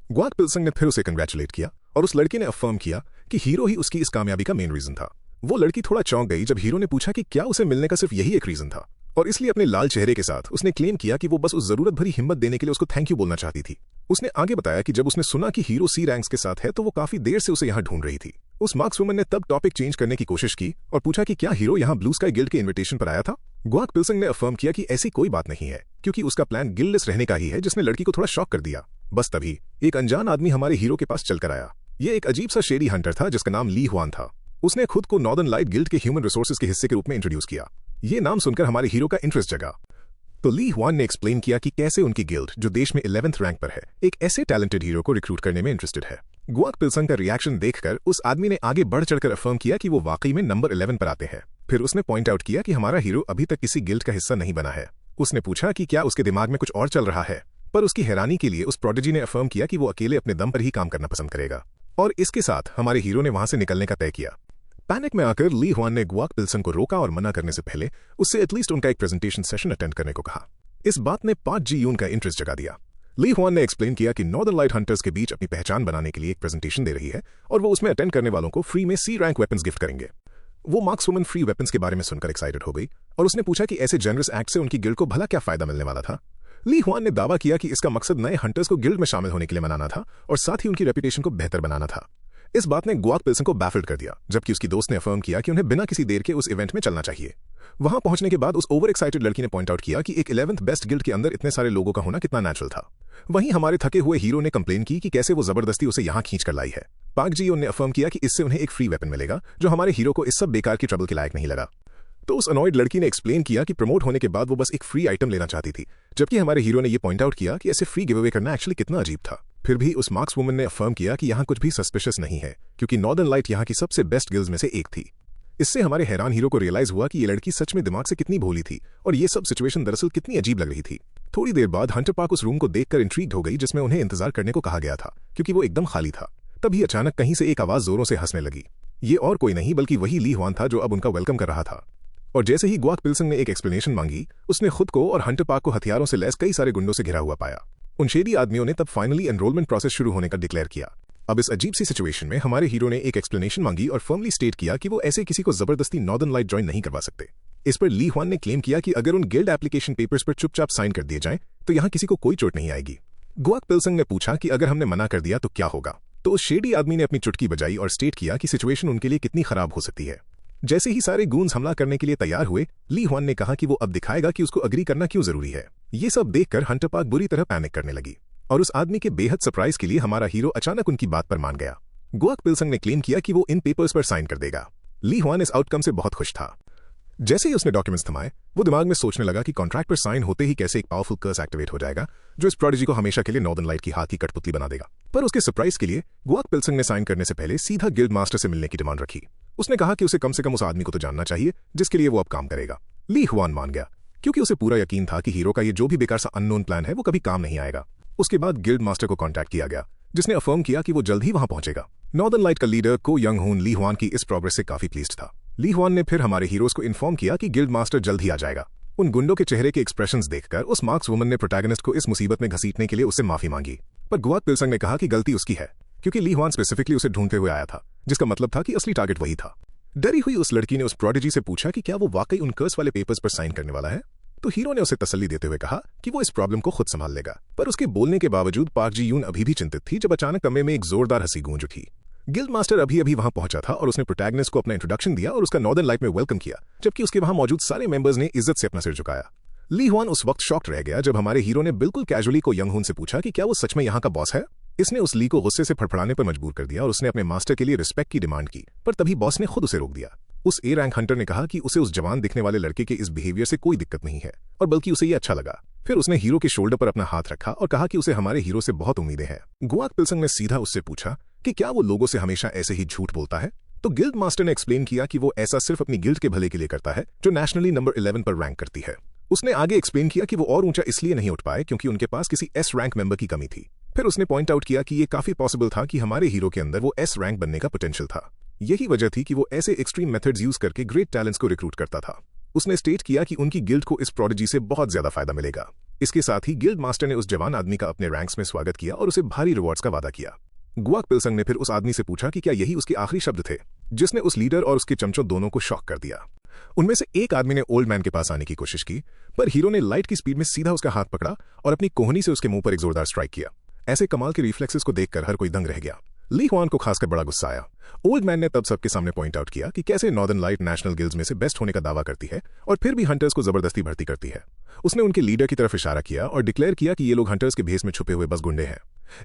[SPEAKER 1] गुआक पिल्सन ने फिर उसे कंग्रेचुलेट किया और उस लड़की ने अफर्म किया कि हीरो ही उसकी इस कामयाबी का मेन रीजन था। वो लड़की थोड़ा चौंक गई जब हीरो ने पूछा कि क्या उसे मिलने का सिर्फ यही एक रीजन था, और इसलिए अपने लाल चेहरे के साथ उसने क्लेम किया कि वो बस उस जरूरत भरी हिम्मत देने के लिए उसको थैंक यू बोलना चाहती थी। उसने आगे बताया कि जब उसने सुना कि हीरो सी रैंक्स के साथ है तो वो काफी देर से उसे यहाँ ढूंढ रही थी। उस मार्क्स वुमन ने तब टॉपिक चेंज करने की कोशिश की और पूछा कि क्या हीरो यहाँ ब्लू स्काई गिल्ड के इन्विटेशन पर आया था। गुआक पिल्सन ने अफर्म किया कि ऐसी कोई बात नहीं है, क्योंकि उसका प्लान गिल्डलेस रहने का ही है, जिसने लड़की को थोड़ा शॉक कर दिया। बस तभी एक अनजान आदमी हमारे हीरो के पास चलकर आया। ये एक अजीब सा शेडी हंटर था जिसका नाम ली हुआन था। उसने खुद को नॉर्दर्न लाइट गिल्ड के ह्यूमन रिसोर्सेज के हिस्से के रूप में इंट्रोड्यूस किया। ये नाम सुनकर हमारे हीरो का इंटरेस्ट जगा, तो ली हुआन ने एक्सप्लेन किया कि कैसे उनकी गिल्ड, जो देश में 11th रैंक पर है, एक ऐसे टैलेंटेड हीरो को रिक्रूट करने में इंटरेस्टेड है। गुआक पिल्सन का रिएक्शन देखकर उस आदमी ने आगे बढ़ चढ़कर अफर्म किया कि वो वाकई में नंबर 11 पर आते हैं। फिर उसने पॉइंट आउट किया कि हमारा हीरो अभी तक किसी गिल्ड का हिस्सा नहीं बना है। उसने पूछा कि क्या उसके दिमाग में कुछ और चल रहा है, पर उसकी हैरानी के लिए उस प्रोडिजी ने अफर्म किया कि वो अकेले अपने दम पर ही काम करना पसंद करेगा। और इसके साथ हमारे हीरो ने वहां से निकलने का तय किया। पैनिक में आकर ली हुआन ने गुआक पिल्सन को रोका और मना करने से पहले उससे एटलीस्ट उनका एक प्रेजेंटेशन सेशन अटेंड करने को कहा। इस बात ने पार्क जी यून का इंटरेस्ट जगा दिया। ली हुआन ने एक्सप्लेन किया कि नॉर्दर्न लाइट हंटर्स के बीच अपनी पहचान बनाने के लिए एक प्रेजेंटेशन दे रही है और वो उसमें अटेंड करने वालों को फ्री में सी रैंक वेपन्स गिफ्ट करेंगे। वो मार्क्स वुमन फ्री वेपन्स के बारे में सुनकर एक्साइटेड हो गई और उसने पूछा कि ऐसे जेनरस एक्ट से उनकी गिल्ड को भला क्या फायदा मिलने वाला था। ली हुआन ने दावा किया कि इसका मकसद नए हंटर्स को गिल्ड में शामिल होने के लिए मनाना था और साथ ही उनकी रेपुटेशन को बेहतर बनाना था। इस बात ने गुआक पिल्सन को बैफल्ड कर दिया, जबकि उसकी दोस्त ने अफर्म किया कि उन्हें बिना किसी देर के उस इवेंट में चलना चाहिए। वहां पहुंचने के बाद उस ओवर एक्साइटेड लड़की ने पॉइंट आउट किया कि एक 11th बेस्ट गिल्ड के अंदर इतने सारे लोगों का होना कितना नेचुरल था। वहीं हमारे थके हुए हीरो ने कंप्लेन की कि कैसे वो जबरदस्ती उसे यहां खींच कर लाई है। पार्क जी ने अफर्म किया कि इससे उन्हें एक फ्री वेपन मिलेगा, जो हमारे हीरो को इस सब बेकार की ट्रबल के लायक नहीं लगा। तो उस अनॉयड लड़की ने एक्सप्लेन किया कि प्रमोट होने के बाद वो बस एक फ्री आइटम लेना चाहती थी, जबकि हमारे हीरो ने यह पॉइंट आउट किया कि ऐसे फ्री गिव अवे करना एक्चुअली कितना अजीब था। फिर भी उस मार्क्स वुमन ने अफर्म किया कि यहाँ कुछ भी सस्पिशियस नहीं है, क्योंकि नॉर्दर्न लाइट यहाँ की सबसे बेस्ट गिल्ड्स में से एक थी। इससे हमारे हैरान हीरो को रियलाइज हुआ कि ये लड़की सच में दिमाग से कितनी भोली थी और ये सब सिचुएशन दरअसल कितनी अजीब लग रही थी। थोड़ी देर बाद हंटर पार्क उस रूम को देखकर इंट्रीग्ड हो गई जिसमें उन्हें इंतजार करने को कहा गया था क्योंकि वो एकदम खाली था। तभी अचानक कहीं से एक आवाज जोरों से हंसने लगी। ये और कोई नहीं बल्कि वही ली हुआन था जो अब उनका वेलकम कर रहा था। और जैसे ही गुआक पिल्सन ने एक एक्सप्लेनेशन मांगी, उसने खुद को और हंटर पार्क को हथियारों से लैस कई सारे गुंडों से घिरा हुआ पाया। उन शेडी आदमियों ने तब फाइनली एनरोलमेंट प्रोसेस शुरू होने का डिक्लेयर किया। अब इस अजीब सी सिचुएशन में हमारे हीरो ने एक एक्सप्लेनेशन मांगी और फर्मली स्टेट किया कि वो ऐसे किसी को जबरदस्ती नॉर्दर्न लाइट ज्वाइन नहीं करवा सकते। इस पर ली हुआन ने क्लेम किया कि अगर उन गिल्ड एप्लीकेशन पेपर्स पर चुपचाप साइन कर दिए जाएं तो यहाँ किसी को कोई चोट नहीं आएगी। गुआक पिल्सन ने पूछा कि अगर हमने मना कर दिया तो क्या होगा, तो उस शेडी आदमी ने अपनी चुटकी बजाई और स्टेट किया कि सिचुएशन उनके लिए कितनी खराब हो सकती है। जैसे ही सारे गूंस हमला करने के लिए तैयार हुए, ली हुआन ने कहा कि वो अब दिखाएगा कि उसको अग्री करना क्यों जरूरी है। ये सब देखकर हंटर पार्क बुरी तरह पैनिक करने लगी और उस आदमी के बेहद सरप्राइज के लिए हमारा हीरो अचानक उनकी बात पर मान गया। गुआक पिल्सन ने क्लेम किया कि वो इन पेपर्स पर साइन कर देगा। ली हुआन इस आउटकम से बहुत खुश था। जैसे ही उसने डॉक्यूमेंट्स थमाए, वो दिमाग में सोचने लगा कि कॉन्ट्रैक्ट पर साइन होते ही कैसे एक पावरफुल कर्स एक्टिवेट हो जाएगा जो इस प्रोडिजी को हमेशा के लिए नॉर्दर्न लाइट की हाथ की कठपुतली बना देगा। पर उसके सरप्राइज के लिए गुआक पिल्सन ने साइन करने से पहले सीधा गिल्ड मास्टर से मिलने की डिमांड रखी। उसने कहा कि उसे कम से कम उस आदमी को तो जानना चाहिए जिसके लिए वो अब काम करेगा। ली हुआन मान गया क्योंकि उसे पूरा यकीन था कि हीरो का ये जो भी बेकार सा अननोन प्लान है वो कभी काम नहीं आएगा। उसके बाद गिल्ड मास्टर को कॉन्टैक्ट किया गया जिसने अफर्म किया कि वो जल्द ही वहां पहुंचेगा। नॉर्दर्न लाइट का लीडर को यंग हून ली हुआन की इस प्रोग्रेस से काफी प्लीज्ड था। ली हुआन ने फिर हमारे हीरोज को इन्फॉर्म किया कि गिल्ड मास्टर जल्द ही आ जाएगा। उन गुंडों के चेहरे के एक्सप्रेशंस देखकर उस मार्क्स वुमन ने प्रोटैगनिस्ट को इस मुसीबत में घसीटने के लिए उससे माफी मांगी। पर गुआक पिल्सन ने कहा कि गलती उसकी है क्योंकि ली हुआन स्पेसिफिकली उसे ढूंढते हुए आया था, जिसका मतलब था कि असली टारगेट वही था। डरी हुई उस लड़की ने उस प्रोडिजी से पूछा कि क्या वो वाकई उन कर्स वाले पेपर्स पर साइन करने वाला है, तो हीरो ने उसे तसल्ली देते हुए कहा कि वो इस प्रॉब्लम को खुद संभाल लेगा। पर उसके बोलने के बावजूद पार्क जी यून अभी भी चिंतित थी जब अचानक कमरे में एक जोरदार हंसी गूंज उठी। गिल्ड मास्टर अभी अभी वहां पहुंचा था और उसने प्रोटैगनिस्ट को अपना इंट्रोडक्शन दिया और उसका नॉर्दर्न लाइट में वेलकम किया, जबकि उसके वहां मौजूद सारे मेंबर्स ने इज्जत से अपना सिर झुकाया। ली हुआन उस वक्त शॉक्ड रह गया जब हमारे हीरो ने बिल्कुल कैजुअली को यंग हून से पूछा कि क्या वो सच में यहाँ का बॉस है। इसने उस ली को गुस्से से फड़फड़ाने पर मजबूर कर दिया और उसने अपने मास्टर के लिए रिस्पेक्ट की डिमांड की, पर तभी बॉस ने खुद उसे रोक दिया। उस ए रैंक हंटर ने कहा कि उसे उस जवान दिखने वाले लड़के के इस बिहेवियर से कोई दिक्कत नहीं है और बल्कि उसे ये अच्छा लगा। फिर उसने हीरो के शोल्डर पर अपना हाथ रखा और कहा कि उसे हमारे हीरो से बहुत उम्मीदें हैं। गुआक पिल्सन ने सीधा उससे पूछा कि क्या वो लोगों से हमेशा ऐसे ही झूठ बोलता है, तो गिल्ड मास्टर ने एक्सप्लेन किया कि वो ऐसा सिर्फ अपनी गिल्ड के भले के लिए करता है जो नेशनली नंबर 11 पर रैंक करती है। उसने आगे एक्सप्लेन किया कि वो और ऊंचा इसलिए नहीं उठ पाए क्योंकि उनके पास किसी एस रैंक मेंबर की कमी थी। फिर उसने पॉइंट आउट किया कि ये काफी पॉसिबल था कि हमारे हीरो के अंदर वो एस रैंक बनने का पोटेंशियल था। यही वजह थी कि वो ऐसे एक्सट्रीम मेथड्स यूज करके ग्रेट टैलेंट्स को रिक्रूट करता था। उसने स्टेट किया कि उनकी गिल्ड को इस प्रोडिजी से बहुत ज्यादा फायदा मिलेगा। इसके साथ ही गिल्ड मास्टर ने उस जवान आदमी का अपने रैंक्स में स्वागत किया और उसे भारी रिवॉर्ड्स का वादा किया। गुआक पिल्सन ने फिर उस आदमी से पूछा कि क्या यही उसके आखिरी शब्द थे, जिसने उस लीडर और उसके चमचों दोनों को शॉक कर दिया। उनमें से एक आदमी ने ओल्ड मैन के पास आने की कोशिश की, पर हीरो ने लाइट की स्पीड में सीधा उसका हाथ पकड़ा और अपनी कोहनी से उसके मुंह पर एक जोरदार स्ट्राइक किया। ऐसे कमाल के रिफ्लेक्सेस को देखकर हर कोई दंग रह गया। ली हुआन को खासकर बड़ा गुस्सा आया। ओल्ड मैन ने तब सबके सामने पॉइंट आउट किया कि कैसे नॉर्दर्न लाइट नेशनल गिल्ड्स में से बेस्ट होने का दावा करती है और फिर भी हंटर्स को जबरदस्ती भर्ती करती है। उसने उनके लीडर की तरफ इशारा किया और डिक्लेयर किया कि ये लोग हंटर्स के भेस में छुपे हुए बस गुंडे हैं।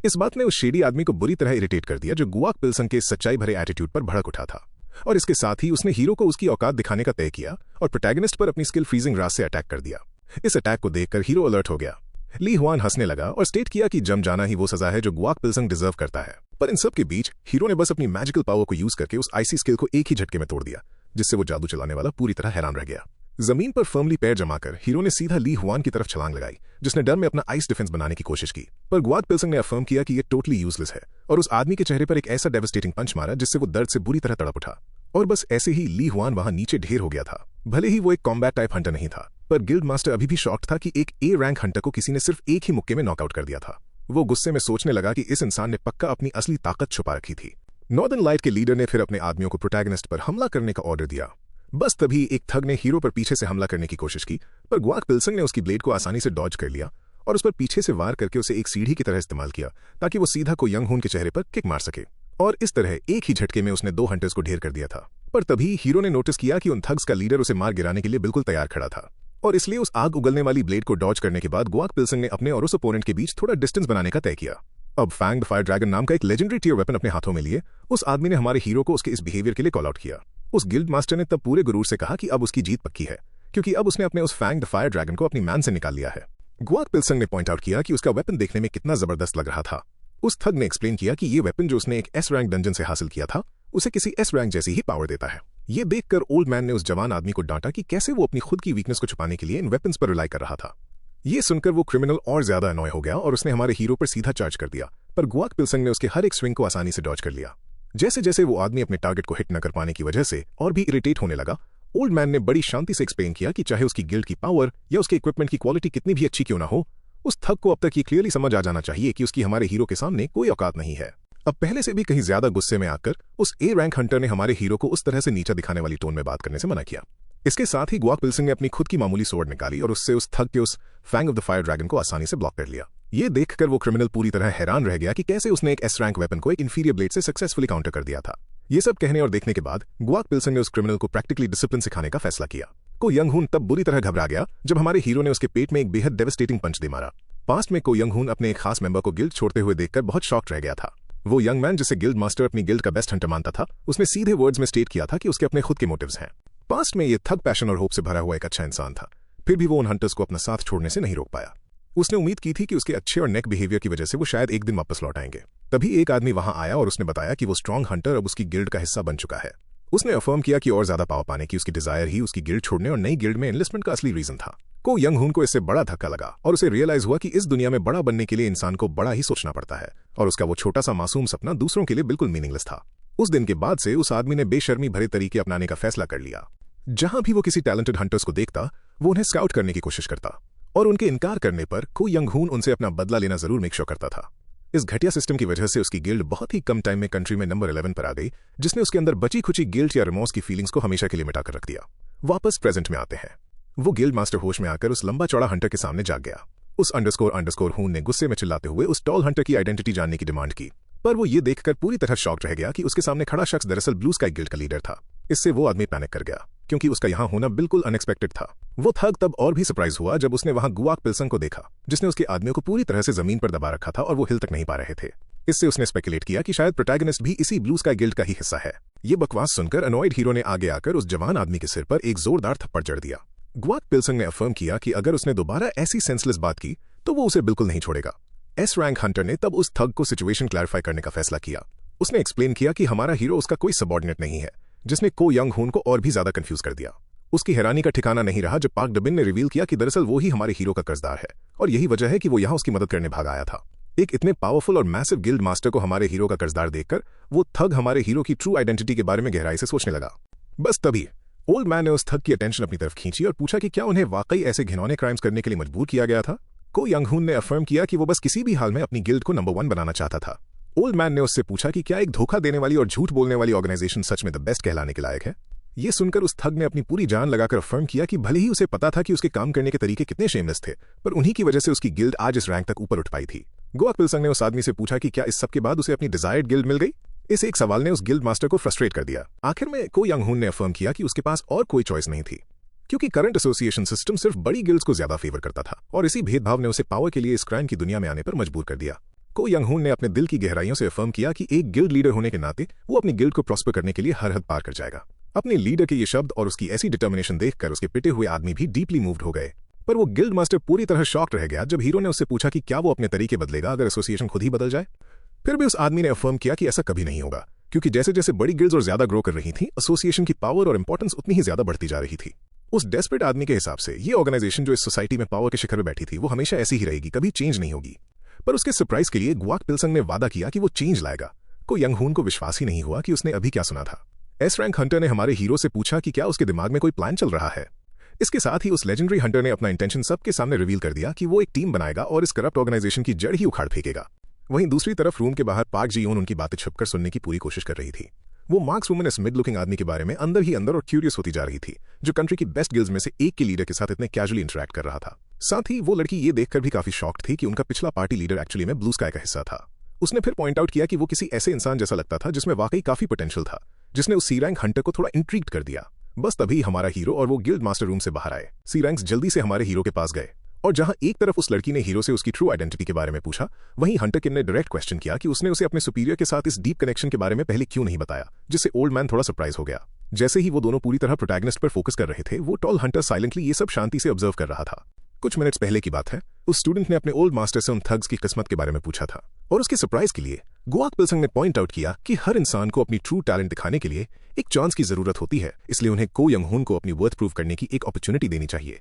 [SPEAKER 1] इस बात ने उस शेडी आदमी को बुरी तरह इरिटेट कर दिया जो गुआक पिल्सन के सच्चाई भरे एटीट्यूड पर भड़क उठा था, और इसके साथ ही उसने हीरो को उसकी औकात दिखाने का तय किया और प्रोटैगनिस्ट पर अपनी स्किल फ्रीजिंग राज से अटैक कर दिया। इस अटैक को देखकर हीरो अलर्ट हो गया। ली हुआन हंसने लगा और स्टेट किया कि जम जाना ही वो सजा है जो गुआक पिल्सन डिजर्व करता है। पर इन सब के बीच हीरो ने बस अपनी मैजिकल पावर को यूज करके उस आईसी स्किल को एक ही झटके में तोड़ दिया, जिससे वो जादू चलाने वाला पूरी तरह हैरान रह गया। जमीन पर फर्मली पैर जमाकर हीरो ने सीधा ली हुआन की तरफ छलांग लगाई, जिसने डर में अपना आइस डिफेंस बनाने की कोशिश की। पर गुआक पिल्सन ने अफर्म किया कि ये टोटली यूजलेस है और उस आदमी के चेहरे पर एक ऐसा डेवास्टेटिंग पंच मारा जिससे वो दर्द से बुरी तरह तड़प उठा। और बस ऐसे ही ली हुआन वहां नीचे ढेर हो गया था। भले ही वो एक कॉम्बैट टाइप हंटर नहीं था, पर गिल्ड मास्टर अभी भी शॉक्ड था कि एक ए रैंक हंटर को किसी ने सिर्फ एक ही मुक्के में नॉकआउट कर दिया था। वो गुस्से में सोचने लगा कि इस इंसान ने पक्का अपनी असली ताकत छुपा रखी थी। नॉर्दर्न लाइट के लीडर ने फिर अपने आदमियों को प्रोटैगनिस्ट पर हमला करने का ऑर्डर दिया। बस तभी एक थग ने हीरो पर पीछे से हमला करने की कोशिश की, पर गुआक पिल्सन ने उसकी ब्लेड को आसानी से डॉज कर लिया और उस पर पीछे से वार करके उसे एक सीढ़ी की तरह इस्तेमाल किया ताकि वो सीधा को यंग हून के चेहरे पर किक मार सके। और इस तरह एक ही झटके में उसने 2 हंटर्स को ढेर कर दिया था। पर तभी हीरो ने नोटिस किया कि उन थग्स का लीडर उसे मार गिराने के लिए बिल्कुल तैयार खड़ा था, और इसलिए उस आग उगलने वाली ब्लेड को डॉज करने के बाद गुआक पिल्सन ने अपने और उस ओपोनेंट के बीच थोड़ा डिस्टेंस बनाने का तय किया। अब फैंग द फायर ड्रैगन नाम का एक लेजेंडरी टियर वेपन अपने हाथों में लिए उस आदमी ने हमारे हीरो को उसके इस बिहेवियर के लिए कॉल आउट किया। उस गिल्ड मास्टर ने तब पूरे गुरूर से कहा कि अब उसकी जीत पक्की है, क्योंकि अब उसने अपने उस फैंग द फायर ड्रैगन को अपनी मैन से निकाल लिया है। गुआक पिल्सन ने पॉइंट आउट किया कि उसका वेपन देखने में कितना जबरदस्त लग रहा था। उस थग ने एक्सप्लेन किया कि ये वेपन जो उसने एक एस रैंक डंजन से हासिल किया था उसे किसी एस रैंक जैसी ही पावर देता है। ये देखकर ओल्ड मैन ने उस जवान आदमी को डांटा कि कैसे वो अपनी खुद की वीकनेस को छुपाने के लिए इन वेपन्स पर रिलाई कर रहा था। ये सुनकर वो क्रिमिनल और ज्यादा अनॉय हो गया और उसने हमारे हीरो पर सीधा चार्ज कर दिया, पर गुआक पिल्संग ने उसके हर एक स्विंग को आसानी से डॉज कर लिया। जैसे जैसे वो आदमी अपने टारगेट को हिट न कर पाने की वजह से और भी इरिटेट होने लगा, ओल्ड मैन ने बड़ी शांति से एक्सप्लेन किया कि चाहे उसकी गिल्ड की पावर या उसके इक्विपमेंट की क्वालिटी कितनी भी अच्छी क्यों ना हो, उस थग को अब तक ये क्लियरली समझ आ जाना चाहिए कि उसकी हमारे हीरो के सामने कोई औकात नहीं है। अब पहले से भी कहीं ज्यादा गुस्से में आकर उस ए रैंक हंटर ने हमारे हीरो को उस तरह से नीचा दिखाने वाली टोन में बात करने से मना किया। इसके साथ ही गुआक पिल्सिंग ने अपनी खुद की मामूली स्वॉर्ड निकाली और उससे उस थग के उस fang of the fire dragon को आसानी से ब्लॉक कर लिया। ये देखकर वो क्रिमिनल पूरी तरह हैरान रह गया कि कैसे उसने एक एस रैंक वेपन को एक इंफीरियर ब्लेड से सक्सेसफुली काउंटर कर दिया था। ये सब कहने और देखने के बाद गुआक पिल्सिंग ने उस क्रिमिनल को प्रैक्टिकली डिसिप्लिन सिखाने का फैसला किया। को यंग हून तब बुरी तरह घबरा गया जब हमारे हीरो ने उसके पेट में एक बेहद डेवास्टेटिंग पंच दे मारा। पास्ट में को यंग हून अपने एक खास मेंबर को गिल्ड छोड़ते हुए देखकर बहुत शॉक्ड रह गया था। वो यंग मैन जिसे गिल्ड मास्टर अपनी गिल्ड का बेस्ट हंटर मानता था, उसने सीधे वर्ड्स में स्टेट किया था कि उसके अपने खुद के मोटिव्स हैं। पास्ट में ये थग पैशन और होप से भरा हुआ एक अच्छा इंसान था, फिर भी वो उन हंटर्स को अपना साथ छोड़ने से नहीं रोक पाया। उसने उम्मीद की थी कि उसके अच्छे और नेक बिहेवियर की वजह से वो शायद एक दिन वापस लौट आएंगे। तभी एक आदमी वहां आया और उसने बताया कि वो स्ट्रॉन्ग हंटर अब उसकी गिल्ड का हिस्सा बन चुका है। उसने अफर्म किया कि और ज्यादा पावर पाने की उसकी डिजायर ही उसकी गिल्ड छोड़ने और नई गिल्ड में एनलिस्टमेंट का असली रीजन था। को यंग हून को इससे बड़ा धक्का लगा और उसे रियलाइज हुआ कि इस दुनिया में बड़ा बनने के लिए इंसान को बड़ा ही सोचना पड़ता है और उसका वो छोटा सा मासूम सपना दूसरों के लिए बिल्कुल मीनिंगलेस था। उस दिन के बाद से उस आदमी ने बेशर्मी भरे तरीके अपनाने का फैसला कर लिया। जहां भी वो किसी टैलेंटेड हंटर्स को देखता, वो उन्हें स्काउट करने की कोशिश करता और उनके इनकार करने पर को यंग हून उनसे अपना बदला लेना जरूर मेक श्योर करता था। इस घटिया सिस्टम की वजह से उसकी गिल्ड बहुत ही कम टाइम में कंट्री में नंबर 11 पर आ गई, जिसने उसके अंदर बची खुची गिल्ट या रिमोर्स की फीलिंग्स को हमेशा के लिए मिटाकर रख दिया। वापस प्रेजेंट में आते हैं। वो गिल्ड मास्टर होश में आकर उस लंबा चौड़ा हंटर के सामने जाग गया। उस अंडरस्कोर हून ने गुस्से में चिल्लाते हुए उस टॉल हंटर की आइडेंटिटी जानने की डिमांड की, पर वो ये देखकर पूरी तरह शॉक्ड रह गया कि उसके सामने खड़ा शख्स दरअसल ब्लू स्काई गिल्ड का लीडर था। इससे वो आदमी पैनिक कर गया क्योंकि उसका यहां होना बिल्कुल अनएक्सपेक्टेड था। वो थग तब और भी सरप्राइज हुआ जब उसने वहां गुआक पिल्संग को देखा, जिसने उसके आदमियों को पूरी तरह से जमीन पर दबा रखा था और वो हिल तक नहीं पा रहे थे। इससे उसने स्पेकुलेट किया कि शायद प्रोटैगनिस्ट भी इसी ब्लू स्काई गिल्ड का ही हिस्सा है। ये बकवास सुनकर अनॉयड हीरो ने आगे आकर उस जवान आदमी के सिर पर एक जोरदार थप्पड़ जड़ दिया। गुआक पिल्संग ने अफर्म किया कि अगर उसने दोबारा ऐसी सेंसलेस बात की तो वो उसे बिल्कुल नहीं छोड़ेगा। एस रैंक हंटर ने तब उस थग को सिचुएशन क्लैरिफाई करने का फैसला किया। उसने एक्सप्लेन किया कि हमारा हीरो उसका कोई सबऑर्डिनेट नहीं है, जिसने को यंग हून को और भी ज्यादा कंफ्यूज कर दिया। उसकी हैरानी का ठिकाना नहीं रहा जब पाक डबिन ने रिवील किया कि दरअसल वो ही हमारे हीरो का कर्जदार है और यही वजह है कि वो यहां उसकी मदद करने भाग आया था। एक इतने पावरफुल और मैसिव गिल्ड मास्टर को हमारे हीरो का कर्जदार देखकर वो थग हमारे हीरो की ट्रू आइडेंटिटी के बारे में गहराई से सोचने लगा। बस तभी ओल्ड मैन ने उस थग की अटेंशन अपनी तरफ खींची और पूछा कि क्या उन्हें वाकई ऐसे घिनौने क्राइम्स करने के लिए मजबूर किया गया था। को यंग हून ने अफर्म किया कि वो बस किसी भी हाल में अपनी गिल्ड को नंबर 1 बनाना चाहता था। ओल्ड मैन ने उससे पूछा कि क्या एक धोखा देने वाली और झूठ बोलने वाली ऑर्गेनाइजेशन सच में द बेस्ट कहलाने के लायक है। ये सुनकर उस थग ने अपनी पूरी जान लगाकर अफर्म किया कि भले ही उसे पता था कि उसके काम करने के तरीके कितने शेमलेस थे, पर उन्हीं की वजह से उसकी गिल्ड आज इस रैंक तक ऊपर उठ पाई थी। गुआक पिल्संग ने उस आदमी से पूछा कि क्या इस सब के बाद उसे अपनी डिजायर्ड गिल्ड मिल गई। इस एक सवाल ने उस गिल्ड मास्टर को फ्रस्ट्रेट कर दिया। आखिर में को यंग हून ने अफर्म किया कि उसके पास और कोई चॉइस नहीं थी, क्योंकि करंट एसोसिएशन सिस्टम सिर्फ बड़ी गिल्ड्स को ज्यादा फेवर करता था और इसी भेदभाव ने उसे पावर के लिए इस क्राइम की दुनिया में आने पर मजबूर कर दिया। को यंग हून ने अपने दिल की गहराइयों से अफर्म किया कि एक गिल्ड लीडर होने के नाते वो अपनी गिल्ड को प्रॉस्पर करने के लिए हर हद पार कर जाएगा। अपने लीडर के ये शब्द और उसकी ऐसी डिटर्मिनेशन देखकर उसके पिटे हुए आदमी भी डीपली मूव्ड हो गए। पर वो गिल्ड मास्टर पूरी तरह शॉक्ड रह गया जब हीरो ने उससे पूछा कि क्या वो अपने तरीके बदलेगा अगर एसोसिएशन खुद ही बदल जाए। फिर भी उस आदमी ने अफर्म किया कि ऐसा कभी नहीं होगा, क्योंकि जैसे जैसे बड़ी गिल्ड्स और ज्यादा ग्रो कर रही थी, एसोसिएशन की पावर और इंपॉर्टेंस उतनी ही ज्यादा बढ़ती जा रही थी। उस डेस्परेट आदमी के हिसाब से ये ऑर्गेनाइजेशन जो इस सोसाइटी में पावर के शिखर में बैठी थी, वो हमेशा ऐसी ही रहेगी, कभी चेंज नहीं होगी। पर उसके सरप्राइज के लिए गुआक पिल्संग ने वादा किया कि वो चेंज लाएगा। को यंग हून को विश्वास ही नहीं हुआ कि उसने अभी क्या सुना था। एस रैंक हंटर ने हमारे हीरो से पूछा कि क्या उसके दिमाग में कोई प्लान चल रहा है। इसके साथ ही उस लेजेंडरी हंटर ने अपना इंटेंशन सबके सामने रिवील कर दिया कि वो एक टीम बनाएगा और इस करप्ट ऑर्गेनाइजेशन की जड़ ही उखाड़ फेंकेगा। वहीं दूसरी तरफ रूम के बाहर पाक जी यून उनकी बातें छुपकर सुनने की पूरी कोशिश कर रही थी। वो मार्क्स वुमन इस मिड लुकिंग आदमी के बारे में अंदर ही अंदर और क्यूरियस होती जा रही थी, जो कंट्री की बेस्ट गिल्ड्स में से एक के लीडर के साथ इतने कैजुअली इंटरैक्ट कर रहा था। साथ ही वो लड़की ये देखकर भी काफी शॉक्ड थी कि उनका पिछला पार्टी लीडर एक्चुअली में ब्लू स्काई का हिस्सा था। उसने फिर पॉइंट आउट किया कि वो किसी ऐसे इंसान जैसा लगता था जिसमें वाकई काफी पोटेंशियल था, जिसने उस सी रैंक हंटर को थोड़ा इंट्रीग्ड कर दिया। बस तभी हमारा हीरो और वो गिल्ड मास्टर रूम से बाहर आए। सी रैंक्स जल्दी से हमारे हीरो के पास गए और जहां एक तरफ उस लड़की ने हीरो से उसकी ट्रू आइडेंटिटी के बारे में पूछा, वहीं हंटर किन ने डायरेक्ट क्वेश्चन किया कि उसने उसे अपने सुपीरियर के साथ इस डीप कनेक्शन के बारे में पहले क्यों नहीं बताया, जिससे ओल्ड मैन थोड़ा सरप्राइज हो गया। जैसे ही वो दोनों पूरी तरह प्रोटैगनिस्ट पर फोकस कर रहे थे, वो टॉल हंटर साइलेंटली ये सब शांति से ऑब्जर्व कर रहा था। कुछ मिनट्स पहले की बात है, उस स्टूडेंट ने अपने ओल्ड मास्टर से उन थग्स की किस्मत के बारे में पूछा था और उसके सरप्राइज के लिए गुआक पिल्सन ने पॉइंट आउट किया कि हर इंसान को अपनी ट्रू टैलेंट दिखाने के लिए एक चांस की जरूरत होती है, इसलिए उन्हें को यंग हुन को अपनी वर्थ प्रूव करने की एक अपॉर्चुनिटी देनी चाहिए।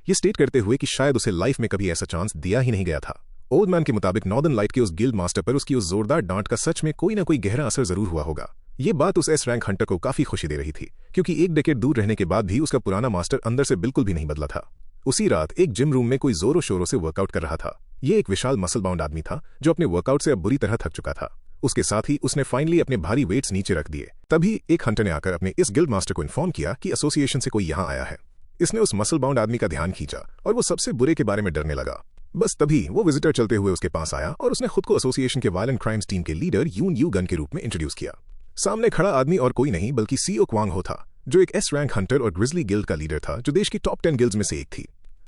[SPEAKER 1] ये स्टेट करते हुए कि शायद उसे लाइफ में कभी ऐसा चांस दिया ही नहीं गया था। ओल्ड मैन के मुताबिक नॉर्दर्न लाइट के उस गिल्ड मास्टर पर उसकी उस जोरदार डांट का सच में कोई ना कोई गहरा असर जरूर हुआ होगा। ये बात उस एस रैंक हंटर को काफी खुशी दे रही थी, क्योंकि एक डेकेड दूर रहने के बाद भी उसका पुराना मास्टर अंदर से बिल्कुल भी नहीं बदला था। उसी रात एक जिम रूम में कोई जोरों शोरों से वर्कआउट कर रहा था। ये एक विशाल मसल बाउंड आदमी था जो अपने वर्कआउट से अब बुरी तरह थक चुका था। उसके साथ ही उसने फाइनली अपने भारी वेट्स नीचे रख दिए। तभी एक हंटर ने आकर अपने इस गिल्ड मास्टर को इन्फॉर्म किया कि एसोसिएशन से कोई यहाँ आया है। इसने उस मसल बाउंड आदमी का ध्यान खींचा और वो सबसे बुरे के बारे में डरने लगा। बस तभी वो विजिटर चलते हुए उसके पास आया और उसने खुद को एसोसिएशन के वायलेंट क्राइम्स टीम के लीडर यून यू गन के रूप में इंट्रोड्यूस किया। सामने खड़ा आदमी और कोई नहीं बल्कि सीओ क्वांग हो था, जो एक एस रैंक हंटर और ग्रिजली गिल्ड का लीडर था, जो देश की टॉप 10 गिल्ड्स में से एक थी।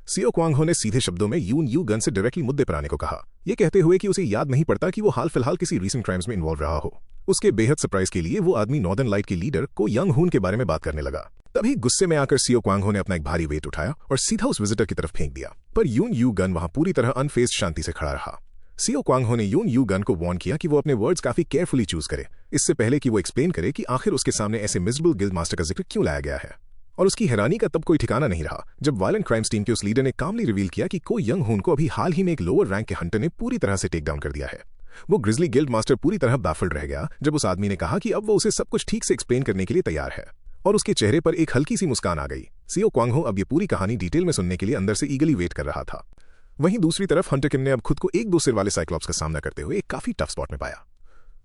[SPEAKER 1] सीओ क्वांग हो ने सीधे शब्दों में यून यू गन से डायरेक्टली मुद्दे पर आने को कहा, ये कहते हुए कि उसे याद नहीं पड़ता कि वो हाल फिलहाल किसी रीसेंट क्राइम्स में इन्वॉल्व रहा हो। उसके बेहद सरप्राइज के लिए वो आदमी नॉर्दर्न लाइट के लीडर को यंग हुन के बारे में बात करने लगा। तभी गुस्से में आकर सीओ क्वांग हो ने अपना एक भारी वेट उठाया और सीधा उस विजिटर की तरफ फेंक दिया, पर यून यू गन वहां पूरी तरह अनफेज्ड शांति से खड़ा रहा। सीओ क्वांग हो ने यून यू गन को वार्न किया कि वो अपने वर्ड्स काफी केयरफुली चूज करे, इससे पहले कि वो एक्सप्लेन करे कि आखिर उसके सामने ऐसे मिजरेबल गिल्ड मास्टर का जिक्र क्यों लाया गया है। और उसकी हैरानी का तब कोई ठिकाना नहीं रहा जब वायलेंट क्राइम्स टीम के उस लीडर ने कामली रिवील किया कि को यंग हुन को अभी हाल ही में एक लोअर रैंक के हंटर ने पूरी तरह से टेक डाउन कर दिया है। वो ग्रिजली गिल्ड मास्टर पूरी तरह बाफल्ड रह गया जब उस आदमी ने कहा कि अब वो उसे सब कुछ ठीक से एक्सप्लेन करने के लिए तैयार है, और उसके चेहरे पर एक हल्की सी मुस्कान आ गई। सीओ क्वांग हो अब ये पूरी कहानी डिटेल में सुनने के लिए अंदर से ईगली वेट कर रहा था। वहीं दूसरी तरफ हंटर किम ने अब खुद को एक दो सिर वाले साइक्लॉप्स का सामना करते हुए एक काफी टफ स्पॉट में पाया।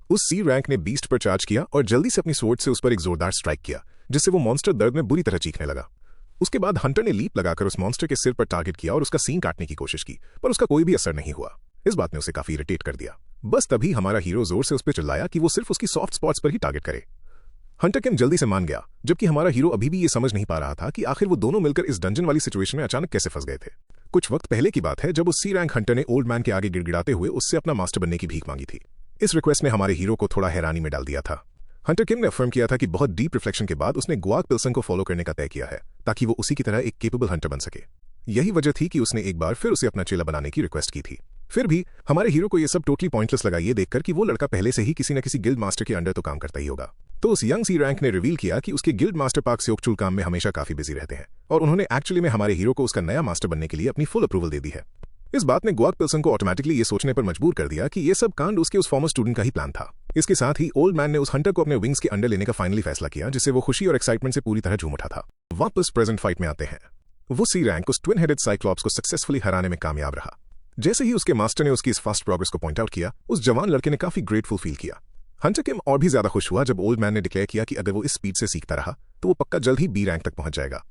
[SPEAKER 1] उस सी रैंक ने बीस्ट पर चार्ज किया और जल्दी से अपनी स्वॉर्ड से उस पर एक जोरदार स्ट्राइक किया, जिससे वो मॉन्स्टर दर्द में बुरी तरह चीखने लगा। उसके बाद हंटर ने लीप लगाकर उस मॉन्स्टर के सिर पर टारगेट किया और उसका सींग काटने की कोशिश की, पर उसका कोई भी असर नहीं हुआ। इस बात ने उसे काफी इरिटेट कर दिया। बस तभी हमारा हीरो जोर से उस पर चिल्लाया कि वो सिर्फ उसकी सॉफ्ट स्पॉट्स पर ही टारगेट करे। हंटर किम जल्दी से मान गया, जबकि हमारा हीरो अभी भी ये समझ नहीं पा रहा था कि आखिर वो दोनों मिलकर इस डंजन वाली सिचुएशन में अचानक कैसे फंस गए थे। कुछ वक्त पहले की बात है जब उस सी रैंक हंटर ने ओल्ड मैन के आगे गिड़गिड़ाते हुए उससे अपना मास्टर बनने की भीख मांगी थी। इस रिक्वेस्ट ने हमारे हीरो को थोड़ा हैरानी में डाल दिया था। हंटर किम ने अफर्म किया था कि बहुत डीप रिफ्लेक्शन के बाद उसने गुआक पिल्सन को फॉलो करने का तय किया है, ताकि वो उसी की तरह एक केपेबल हंटर बन सके। यही वजह थी कि उसने एक बार फिर उसे अपना चेला बनाने की रिक्वेस्ट की थी। फिर भी हमारे हीरो को यह सब टोटली पॉइंटलेस लगा, ये देखकर कि वो लड़का पहले से ही किसी न किसी गिल्ड मास्टर के अंडर तो काम करता ही होगा। तो उस यंग सी रैंक ने रिवील किया कि उसके गिल्ड मास्टर पार्क सेओकचुल काम में हमेशा काफी बिजी रहते हैं, और उन्होंने एक्चुअली में हमारे हीरो को उसका नया मास्टर बनने के लिए अपनी फुल अप्रूवल दे दी है। इस बात ने गुआक पिल्सन को ऑटोमेटिकली ये सोचने पर मजबूर कर दिया कि ये सब कांड उसके उस फॉर्मर स्टूडेंट का ही प्लान था। इसके साथ ही ओल्ड मैन ने उस हंटर को अपने विंग्स के अंडर लेने का फाइनली फैसला किया, जिससे वो खुशी और एक्साइटमेंट से पूरी तरह झूम उठा था। वापस प्रेजेंट फाइट में आते हैं। वो सी रैंक उस ट्विन हेडेड साइक्लॉप्स को सक्सेसफुली हराने में कामयाब रहा। जैसे ही उसके मास्टर ने उसकी इस फास्ट प्रोग्रेस को पॉइंट आउट किया, उस जवान लड़के ने काफी ग्रेटफुल फील किया। हंटर किम और भी ज्यादा खुश हुआ जब ओल्ड मैन ने डिक्लेयर किया कि अगर वो इस स्पीड से सीखता रहा तो वो पक्का जल्द ही बी रैंक तक पहुंच जाएगा।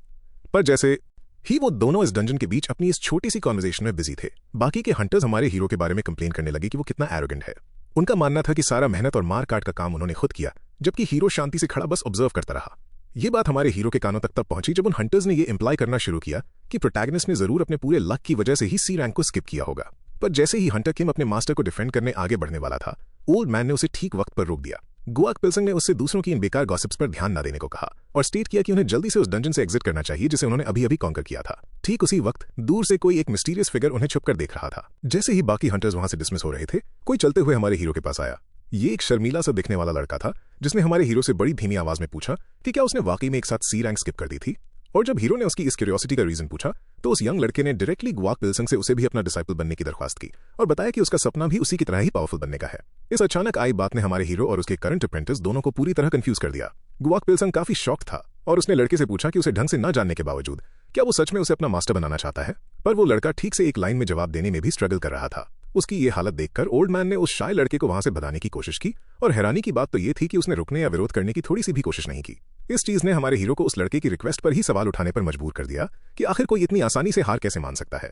[SPEAKER 1] पर जैसे ही वो दोनों इस डंजन के बीच अपनी इस छोटी सी कॉन्वर्सेशन में बिजी थे, बाकी के हंटर्स हमारे हीरो के बारे में कंप्लेन करने लगे कि वो कितना एरोगेंट है। उनका मानना था कि सारा मेहनत और मार काट का काम उन्होंने खुद किया, जबकि हीरो शांति से खड़ा बस ऑब्जर्व करता रहा। ये बात हमारे हीरो के कानों तक तब पहुंची जब उन हंटर्स ने ये इंप्लाई करना शुरू किया कि प्रोटैगनिस्ट ने जरूर अपने पूरे लक की वजह से ही सी रैंक को स्किप किया होगा। पर जैसे ही हंटर किम अपने मास्टर को डिफेंड करने आगे बढ़ने वाला था, ओल्ड मैन ने उसे ठीक वक्त पर रोक दिया। गुआक पिल्सन ने उससे दूसरों की इन बेकार गॉसिप्स पर ध्यान न देने को कहा और स्टेट किया कि उन्हें जल्दी से उस डंजन से एग्जिट करना चाहिए जिसे उन्होंने अभी अभी कॉन्कर किया था। ठीक उसी वक्त दूर से कोई एक मिस्टीरियस फिगर उन्हें छुपकर देख रहा था। जैसे ही बाकी हंटर्स वहां से डिसमिस हो रहे थे, कोई चलते हुए हमारे हीरो के पास आया। ये एक शर्मीला सा दिखने वाला लड़का था, जिसने हमारे हीरो से बड़ी धीमी आवाज में पूछा कि क्या उसने वाकई में एक साथ सी रैंक स्किप कर दी थी। और जब हीरो ने उसकी इस क्यूरियोसिटी का रीजन पूछा, तो उस यंग लड़के ने डायरेक्टली गुआक पिल्सन से उसे भी अपना डिसाइपल बनने की दरख्वास्त की और बताया कि उसका सपना भी उसी की तरह ही पावरफुल बनने का है। इस अचानक आई बात ने हमारे हीरो और उसके करंट अप्रेंटिस दोनों को पूरी तरह कंफ्यूज कर दिया। गुआक पिल्सन काफी शॉक था और उसने लड़के से पूछा कि उसे ढंग से न जानने के बावजूद क्या वो सच में उसे अपना मास्टर बनाना चाहता है। पर वो लड़का ठीक से एक लाइन में जवाब देने में भी स्ट्रगल कर रहा था। उसकी ये हालत देखकर ओल्ड मैन ने उस शाय लड़के को वहां से भगाने की कोशिश की, और हैरानी की बात तो ये थी कि उसने रुकने या विरोध करने की थोड़ी सी भी कोशिश नहीं की। इस चीज ने हमारे हीरो को उस लड़के की रिक्वेस्ट पर ही सवाल उठाने पर मजबूर कर दिया कि आखिर कोई इतनी आसानी से हार कैसे मान सकता है।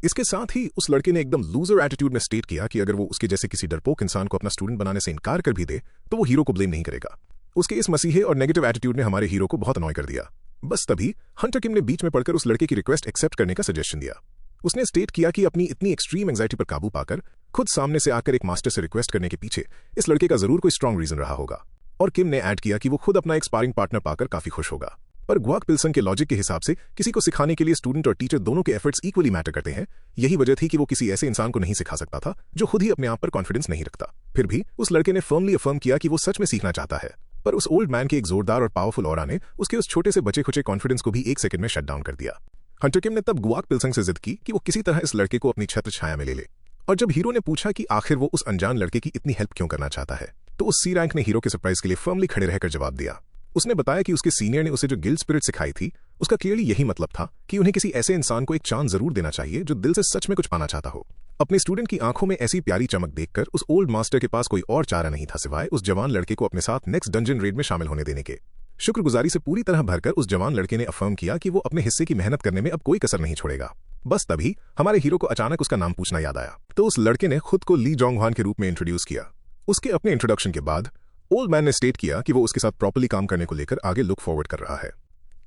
[SPEAKER 1] इसके साथ ही उस लड़के ने एकदम लूजर एटीट्यूड में स्टेट किया कि अगर वो उसके जैसे किसी डरपोक इंसान को अपना स्टूडेंट बनाने से इनकार कर भी दे तो वो हीरो को ब्लेम नहीं करेगा। उसके इस मसीहे और नेगेटिव एटीट्यूड ने हमारे हीरो को बहुत अनॉय कर दिया। बस तभी हंटर किम ने बीच में पड़कर उस लड़के की रिक्वेस्ट एक्सेप्ट करने का सजेशन दिया। उसने स्टेट किया कि अपनी इतनी एक्सट्रीम एंजाइटी पर काबू पाकर खुद सामने से आकर एक मास्टर से रिक्वेस्ट करने के पीछे इस लड़के का जरूर कोई स्ट्रांग रीजन रहा होगा। और किम ने ऐड किया कि वो खुद अपना एक स्पारिंग पार्टनर पाकर काफी खुश होगा। पर ग्वाक पिल्सन के लॉजिक के हिसाब से किसी को सिखाने के लिए स्टूडेंट और टीचर दोनों के एफर्ट्स इक्वली मैटर करते हैं। यही वजह थी कि वो किसी ऐसे इंसान को नहीं सिखा सकता था जो खुद ही अपने आप पर कॉन्फिडेंस नहीं रखता। फिर भी उस लड़के ने फर्मली अफर्म किया कि वो सच में सीखना चाहता है। पर उस ओल्ड मैन के एक जोरदार और पावरफुल ऑरा ने उसके उस छोटे से बचे खुचे कॉन्फिडेंस को भी 1 सेकंड में शट डाउन कर दिया। हंटर किम ने तब ग्वाक पिल्सन से जिद की कि वो किसी तरह इस लड़के को अपनी छत्र छाया में ले ले। और जब हीरो ने पूछा कि आखिर वो उस अनजान लड़के की इतनी हेल्प क्यों करना चाहता है, तो उस सी रैंक ने हीरो के सरप्राइज के लिए फर्मली खड़े रहकर जवाब दिया। उसने बताया कि उसके सीनियर ने उसे जो गिल्ड स्पिरिट सिखाई थी, उसका क्लियरली यही मतलब था कि उन्हें किसी ऐसे इंसान को एक चांस जरूर देना चाहिए जो दिल से सच में कुछ पाना चाहता हो। अपने स्टूडेंट की आंखों में ऐसी प्यारी चमक देखकर उस ओल्ड मास्टर के पास कोई और चारा नहीं था सिवाय उस जवान लड़के को अपने साथ नेक्स्ट डंजन रेड में शामिल होने देने के। शुक्रगुजारी से पूरी तरह भरकर उस जवान लड़के ने अफर्म किया कि वो अपने हिस्से की मेहनत करने में अब कोई कसर नहीं छोड़ेगा। बस तभी हमारे हीरो को अचानक उसका नाम पूछना याद आया, तो उस लड़के ने खुद को ली जोंग ह्वान के रूप में इंट्रोड्यूस किया। उसके अपने इंट्रोडक्शन के बाद ओल्ड मैन ने स्टेट किया कि वो उसके साथ प्रॉपर्ली काम करने को लेकर आगे लुक फॉरवर्ड कर रहा है।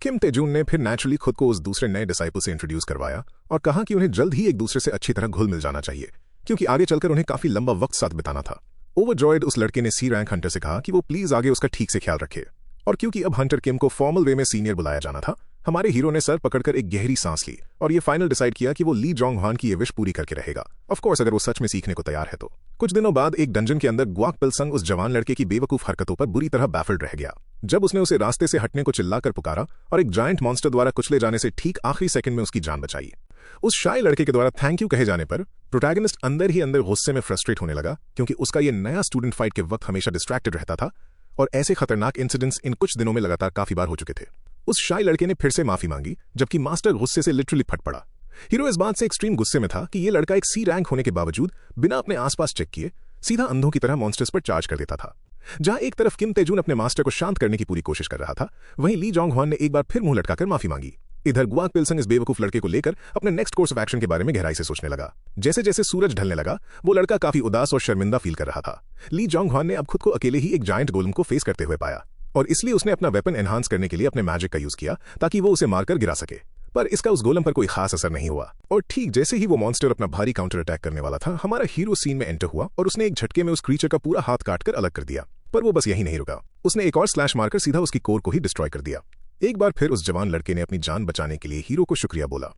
[SPEAKER 1] किम तेजून ने फिर नेचुरली खुद को उस दूसरे नए डिसाइपल से इंट्रोड्यूस करवाया और कहा कि उन्हें जल्द ही एक दूसरे से अच्छी तरह घुल मिल जाना चाहिए, क्योंकि आगे चलकर उन्हें काफी लंबा वक्त साथ बिताना था। ओवरजॉयड उस लड़के ने सी रैंक हंटर से कहा कि वो प्लीज आगे उसका ठीक से ख्याल रखे। और क्योंकि अब हंटर किम को फॉर्मल वे में सीनियर बुलाया जाना था, हमारे हीरो ने सर पकड़कर एक गहरी सांस ली और ये फाइनल डिसाइड किया कि वो ली जोंग ह्वान की ये विश पूरी करके रहेगा। ऑफ कोर्स अगर वो सच में सीखने को तैयार है तो। कुछ दिनों बाद एक डंजन के अंदर ग्वाक पिल्सन उस जवान लड़के की बेवकूफ हरकतों पर बुरी तरह बैफल्ड रह गया। जब उसने उसे रास्ते से हटने को चिल्लाकर पुकारा और एक जायंट मॉन्स्टर द्वारा कुचले जाने से ठीक आखिरी सेकंड में उसकी जान बचाई। उस शाय लड़के के द्वारा थैंक यू कहे जाने पर प्रोटैगनिस्ट अंदर ही अंदर गुस्से में फ्रस्ट्रेट होने लगा, क्योंकि उसका ये नया स्टूडेंट फाइट के वक्त हमेशा डिस्ट्रैक्टेड रहता था और ऐसे खतरनाक इंसिडेंट्स इन कुछ दिनों में लगातार काफी बार हो चुके थे। उस शाय लड़के ने फिर से माफी मांगी, जबकि मास्टर गुस्से से लिटरली फट पड़ा। हीरो इस बात से एक्सट्रीम गुस्से में था कि ये लड़का एक सी रैंक होने के बावजूद बिना अपने आसपास चेक किए सीधा अंधों की तरह मॉन्स्टर्स पर चार्ज कर देता था। जहां एक तरफ किम तेजून अपने मास्टर को शांत करने की पूरी कोशिश कर रहा था, वहीं ली जोंग ह्वान ने एक बार फिर मुंह लटकाकर माफी मांगी। इधर ग्वाक पिल्सन इस बेवकूफ लड़के को लेकर अपने नेक्स्ट कोर्स ऑफ एक्शन के बारे में गहराई से सोचने लगा। जैसे जैसे सूरज ढलने लगा, वो लड़का काफी उदास और शर्मिंदा फील कर रहा था। ली जोंग ह्वान ने अब खुद को अकेले ही एक जायंट गोलम को फेस करते हुए पाया और इसलिए उसने अपना वेपन एनहांस करने के लिए अपने मैजिक का यूज किया ताकि वो उसे मारकर गिरा सके। पर इसका उस गोलम पर कोई खास असर नहीं हुआ और ठीक जैसे ही वो मॉन्स्टर अपना भारी काउंटर अटैक करने वाला था, हमारा हीरो सीन में एंटर हुआ और उसने एक झटके में उस क्रीचर का पूरा हाथ काटकर अलग कर दिया। पर वो बस यही नहीं रुका, उसने एक और स्लैश मारकर सीधा उसकी कोर को ही डिस्ट्रॉय कर दिया। एक बार फिर उस जवान लड़के ने अपनी जान बचाने के लिए हीरो को शुक्रिया बोला।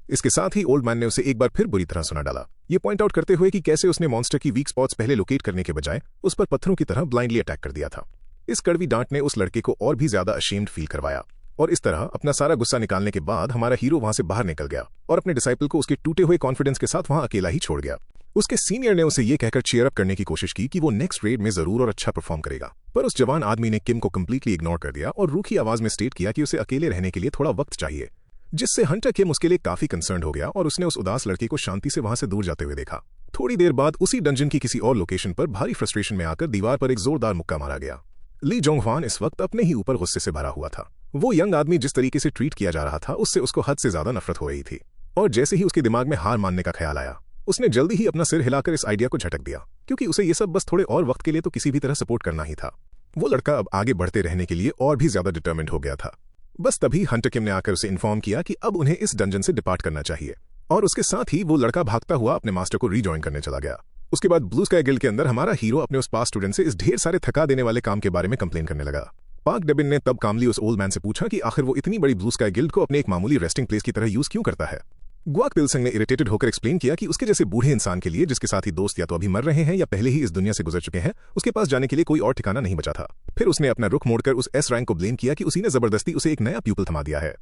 [SPEAKER 1] इसके साथ ही ओल्ड मैन ने उसे एक बार फिर बुरी तरह सुना डाला, ये पॉइंट आउट करते हुए कि कैसे उसने मॉन्स्टर की वीक स्पॉट्स पहले लोकेट करने के बजाय उस पर पत्थरों की तरह ब्लाइंडली अटैक कर दिया था। इस कड़वी डांट ने उस लड़के को और भी ज्यादा अशेम्ड फील करवाया और इस तरह अपना सारा गुस्सा निकालने के बाद हमारा हीरो वहां से बाहर निकल गया और अपने डिसाइपल को उसके टूटे हुए कॉन्फिडेंस के साथ वहां अकेला ही छोड़ गया। उसके सीनियर ने उसे ये कहकर चीयर अप करने की कोशिश की कि वो नेक्स्ट रेड में जरूर और अच्छा परफॉर्म करेगा, पर उस जवान आदमी ने किम को कंप्लीटली इग्नोर कर दिया और रूखी आवाज में स्टेट किया कि उसे अकेले रहने के लिए थोड़ा वक्त चाहिए, जिससे हंटर किम उसके लिए काफी कंसर्न्ड हो गया और उसने उस उदास लड़के को शांति से वहां से दूर जाते हुए देखा। थोड़ी देर बाद उसी डंजन की किसी और लोकेशन पर भारी फ्रस्ट्रेशन में आकर दीवार पर एक जोरदार मुक्का मारा गया। ली जोंग ह्वान इस वक्त अपने ही ऊपर गुस्से से भरा हुआ था। वो यंग आदमी जिस तरीके से ट्रीट किया जा रहा था, उससे उसको हद से ज्यादा नफरत हो रही थी और जैसे ही उसके दिमाग में हार मानने का ख्याल आया, उसने जल्दी ही अपना सिर हिलाकर इस आइडिया को झटक दिया, क्योंकि उसे ये सब बस थोड़े और वक्त के लिए तो किसी भी तरह सपोर्ट करना ही था। वो लड़का अब आगे बढ़ते रहने के लिए और भी ज्यादा डिटर्मिन्ड हो गया था। बस तभी हंटर किम ने आकर उसे इन्फॉर्म किया कि अब उन्हें इस डंजन से डिपार्ट करना चाहिए और उसके साथ ही वो लड़का भागता हुआ अपने मास्टर को रीजॉइन करने चला गया। उसके बाद ब्लू स्काई गिल्ड के अंदर हमारा हीरो अपने उस पास स्टूडेंट से इस ढेर सारे थका देने वाले काम के बारे में कंप्लेन करने लगा। पार्क डेबिन ने तब कामली उस ओल्ड मैन से पूछा कि आखिर वो इतनी बड़ी ब्लू स्काई गिल्ड को अपने एक मामूली रेस्टिंग प्लेस की तरह यूज क्यों करता है। ग्वाक पिल्सन ने इरिटेटेड होकर एक्सप्लेन किया कि उसके जैसे बूढ़े इंसान के लिए, जिसके साथ ही दोस्त या तो अभी मर रहे हैं या पहले ही इस दुनिया से गुजर चुके हैं, उसके पास जाने के लिए कोई और ठिकाना नहीं बचा था। फिर उसने अपना रुख मोड़कर उस एस रैंक को ब्लेम किया कि उसी ने जबरदस्ती उसे एक नया प्यूपल थमा दिया है।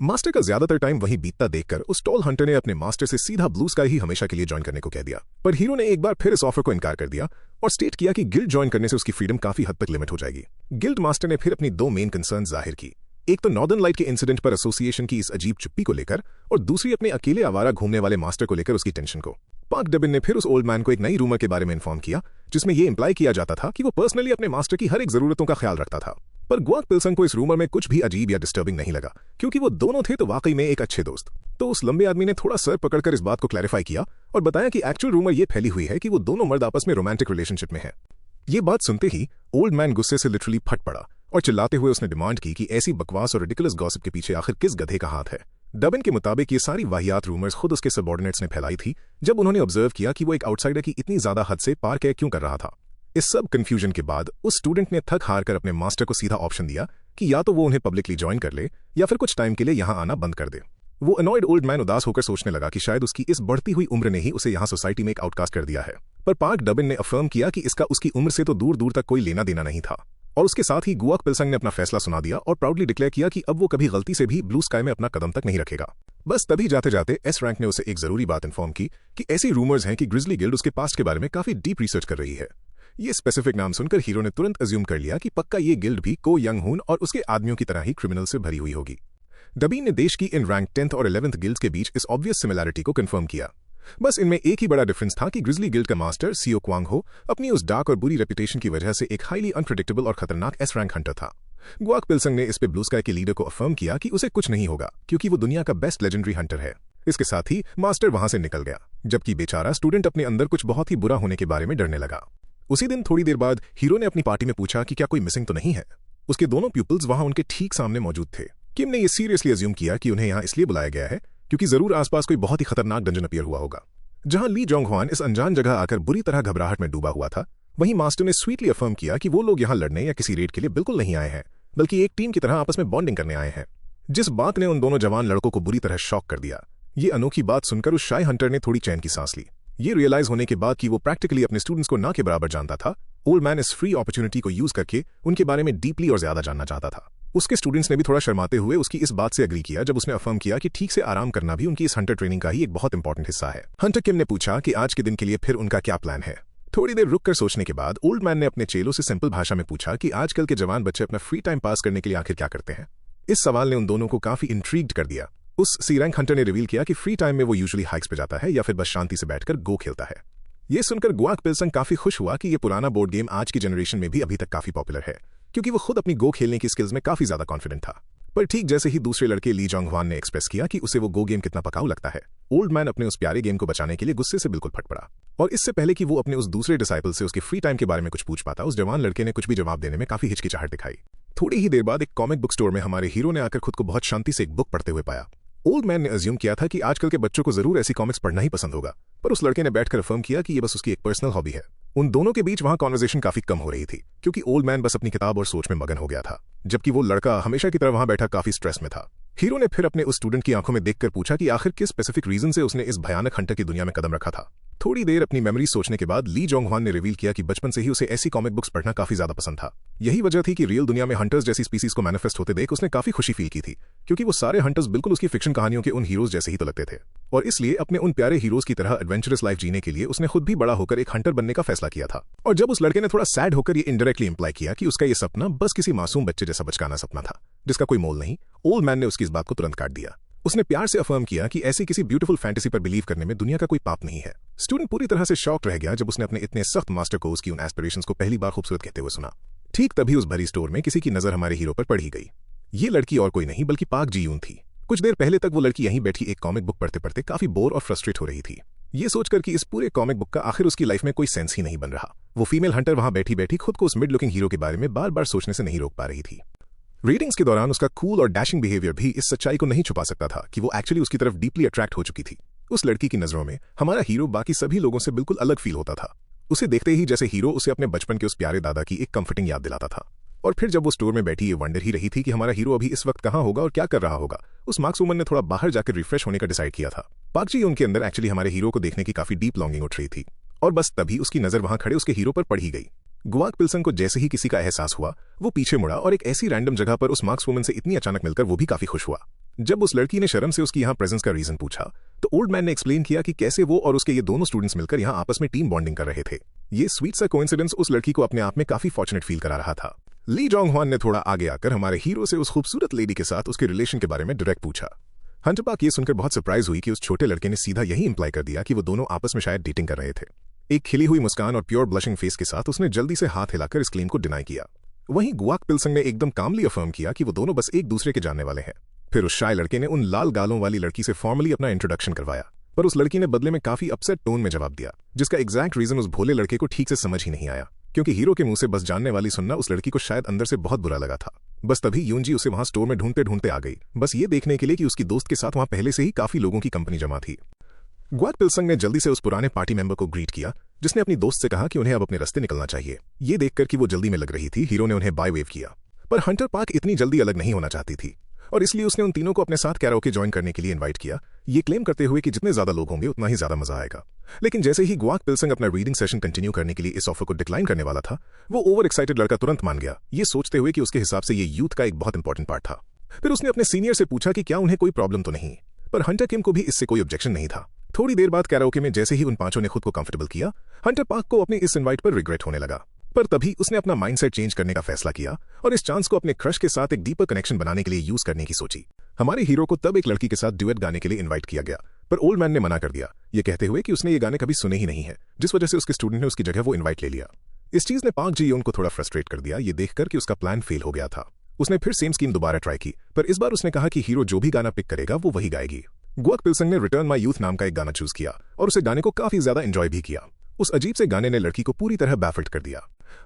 [SPEAKER 1] मास्टर का ज्यादातर टाइम वहीं बीतता देखकर उस टॉल हंटर ने अपने मास्टर से सीधा ब्लू स्काई ही हमेशा के लिए ज्वाइन करने को कह दिया। पर हीरो ने एक बार फिर इस ऑफर को इनकार कर दिया और स्टेट किया कि गिल्ड ज्वाइन करने से उसकी फ्रीडम काफी हद तक लिमिट हो जाएगी। गिल्ड मास्टर ने फिर अपनी दो मेन कंसर्न जाहिर की, एक तो नॉर्दर्न लाइट के इंसिडेंट पर एसोसिएशन की इस अजीब चुप्पी को लेकर और दूसरी अपने अकेले आवारा घूमने वाले मास्टर को लेकर उसकी टेंशन को। पार्क डेबिन ने फिर उस ओल्ड मैन को एक नई रूमर के बारे में इन्फॉर्म किया, जिसमें यह इंप्लाई किया जाता था कि वो पर्सनली अपने मास्टर की हर एक जरूरतों का ख्याल रखता था। पर ग्वाक पिल्सन को इस रूमर में कुछ भी अजीब या डिस्टर्बिंग नहीं लगा, क्योंकि वो दोनों थे तो वाकई में एक अच्छे दोस्त। तो उस लंबे आदमी ने थोड़ा सर पकड़कर इस बात को क्लैरिफाई किया और बताया कि एक्चुअल रूमर ये फैली हुई है कि वो दोनों मर्द आपस में रोमांटिक रिलेशनशिप में है। ये बात सुनते ही ओल्ड मैन गुस्से से लिटरली फट पड़ा और चिल्लाते हुए उसने डिमांड की कि ऐसी बकवास और रिडिकुलस गॉसिप के पीछे आखिर किस गधे का हाथ है। डबिन के मुताबिक ये सारी वाहियात रूमर्स खुद उसके सबऑर्डिनेट्स ने फैलाई थी, जब उन्होंने ऑब्जर्व किया कि वो एक आउटसाइडर की इतनी ज्यादा हद से पार क्यों कर रहा था। इस सब कंफ्यूजन के बाद उस स्टूडेंट ने थक हार कर अपने मास्टर को सीधा ऑप्शन दिया कि या तो वो उन्हें पब्लिकली ज्वाइन कर ले या फिर कुछ टाइम के लिए यहाँ आना बंद कर दे। वो अनॉयड ओल्ड मैन उदास होकर सोचने लगा कि शायद उसकी इस बढ़ती हुई उम्र ने ही उसे यहाँ सोसाइटी में एक आउटकास्ट कर दिया है। पर पार्क डबिन ने अफर्म किया कि इसका उसकी उम्र से तो दूर दूर तक कोई लेना देना नहीं था। और उसके साथ ही गुआक पिल्संग ने अपना फैसला सुना दिया और प्राउडली डिक्लेयर किया कि अब वो कभी गलती से भी ब्लू स्काई में अपना कदम तक नहीं रखेगा। बस तभी जाते जाते एस रैंक ने उसे एक जरूरी बात इन्फॉर्म की कि ऐसी रूमर्स हैं कि ग्रिजली गिल्ड उसके पास्ट के बारे में काफी डीप रिसर्च कर रही है। ये स्पेसिफिक नाम सुनकर हीरो ने तुरंत अज्यूम कर लिया कि पक्का ये गिल्ड भी को यंग हून और उसके आदमियों की तरह ही क्रिमिनल से भरी हुई होगी। डबीन ने देश की इन रैंक 10th और 11th गिल्ड्स के बीच इस ऑब्वियस सिमिलैरिटी को कंफर्म किया। बस इनमें एक ही बड़ा डिफरेंस था कि ग्रिजली गिल्ड का मास्टर सियो क्वांग हो अपनी उस डार्क और बुरी रेपुटेशन की वजह से एक हाईली अनप्रेडिक्टेबल और खतरनाक एस रैंक हंटर था। गुआक पिल्संग ने इस पे ब्लू स्काई के लीडर को अफर्म किया कि उसे कुछ नहीं होगा क्योंकि वो दुनिया का बेस्ट लेजेंडरी हंटर है। इसके साथ ही मास्टर वहां से निकल गया, जबकि बेचारा स्टूडेंट अपने अंदर कुछ बहुत ही बुरा होने के बारे में डरने लगा। उसी दिन थोड़ी देर बाद हीरो ने अपनी पार्टी में पूछा कि क्या कोई मिसिंग तो नहीं है। उसके दोनों प्यूपल्स वहां उनके ठीक सामने मौजूद थे। किम ने यह सीरियसली अज्यूम किया कि उन्हें यहां इसलिए बुलाया गया है क्योंकि जरूर आसपास कोई बहुत ही खतरनाक डंजन अपीयर हुआ होगा। जहां ली जोंग ह्वान इस अनजान जगह आकर बुरी तरह घबराहट में डूबा हुआ था, वहीं मास्टर ने स्वीटली अफर्म किया कि वो लोग यहां लड़ने या किसी रेड के लिए बिल्कुल नहीं आए हैं, बल्कि एक टीम की तरह आपस में बॉन्डिंग करने आए हैं। जिस बात ने उन दोनों जवान लड़कों को बुरी तरह शॉक कर दिया। ये अनोखी बात सुनकर उस शाय हंटर ने थोड़ी चैन की सांस ली। ये रियलाइज होने के बाद कि वो प्रैक्टिकली अपने स्टूडेंट्स को ना के बराबर जानता था, ओल्ड मैन इस फ्री अपॉर्चुनिटी को यूज करके उनके बारे में डीपली और ज्यादा जानना चाहता था। उसके स्टूडेंट्स ने भी थोड़ा शर्माते हुए उसकी इस बात से एग्री किया जब उसने अफर्म किया कि ठीक से आराम करना भी उनकी इस हंटर ट्रेनिंग का ही एक बहुत इंपॉर्टेंट हिस्सा है। हंटर किम ने पूछा कि आज के दिन के लिए फिर उनका क्या प्लान है। थोड़ी देर रुक कर सोचने के बाद ओल्ड मैन ने अपने चेलों से सिंपल भाषा में पूछा कि आजकल के जवान बच्चे अपना फ्री टाइम पास करने के लिए आखिर क्या करते हैं। इस सवाल ने उन दोनों को काफी इंट्रीग्ड कर दिया। उस सी रैंक हंटर ने रिवील किया कि फ्री टाइम में वो यूजुअली हाइक्स पे जाता है या फिर बस शांति से बैठकर गो खेलता है। ये सुनकर गुआक पिल्संग काफी खुश हुआ कि ये पुराना बोर्ड गेम आज की जनरेशन में भी अभी तक काफी पॉपुलर है, क्योंकि वो खुद अपनी गो खेलने की स्किल्स में काफी ज्यादा कॉन्फिडेंट था। पर ठीक जैसे ही दूसरे लड़के ली जोंग ह्वान ने एक्सप्रेस किया कि उसे वो गो गेम कितना पकाऊ लगता है, ओल्ड मैन अपने उस प्यारे गेम को बचाने के लिए गुस्से से बिल्कुल फट पड़ा। और इससे पहले कि वो अपने उस दूसरे डिसाइपल से उसके फ्री टाइम के बारे में कुछ पूछ पाता, उस जवान लड़के ने कुछ भी जवाब देने में काफी हिचकिचाहट दिखाई। थोड़ी ही देर बाद एक कॉमिक बुक स्टोर में हमारे हीरो ने आकर खुद को बहुत शांति से एक बुक पढ़ते हुए पाया। ओल्ड मैन ने अज्यूम किया था कि आजकल के बच्चों को जरूर ऐसी कॉमिक्स पढ़ना ही पसंद होगा, पर उस लड़के ने बैठकर अफर्म किया कि ये बस उसकी एक पर्सनल हॉबी है। उन दोनों के बीच वहां कॉन्वर्सेशन काफी कम हो रही थी, क्योंकि ओल्ड मैन बस अपनी किताब और सोच में मगन हो गया था, जबकि वो लड़का हमेशा की तरह वहां बैठा काफी स्ट्रेस में था। हीरो ने फिर अपने उस स्टूडेंट की आंखों में देखकर पूछा कि आखिर किस स्पेसिफिक रीजन से उसने इस भयानक हंटर की दुनिया में कदम रखा था। थोड़ी देर अपनी मेमोरी सोचने के बाद ली जोंग ह्वान ने रिवील किया कि बचपन से ही उसे ऐसी कॉमिक बुक्स पढ़ना काफी ज्यादा पसंद था। यही वजह थी कि रियल दुनिया में हंटर्स जैसी स्पीसीज को मैनिफेस्ट होते देख उसने काफी खुशी फील की थी, क्योंकि वो सारे हंटर्स बिल्कुल उसकी फिक्शन कहानियों के उन हीरोज जैसे ही तो लगते थे। और इसलिए अपने उन प्यारे हीरोज की तरह एडवेंचरस लाइफ जीने के लिए उसने खुद भी बड़ा होकर एक हंटर बनने का फैसला किया था। और जब उस लड़के ने थोड़ा सैड होकर ये इनडायरेक्टली इंप्लाई किया कि उसका ये सपना बस किसी मासूम बच्चे जैसा बचकाना सपना था जिसका कोई मोल नहीं, ओल्ड मैन ने उसकी इस बात को तुरंत काट दिया। उसने प्यार से अफर्म किया कि ऐसी किसी ब्यूटीफुल फैंटेसी पर बिलीव करने में दुनिया का कोई पाप नहीं है। स्टूडेंट पूरी तरह से शॉक्ड रह गया जब उसने अपने इतने सख्त मास्टर को उसकी उन एस्पिरेशंस को पहली बार खूबसूरत कहते हुए सुना। ठीक तभी उस भरी स्टोर में किसी की नजर हमारे हीरो पर पड़ ही गई। ये लड़की और कोई नहीं बल्कि पाक जी यून थी। कुछ देर पहले तक वो लड़की यहीं बैठी एक कॉमिक बुक पढ़ते पढ़ते काफी बोर और फ्रस्ट्रेट हो रही थी, ये सोचकर कि इस पूरे कॉमिक बुक का आखिर उसकी लाइफ में कोई सेंस ही नहीं बन रहा। वो फीमेल हंटर वहां बैठी बैठी खुद को उस मिड लुकिंग हीरो के बारे में बार बार सोचने से नहीं रोक पा रही थी। रीडिंग्स के दौरान उसका कूल और डैशिंग बिहेवियर भी इस सच्चाई को नहीं छुपा सकता था कि वो एक्चुअली उसकी तरफ डीपली अट्रैक्ट हो चुकी थी। उस लड़की की नजरों में हमारा हीरो बाकी सभी लोगों से बिल्कुल अलग फील होता था। उसे देखते ही जैसे हीरो उसे अपने बचपन के उस प्यारे दादा की एक कंफर्टिंग याद दिलाता था। और फिर जब वो स्टोर में बैठी ये वंडर ही रही थी कि हमारा हीरो अभी इस वक्त कहाँ होगा और क्या कर रहा होगा, उस मार्क्सवुमन ने थोड़ा बाहर जाकर रिफ्रेश होने का डिसाइड किया था। पाक जी उनके अंदर एक्चुअली हमारे हीरो को देखने की काफी डीप लॉन्गिंग उठ रही थी, और बस तभी उसकी नजर वहां खड़े उसके हीरो पर पड़ ही गई। गुआक पिल्संग को जैसे ही किसी का एहसास हुआ, वो पीछे मुड़ा और एक ऐसी रैंडम जगह पर उस मार्क्सवुमन से इतनी अचानक मिलकर वो भी काफी खुश हुआ। जब उस लड़की ने शर्म से उसकी यहाँ प्रेजेंस का रीजन पूछा, तो ओल्ड मैन ने एक्सप्लेन किया कि कैसे वो और उसके ये दोनों स्टूडेंट्स मिलकर यहाँ आपस में टीम बॉन्डिंग कर रहे थे। ये स्वीट सा कोइंसिडेंस उस लड़की को अपने आप में काफी फॉर्चुनेट फील करा रहा था। ली जोंग ह्वान ने थोड़ा आगे आकर हमारे हीरो से उस खूबसूरत लेडी के साथ उसके रिलेशन के बारे में डायरेक्ट पूछा। हंटर पाक ये सुनकर बहुत सरप्राइज हुई कि उस छोटे लड़के ने सीधा यही इंप्लाई कर दिया कि वो दोनों आपस में शायद डेटिंग कर रहे थे। एक खिली हुई मुस्कान और प्योर ब्लशिंग फेस के साथ उसने जल्दी से हाथ हिलाकर इस क्लेम को डिनाई किया। वहीं गुआक पिल्संग ने एकदम कामली अफर्म किया कि वो दोनों बस एक दूसरे के जानने वाले हैं। फिर उस शाय लड़के ने उन लाल गालों वाली लड़की से फॉर्मली अपना इंट्रोडक्शन करवाया, पर उस लड़की ने बदले में काफी अपसेट टोन में जवाब दिया, जिसका एग्जैक्ट रीजन उस भोले लड़के को ठीक से समझ ही नहीं आया, क्योंकि हीरो के मुंह से बस जानने वाली सुनना उस लड़की को शायद अंदर से बहुत बुरा लगा था। बस तभी यूनजी उसे वहां स्टोर में ढूंढते ढूंढते आ गई, बस ये देखने के लिए कि उसकी दोस्त के साथ वहां पहले से ही काफी लोगों की कंपनी जमा थी। गुआक पिल्संग ने जल्दी से उस पुराने पार्टी मेंबर को ग्रीट किया, जिसने अपनी दोस्त से कहा कि उन्हें अब अपने रास्ते निकलना चाहिए। ये देखकर कि वो जल्दी में लग रही थी, हीरो ने उन्हें बाय वेव किया। पर हंटर पार्क इतनी जल्दी अलग नहीं होना चाहती थी और इसलिए उसने उन तीनों को अपने साथ कैरोके ज्वाइन करने के लिए इनवाइट किया, ये क्लेम करते हुए कि जितने ज्यादा लोग होंगे उतना ही ज्यादा मजा आएगा। लेकिन जैसे ही गुआक पिल्सिंग अपना रीडिंग सेशन कंटिन्यू करने के लिए इस ऑफर को डिक्लाइन करने वाला था, वो ओवर एक्साइटेड लड़का तुरंत मान गया, ये सोचते हुए कि उसके हिसाब से ये यूथ का एक बहुत इंपॉर्टेंट पार्ट था। फिर उसने अपने सीनियर से पूछा कि क्या उन्हें कोई प्रॉब्लम तो नहीं, पर हंटर किम को भी इससे कोई ऑब्जेक्शन नहीं था। थोड़ी देर बाद कैरोके में जैसे ही उन पांचों ने खुद को कंफर्टेबल किया, हंटर पार्क को अपनी इस इनवाइट पर रिग्रेट होने लगा। पर तभी उसने अपना माइंडसेट चेंज करने का फैसला किया और इस चांस को अपने क्रश के साथ एक डीपर कनेक्शन बनाने के लिए यूज करने की सोची। हमारे हीरो को तब एक लड़की के साथ ड्यूएट गाने के लिए इनवाइट किया गया, पर ओल्ड मैन ने मना कर दिया, ये कहते हुए कि उसने ये गाने कभी सुने ही नहीं है, जिस वजह से उसके स्टूडेंट ने उसकी जगह वो इनवाइट ले लिया। इस चीज ने पार्क जी यून को थोड़ा फ्रस्ट्रेट कर दिया, ये देखकर कि उसका प्लान फेल हो गया था। उसने फिर सेम स्कीम दोबारा ट्राई की, पर इस बार उसने कहा कि हीरो जो भी गाना पिक करेगा वो वही गाएगी। गुआक पिल्सिंग ने रिटर्न माय यूथ नाम का एक गाना चूज किया और उसे गाने को काफी ज्यादा एंजॉय भी किया। उस अजीब से गाने ने लड़की को पूरी तरह बैफल्ड कर दिया।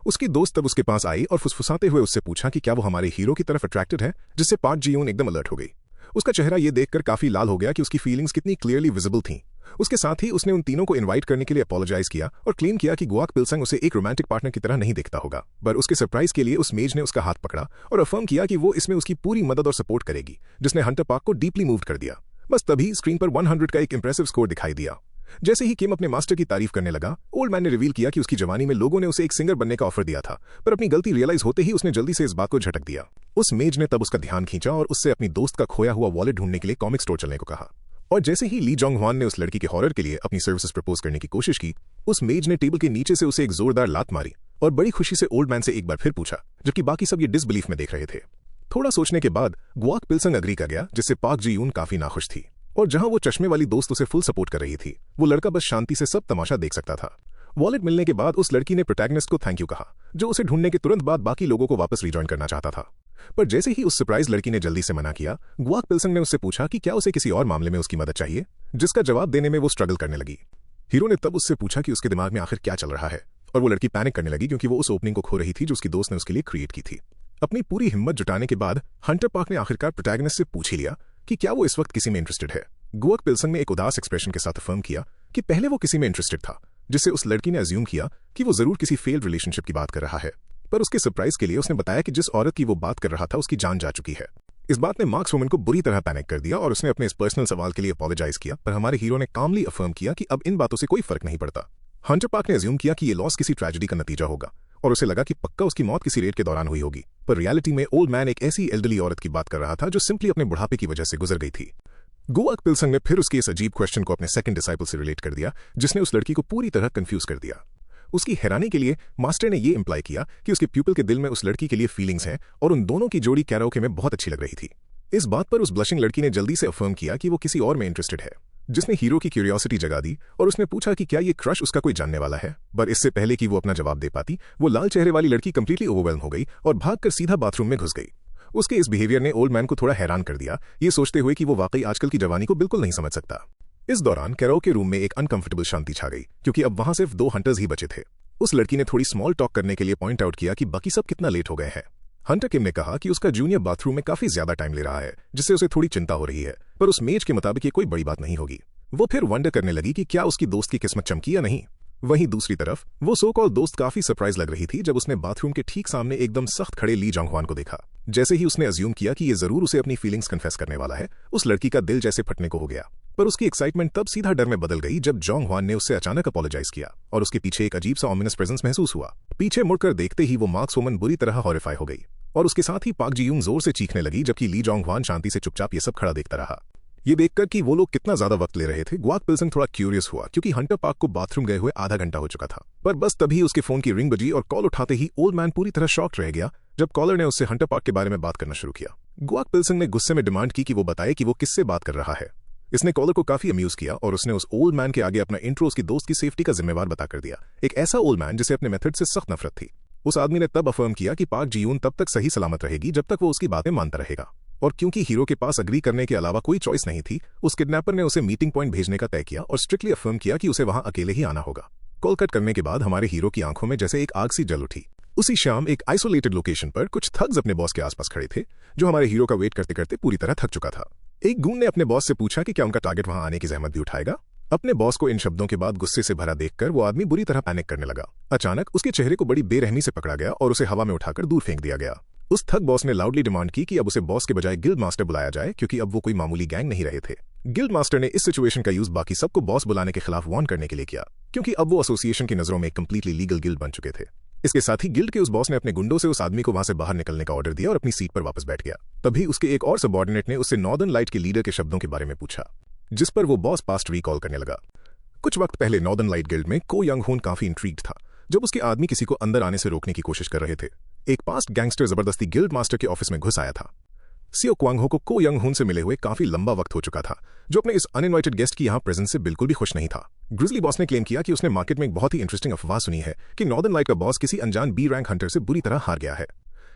[SPEAKER 1] उसकी दोस्त तब उसके पास आई और फुसफुसाते हुए उससे पूछा कि क्या वो हमारे हीरो की तरफ अट्रैक्टेड है, जिससे पार्क जी यून एकदम अलर्ट हो गई। उसका चेहरा ये देखकर काफी लाल हो गया कि उसकी फीलिंग्स कितनी क्लियरली विजिबल थीं। उसके साथ ही उसने उन तीनों को इनवाइट करने के लिए अपोलोजाइज किया और क्लेम किया कि गुआक पिल्सिंग उसे एक रोमांटिक पार्टनर की तरह नहीं देखता होगा। पर उसके सरप्राइज के लिए उस मेज ने उसका हाथ पकड़ा और अफर्म किया कि वो इसमें उसकी पूरी मदद और सपोर्ट करेगी, जिसने हंटर पार्क को डीपली मूव कर दिया। बस तभी स्क्रीन पर 100 का एक इंप्रेसिव स्कोर दिखाई दिया। जैसे ही किम अपने मास्टर की तारीफ करने लगा, ओल्ड मैन ने रिवील किया कि उसकी जवानी में लोगों ने उसे एक सिंगर बनने का ऑफर दिया था, पर अपनी गलती रियलाइज होते ही उसने जल्दी से इस बात को झटक दिया। उस मेज ने तब उसका ध्यान खींचा और उससे अपनी दोस्त का खोया हुआ वॉलेट ढूंढने के लिए कॉमिक स्टोर चलने को कहा। और जैसे ही ली जोंग ह्वान ने उस लड़की के हॉरर के लिए अपनी सर्विसेज प्रपोज करने की कोशिश की, उस मेज ने टेबल के नीचे से उसे एक जोरदार लात मारी और बड़ी खुशी से ओल्ड मैन से एक बार फिर पूछा, जबकि बाकी सब ये डिसबिलीफ में देख रहे थे। थोड़ा सोचने के बाद गुआक पिल्सिंग अग्री कर गया, जिससे पार्क जी यून काफी नाखुश थी। और जहां वो चश्मे वाली दोस्त उसे फुल सपोर्ट कर रही थी, वो लड़का बस शांति से सब तमाशा देख सकता था। वॉलेट मिलने के बाद उस लड़की ने प्रोटैगनिस्ट को थैंक यू कहा, जो उसे ढूंढने के तुरंत बाद बाकी लोगों को वापस रिजॉइन करना चाहता था। पर जैसे ही उस सरप्राइज लड़की ने जल्दी से मना किया, गुआक पिल्सिंग ने उससे पूछा कि क्या उसे किसी और मामले में उसकी मदद चाहिए, जिसका जवाब देने में वो स्ट्रगल करने लगी। हीरो ने तब उससे पूछा कि उसके दिमाग में आखिर क्या चल रहा है, और वो लड़की पैनिक करने लगी क्योंकि वो उस ओपनिंग को खो रही थी जो उसकी दोस्त ने उसके लिए क्रिएट की थी। अपनी पूरी हिम्मत जुटाने के बाद हंटर पार्क ने आखिरकार प्रोटैगनिस्ट से पूछ ही लिया कि क्या वो इस वक्त किसी में इंटरेस्टेड है। गुआक पिल्सिंग ने एक उदास एक्सप्रेशन के साथ अफर्म किया कि पहले वो किसी में इंटरेस्टेड था, जिससे उस लड़की ने अज्यूम किया कि वो जरूर किसी फेल्ड रिलेशनशिप की बात कर रहा है। पर उसके सरप्राइज के लिए उसने बताया कि जिस औरत की वो बात कर रहा था उसकी जान जा चुकी है। इस बात ने मार्क्स वुमन को बुरी तरह पैनिक कर दिया और उसने अपने इस पर्सनल सवाल के लिए अपोलोजाइज किया, पर हमारे हीरो ने कामली अफर्म किया कि अब इन बातों से कोई फर्क नहीं पड़ता। हंटर पार्क ने अज्यूम किया कि ये लॉस किसी ट्रेजेडी का नतीजा होगा और उसे लगा कि पक्का उसकी मौत किसी रेड के दौरान हुई होगी, पर रियलिटी में ओल्ड मैन एक ऐसी एल्डरली औरत की बात कर रहा था जो सिंपली अपने बुढ़ापे की वजह से गुजर गई थी। गुआक पिल्सिंग ने फिर उसके इस अजीब क्वेश्चन को अपने सेकंड डिसाइपल से रिलेट कर दिया, जिसने उस लड़की को पूरी तरह कंफ्यूज कर दिया। उसकी हैरानी के लिए मास्टर ने ये इंप्लाई किया कि उसके प्यूपिल के दिल में उस लड़की के लिए फीलिंग्स हैं और उन दोनों की जोड़ी कैरोके में बहुत अच्छी लग रही थी। इस बात पर उस ब्लशिंग लड़की ने जल्दी से अफर्म किया कि वो किसी और में इंटरेस्टेड है, जिसने हीरो की क्यूरियोसिटी जगा दी और उसने पूछा कि क्या ये क्रश उसका कोई जानने वाला है। पर इससे पहले कि वो अपना जवाब दे पाती, वो लाल चेहरे वाली लड़की कंप्लीटली ओवरवेल्म हो गई और भागकर सीधा बाथरूम में घुस गई। उसके इस बिहेवियर ने ओल्ड मैन को थोड़ा हैरान कर दिया, ये सोचते हुए कि वो वाकई आजकल की जवानी को बिल्कुल नहीं समझ सकता। इस दौरान कैरोके रूम में एक अनकंफर्टेबल शांति छा गई, क्योंकि अब वहां सिर्फ 2 हंटर्स ही बचे थे। उस लड़की ने थोड़ी स्मॉल टॉक करने के लिए पॉइंट आउट किया कि बाकी सब कितना लेट हो गए हैं। हंटर किम ने कहा कि उसका जूनियर बाथरूम में काफी ज्यादा टाइम ले रहा है, जिससे उसे थोड़ी चिंता हो रही है, पर उस मेज के मुताबिक ये कोई बड़ी बात नहीं होगी। वो फिर वंडर करने लगी कि क्या उसकी दोस्त की किस्मत चमकी या नहीं। वहीं दूसरी तरफ वो सो कॉल दोस्त काफी सरप्राइज लग रही थी जब उसने बाथरूम के ठीक सामने एकदम सख्त खड़े ली जोंग ह्वान को देखा। जैसे ही उसने अज्यूम किया कि ये जरूर उसे अपनी फीलिंग्स कन्फेस करने वाला है, उस लड़की का दिल जैसे फटने को हो गया। पर उसकी एक्साइटमेंट तब सीधा डर में बदल गई जब जोंग ह्वान ने उससे अचानक अपोलोजाइज किया और उसके पीछे एक अजीब सा ऑमिनस प्रेजेंस महसूस हुआ। पीछे मुड़कर देखते ही वो मार्क्स वुमन बुरी तरह हॉरिफाई हो गई और उसके साथ ही पार्क जी यून जोर से चीखने लगी, जबकि ली जोंग ह्वान शांति से चुपचाप ये सब खड़ा देखता रहा। ये देखकर कि वो लोग कितना ज्यादा वक्त ले रहे थे, गुआक पिल्सिंग थोड़ा क्यूरियस हुआ, क्योंकि हंटर पार्क को बाथरूम गए हुए आधा घंटा हो चुका था। पर बस तभी उसके फोन की रिंग बजी और कॉल उठाते ही ओल्ड मैन पूरी तरह शॉक्ड रह गया जब कॉलर ने उससे हंटर पार्क के बारे में बात करना शुरू किया। गुआक पिल्सिंग ने गुस्से में डिमांड की कि वो बताए कि वो किससे बात कर रहा है। इसने कॉलर को काफी अम्यूज किया और उसने उस ओल्ड मैन के आगे अपना इंट्रो उसकी दोस्त की सेफ्टी का जिम्मेवार बताकर दिया। एक ऐसा ओल्ड मैन जिसे अपने मेथड से सख्त नफरत थी। उस आदमी ने तब अफर्म किया कि पार्क जी यून तब तक सही सलामत रहेगी जब तक वो उसकी बातें मानता रहेगा, और क्योंकि हीरो के पास अग्री करने के अलावा कोई चॉइस नहीं थी, उस किडनैपर ने उसे मीटिंग पॉइंट भेजने का तय किया और स्ट्रिक्टली अफर्म किया कि उसे वहां अकेले ही आना होगा। कॉल कट करने के बाद हमारे हीरो की आंखों में जैसे एक आग सी जल उठी। उसी शाम एक आइसोलेटेड लोकेशन पर कुछ थग्स अपने बॉस के आसपास खड़े थे, जो हमारे हीरो का वेट करते करते पूरी तरह थक चुका था। एक गूंड ने अपने बॉस से पूछा कि क्या उनका टारगेट वहां आने की जहमत भी उठाएगा। अपने बॉस को इन शब्दों के बाद गुस्से से भरा देखकर वो आदमी बुरी तरह पैनिक करने लगा। अचानक उसके चेहरे को बड़ी बेरहमी से पकड़ा गया और उसे हवा में उठाकर दूर फेंक दिया गया। उस थग बॉस ने लाउडली डिमांड की कि अब उसे बॉस के बजाय गिल्ड मास्टर बुलाया जाए, क्योंकि अब वो कोई मामूली गैंग नहीं रहे थे। गिल्ड मास्टर ने इस सिचुएशन का यूज बाकी सबको बॉस बुलाने के खिलाफ वार्न करने के लिए किया, क्योंकि अब वो एसोसिएशन की नजरों में एक कंप्लीटली लीगल गिल्ड बन चुके थे। इसके साथ ही गिल्ड के उस बॉस ने अपने गुंडों से उस आदमी को वहां से बाहर निकलने का ऑर्डर दिया और अपनी सीट पर वापस बैठ गया। तभी उसके एक और सबऑर्डिनेट ने उससे नॉर्दर्न लाइट के लीडर के शब्दों के बारे में पूछा, जिस पर वो बॉस पास्ट रिकॉल करने लगा। कुछ वक्त पहले नॉर्दर्न लाइट गिल्ड में को यंग हून काफी इंट्रीग्ड था जब उसके आदमी किसी को अंदर आने से रोकने की कोशिश कर रहे थे। एक पास्ट गैंगस्टर जबरदस्ती गिल्ड मास्टर के ऑफिस में घुस आया था। सियो क्वांग हो को यंग हून से मिले हुए काफी लंबा वक्त हो चुका था, जो अपने इस अनइनवाइटेड गेस्ट की यहां प्रेजेंस से बिल्कुल भी खुश नहीं था। ग्रिजली बॉस ने क्लेम किया कि उसने मार्केट में एक बहुत ही इंटरेस्टिंग अफवाह सुनी है कि नॉर्दर्न लाइट का बॉस किसी अनजान बी रैंक हंटर से बुरी तरह हार गया है।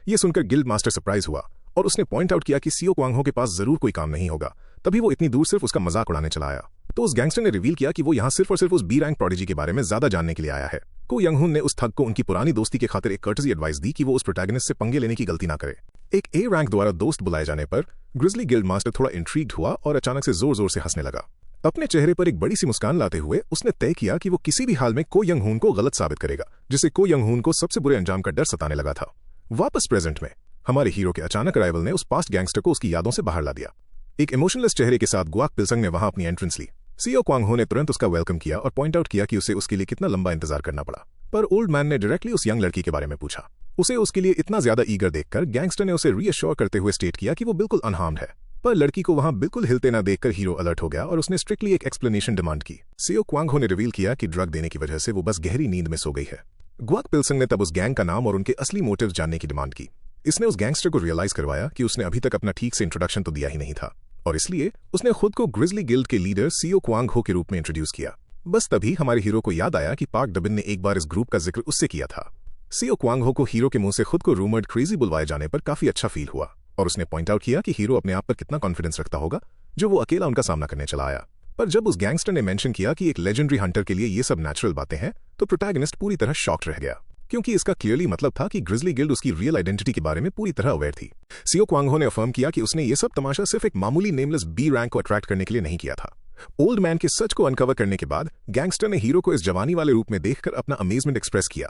[SPEAKER 1] यह सुनकर गिल्ड मास्टर सरप्राइज हुआ और उसने पॉइंट आउट किया कि सियो क्वांग हो के पास जरूर कोई काम नहीं होगा। तभी वो इतनी दूर सिर्फ उसका मजाक उड़ाने चला आया। तो उस गैंगस्टर ने रिवील किया कि वो यहाँ सिर्फ और सिर्फ उस बी रैंक प्रोडिजी के बारे में ज्यादा जानने के लिए आया है। को यंग हून ने उस थग को उनकी पुरानी दोस्ती के खातिर एक कर्टसी एडवाइस दी कि वो उस प्रोटैगनिस्ट से पंगे लेने की गलती ना करे। एक ए रैंक द्वारा दोस्त बुलाए जाने पर ग्रिजली गिल्ड मास्टर थोड़ा इंट्रीग्ड हुआ और अचानक से जोर जोर से हंसने लगा। अपने चेहरे पर एक बड़ी सी मुस्कान लाते हुए उसने तय किया कि वो किसी भी हाल में को यंग हून को गलत साबित करेगा, जिससे को यंग हून को सबसे बुरे अंजाम का डर सताने लगा था। वापस प्रेजेंट में हमारे हीरो के अचानक अराइवल ने उस पास्ट गैंगस्टर को उसकी यादों से बाहर ला दिया। एक इमोशनलेस चेहरे के साथ गुआक पिल्संग ने वहां अपनी एंट्रेंस ली। सियो क्वांग हो ने तुरंत उसका वेलकम किया और पॉइंट आउट किया कि उसे उसके लिए कितना लंबा इंतजार करना पड़ा। पर ओल्ड मैन ने डायरेक्टली उस यंग लड़की के बारे में पूछा। उसे उसके लिए इतना ज्यादा ईगर देखकर गैंगस्टर ने उसे रीअश्योर करते हुए स्टेट किया कि वो बिल्कुल अनहार्म्ड है। पर लड़की को वहां बिल्कुल हिलते ना देखकर हीरो अलर्ट हो गया और उसने स्ट्रिक्टली एक एक्सप्लेनेशन डिमांड की। सियो क्वांग हो ने रिवील किया कि ड्रग देने की वजह से वो बस गहरी नींद में सो गई है। गुआक पिल्संग ने तब उस गैंग का नाम और उनके असली मोटिव्स जानने की डिमांड की। इसने उस गैंगस्टर को रियलाइज करवाया कि उसने अभी तक अपना ठीक से इंट्रोडक्शन तो दिया ही नहीं था, और इसलिए उसने खुद को ग्रिजली गिल्ड के लीडर सियो क्वांग हो के रूप में इंट्रोड्यूस किया। बस तभी हमारे हीरो को याद आया कि पार्क डबिन ने एक बार इस ग्रुप का जिक्र उससे किया था। सियो क्वांग हो को हीरो के मुंह से खुद को रूमर्ड क्रेजी बुलवाए जाने पर काफी अच्छा फील हुआ और उसने पॉइंट आउट किया कि हीरो अपने आप पर कितना कॉन्फिडेंस रखता होगा जो वो अकेला उनका सामना करने चला आया। पर जब उस गैंगस्टर ने मेंशन किया कि एक लेजेंडरी हंटर के लिए ये सब नेचुरल बातें हैं, तो प्रोटैगनिस्ट पूरी तरह शॉक्ड रह गया, क्योंकि इसका क्लियरली मतलब था कि ग्रिजली गिल्ड उसकी रियल आइडेंटिटी के बारे में पूरी तरह अवेयर थी। सियो क्वांग हो ने अफर्म किया कि उसने ये सब तमाशा सिर्फ एक मामूली नेमलेस बी रैंक को अट्रैक्ट करने के लिए नहीं किया था। ओल्ड मैन के सच को अनकवर करने के बाद गैंगस्टर ने हीरो को इस जवानी वाले रूप में देखकर अपना अमेजमेंट एक्सप्रेस किया।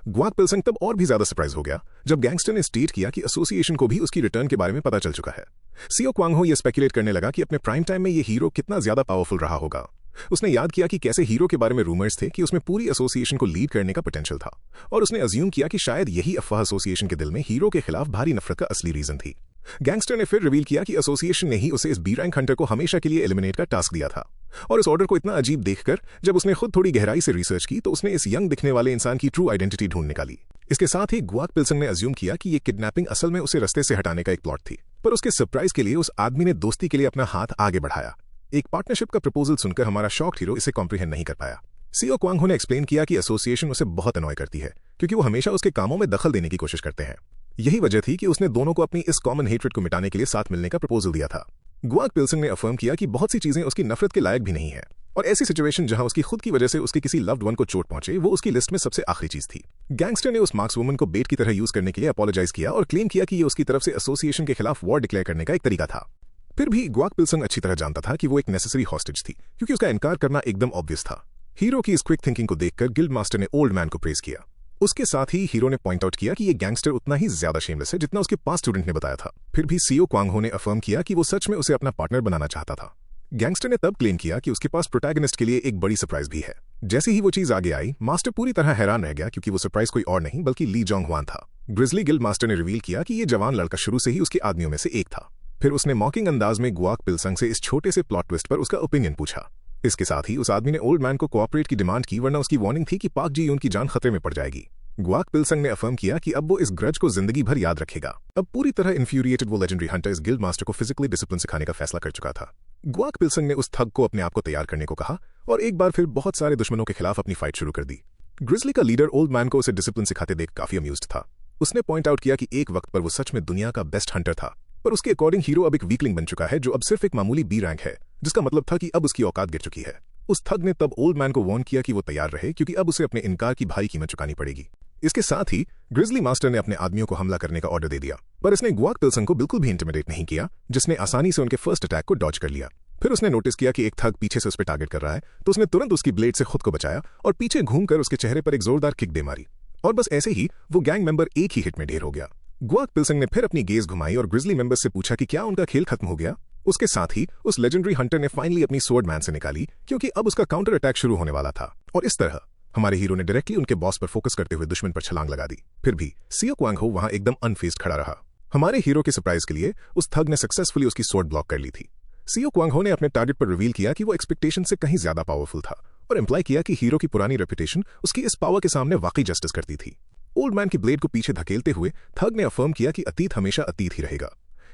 [SPEAKER 1] गुआक पिल्संग तब और भी ज्यादा सरप्राइज हो गया जब गैंगस्टर ने स्टेट किया कि एसोसिएशन को भी उसकी रिटर्न के बारे में पता चल चुका है। सियो क्वांग हो यह स्पेकुलेट करने लगा कि अपने प्राइम टाइम में ये हीरो कितना ज्यादा पावरफुल रहा होगा। उसने याद किया कि कैसे हीरो के बारे में रूमर्स थे कि उसमें पूरी एसोसिएशन को लीड करने का पोटेंशियल था, और उसने अज्यूम किया कि शायद यही अफवाह एसोसिएशन के दिल में हीरो के खिलाफ भारी नफरत का असली रीजन थी। गैंगस्टर ने फिर रिवील किया कि एसोसिएशन ने ही उसे इस बी रैंक हंटर को हमेशा के लिए एलिमिनेट का टास्क दिया था, और इस ऑर्डर को इतना अजीब देखकर जब उसने खुद थोड़ी गहराई से रिसर्च की तो उसने इस यंग दिखने वाले इंसान की ट्रू आइडेंटिटी ढूंढ निकाली। इसके साथ ही गुआक पिल्संग ने अज्यूम किया कि ये किडनैपिंग असल में उसे रास्ते से हटाने का एक प्लॉट थी, पर उसके सरप्राइज के लिए उस आदमी ने दोस्ती के लिए अपना हाथ आगे बढ़ाया। एक पार्टनरशिप का प्रपोजल सुनकर हमारा शॉक्ड हीरो इसे कॉम्प्रिहेंड नहीं कर पाया। सियो क्वांग हो ने एक्सप्लेन किया कि एसोसिएशन उसे बहुत अनॉय करती है, क्योंकि वो हमेशा उसके कामों में दखल देने की कोशिश करते हैं। यही वजह थी कि उसने दोनों को अपनी इस कॉमन हेट्रेड को मिटाने के लिए साथ मिलने का प्रपोजल दिया था। गुआक पिल्संग ने अफर्म किया कि बहुत सी चीजें उसकी नफरत के लायक भी नहीं है, और ऐसी सिचुएशन जहां उसकी खुद की वजह से उसके किसी लव्ड वन को चोट पहुंचे वो उसकी लिस्ट में सबसे आखिरी चीज थी। गैंगस्टर ने उस मार्क्स वुमन को बेट की तरह यूज करने के लिए अपोलोजाइज किया और क्लेम किया कि ये उसकी तरफ से एसोसिएशन के खिलाफ वॉर डिक्लेयर करने का एक तरीका था। फिर भी गुआक पिल्संग अच्छी तरह जानता था कि वो एक नेसेसरी हॉस्टेज थी, क्योंकि उसका इनकार करना एकदम ऑब्वियस था। हीरो की इस क्विक थिंकिंग को देखकर गिल्ड मास्टर ने ओल्ड मैन को प्रेज किया। उसके साथ ही हीरो ने पॉइंट आउट किया कि ये गैंगस्टर उतना ही ज्यादा शेमलेस है जितना उसके पास स्टूडेंट ने बताया था। फिर भी सियो क्वांग हो ने अफर्म किया कि वो सच में उसे अपना पार्टनर बनाना चाहता था। गैंगस्टर ने तब क्लेम किया कि उसके पास प्रोटैगनिस्ट के लिए एक बड़ी सरप्राइज भी है। जैसे ही वो चीज आगे आई, मास्टर पूरी तरह हैरान रह गया, क्योंकि वो सरप्राइज कोई और नहीं बल्कि ली जोंग हवान था। ग्रिजली गिल्ड मास्टर ने रिवील किया कि ये जवान लड़का शुरू से ही उसके आदमियों में से एक था। फिर उसने मॉकिंग अंदाज में गुआक पिल्संग से इस छोटे से प्लॉट ट्विस्ट पर उसका ओपिनियन पूछा। इसके साथ ही उस आदमी ने ओल्ड मैन को कोऑपरेट की डिमांड की, वरना उसकी वार्निंग थी कि पाक जी उनकी जान खतरे में पड़ जाएगी। गुआक पिल्संग ने अफर्म किया कि अब वो इस ग्रज को जिंदगी भर याद रखेगा। अब पूरी तरह इन्फ्यूरिएटेड वो लेजेंडरी हंटर इस गिल्ड मास्टर को फिजिकली डिसिप्लिन सिखाने का फैसला कर चुका था। गुआक पिल्संग ने उस थग को अपने आप को तैयार करने को कहा और एक बार फिर बहुत सारे दुश्मनों के खिलाफ अपनी फाइट शुरू कर दी। ग्रिजली का लीडर ओल्ड मैन को उसे डिसिप्लिन सिखाते देख काफी अम्यूज्ड था। उसने पॉइंट आउट किया कि एक वक्त पर वो सच में दुनिया का बेस्ट हंटर था, पर उसके अकॉर्डिंग हीरो अब एक वीकलिंग बन चुका है जो अब सिर्फ एक मामूली बी रैंक है, जिसका मतलब था कि अब उसकी औकात गिर चुकी है। उस थग ने तब ओल्ड मैन को वार्न किया कि वो तैयार रहे, क्योंकि अब उसे अपने इनकार की भारी कीमत चुकानी पड़ेगी। इसके साथ ही ग्रिजली मास्टर ने अपने आदमियों को हमला करने का ऑर्डर दे दिया, पर इसने गुआक पिल्संग को बिल्कुल भी इंटिमिडेट नहीं किया, जिसने आसानी से उनके फर्स्ट अटैक को डॉज कर लिया। फिर उसने नोटिस किया कि एक थग पीछे से उस पर टारगेट कर रहा है, तो उसने तुरंत उसकी ब्लेड से खुद को बचाया और पीछे घूमकर उसके चेहरे पर एक जोरदार किक दे मारी, और बस ऐसे ही वो गैंग मेंबर एक ही हिट में ढेर हो गया। गुआक पिल्सिंग ने फिर अपनी गेज घुमाई और ग्रिजली मेंबर्स से पूछा कि क्या उनका खेल खत्म हो गया। उसके साथ ही उस लेजेंडरी हंटर ने फाइनली अपनी स्वॉर्ड मैन से निकाली, क्योंकि अब उसका काउंटर अटैक शुरू होने वाला था। और इस तरह हमारे हीरो ने डायरेक्टली उनके बॉस पर फोकस करते हुए दुश्मन पर छलांग लगा दी। फिर भी सियो क्वांग हो वहां एकदम अनफेज्ड खड़ा रहा। हमारे हीरो के सरप्राइज के लिए उस थग ने सक्सेसफुली उसकी स्वॉर्ड ब्लॉक कर ली थी। सियो क्वांग हो ने अपने टारगेट पर रिवील किया कि वो एक्सपेक्टेशन से कहीं ज्यादा पावरफुल था और इंप्लाई किया कि हीरो की पुरानी रेपुटेशन उसकी इस पावर के सामने वाकई जस्टिस करती थी। ओल्ड मैन की ब्लेड को पीछे धकेलते हुए थग ने अफर्म किया कि अतीत हमेशा अतीत ही रहेगा।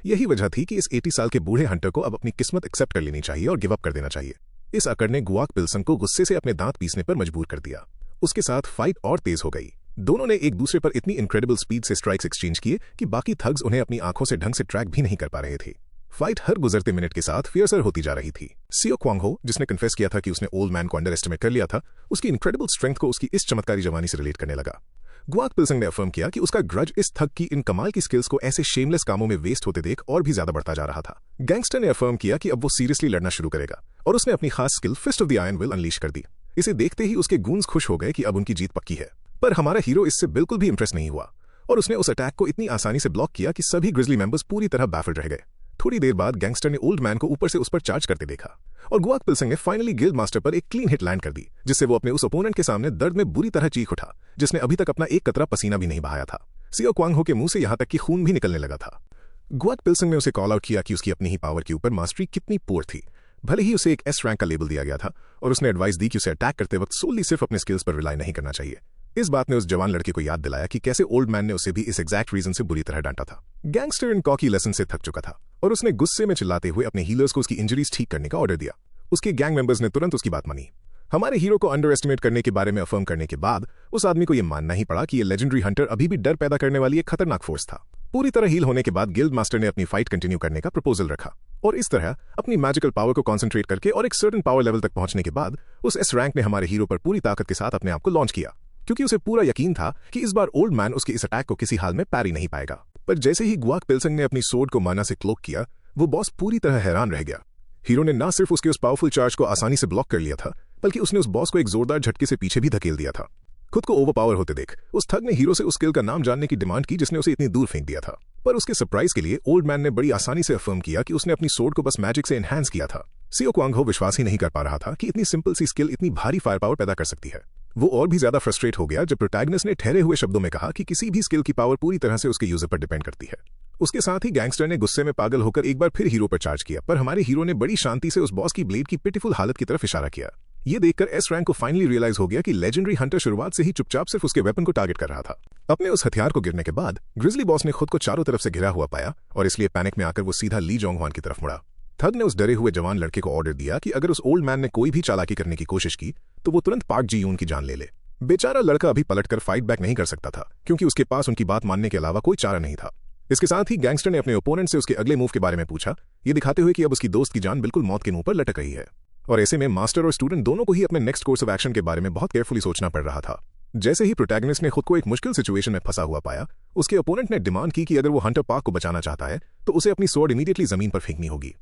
[SPEAKER 1] यही वजह थी कि इस 80 साल के बूढ़े हंटर को अब अपनी किस्मत एक्सेप्ट कर लेनी चाहिए और गिव अप कर देना चाहिए। इस अकड़ ने गुआक पिल्सिंग को गुस्से से अपने दांत पीसने पर मजबूर कर दिया। उसके साथ फाइट और तेज हो गई। दोनों ने एक दूसरे पर इतनी इनक्रेडिबल स्पीड से स्ट्राइक्स एक्सचेंज किए कि बाकी थग्स उन्हें अपनी आंखों से ढंग से ट्रैक भी नहीं कर पा रहे थे। फाइट हर गुजरते मिनट के साथ फियर्सर होती जा रही थी। सियो क्वांग हो, जिसने कन्फेस किया था कि उसने ओल्ड मैन को अंडर एस्टिमेट कर लिया था, उसकी इनक्रेडिबल स्ट्रेंथ को उसकी इस चमत्कारी जवानी से रिलेट करने लगा। गुआक पिल्सिंग ने अफर्म किया कि उसका ग्रज इस थग की इन कमाल की स्किल्स को ऐसे शेमलेस कामों में वेस्ट होते देख और भी ज्यादा बढ़ता जा रहा था। गैंगस्टर ने अफर्म किया कि अब वो सीरियसली लड़ना शुरू करेगा और उसने अपनी खास skill fist of the iron will unleash कर दी। इसे देखते ही उसके गूंज खुश हो गए कि अब उनकी जीत पक्की है। पर हमारा हीरो इससे बिल्कुल भी इंप्रेस नहीं हुआ और उसने उस अटैक को इतनी आसानी से ब्लॉक किया कि सभी ग्रिजली मेंबर्स पूरी तरह बैफल्ड रह गए। थोड़ी देर बाद गैंगस्टर ने ओल्ड मैन को ऊपर से उस पर चार्ज करते देखा और गुआक पिल्सिंग ने फाइनली गिल्ड मास्टर पर एक क्लीन हिट लैंड कर दी, जिससे वो अपने उस ओपोनेंट के सामने दर्द में बुरी तरह चीख उठा, जिसने अभी तक अपना एक कतरा पसीना भी नहीं बहाया था। सियो क्वांग हो के मुंह से यहां तक कि खून भी निकलने लगा था। गुआक पिल्सिंग ने उसे कॉल आउट किया कि उसकी अपनी ही पावर के ऊपर मास्टरी कितनी पुअर थी। भले ही उसे एक एस रैंक का लेबल दिया गया था और उसने एडवाइस दी कि उसे अटैक करते वक्त सोली सिर्फ अपने स्किल्स पर रिलाई नहीं करना चाहिए। इस बात ने उस जवान लड़के को याद दिलाया कि कैसे ओल्ड मैन ने उसे भी इस एग्जैक्ट रीजन से बुरी तरह डांटा था। गैंगस्टर इन कॉकी लेसन से थक चुका था और उसने गुस्से में चिल्लाते हुए अपने हीलर्स को उसकी इंजरीज ठीक करने का ऑर्डर दिया। उसके गैंग मेंबर्स ने तुरंत उसकी बात मानी। हमारे हीरो को अंडर एस्टिमेट करने के बारे में अफर्म करने के बाद उस आदमी को यह मानना ही पड़ा कि ये लेजेंडरी हंटर अभी भी डर पैदा करने वाली एक खतरनाक फोर्स था। पूरी तरह हील होने के बाद गिल्ड मास्टर ने अपनी फाइट कंटिन्यू करने का प्रपोजल रखा और इस तरह अपनी मैजिकल पावर को कॉन्सेंट्रेट करके और एक सर्टेन पावर लेवल तक पहुंचने के बाद उस एस रैंक ने हमारे हीरो पर पूरी ताकत के साथ अपने आप को लॉन्च किया, क्योंकि उसे पूरा यकीन था कि इस बार ओल्ड मैन उसके इस अटैक को किसी हाल में पैरी नहीं पाएगा। पर जैसे ही गुआक पिल्सिंग ने अपनी सोर्ड को माना से क्लोक किया, वो बॉस पूरी तरह हैरान रह गया। हीरो ने न सिर्फ उसके उस पावरफुल चार्ज को आसानी से ब्लॉक कर लिया था, बल्कि उसने उस बॉस को एक जोरदार झटके से पीछे भी धकेल दिया था। खुद को ओवरपावर होते देख उस थग ने हीरो से उस स्किल का नाम जानने की डिमांड की जिसने उसे इतनी दूर फेंक दिया था। पर उसके सरप्राइज के लिए ओल्ड मैन ने बड़ी आसानी से अफर्म किया कि उसने अपनी सोर्ड को बस मैजिक से एनहांस किया था। सियो क्वांग हो विश्वास ही नहीं कर पा रहा था कि इतनी सिंपल सी स्किल इतनी भारी फायर पावर पैदा कर सकती है। वो और भी ज्यादा फ्रस्ट्रेट हो गया जब प्रोटैगनिस्ट ने ठहरे हुए शब्दों में कहा कि किसी भी स्किल की पावर पूरी तरह से उसके यूजर पर डिपेंड करती है। उसके साथ ही गैंगस्टर ने गुस्से में पागल होकर एक बार फिर हीरो पर चार्ज किया, पर हमारे हीरो ने बड़ी शांति से उस बॉस की ब्लेड की पिटीफुल हालत की तरफ इशारा किया। ये देखकर एस रैंक को फाइनली रियलाइज हो गया कि लेजेंडरी हंटर शुरुआत से ही चुपचाप सिर्फ उसके वेपन को टारगेट कर रहा था। अपने उस हथियार को गिरने के बाद ग्रिजली बॉस ने खुद को चारों तरफ से घिरा हुआ पाया और इसलिए पैनिक में आकर वो सीधा ली जोंग ह्वान की तरफ मुड़ा। थग ने उस डरे हुए जवान लड़के को ऑर्डर दिया कि अगर उस ओल्ड मैन ने कोई भी चालाकी करने की कोशिश की तो वो तुरंत पार्क जी यून की जान ले ले। बेचारा लड़का अभी पलटकर फाइट बैक नहीं कर सकता था, क्योंकि उसके पास उनकी बात मानने के अलावा कोई चारा नहीं था। इसके साथ ही गैंगस्टर ने अपने ओपोनेंट से उसके अगले मूव के बारे में पूछा, ये दिखाते हुए कि अब उसकी दोस्त की जान बिल्कुल मौत के मुंह पर लटक रही है। और ऐसे में मास्टर और स्टूडेंट दोनों को ही अपने नेक्स्ट कोर्स ऑफ एक्शन के बारे में बहुत केयरफुली सोचना पड़ रहा था। जैसे ही प्रोटैगनिस्ट ने खुद को एक मुश्किल सिचुएशन में फंसा हुआ पाया, उसके ओपोनेंट ने डिमांड की कि अगर वो हंटर पार्क को बचाना चाहता है तो उसे अपनी स्वॉर्ड इमीडिएटली जमीन पर फेंकनी होगी।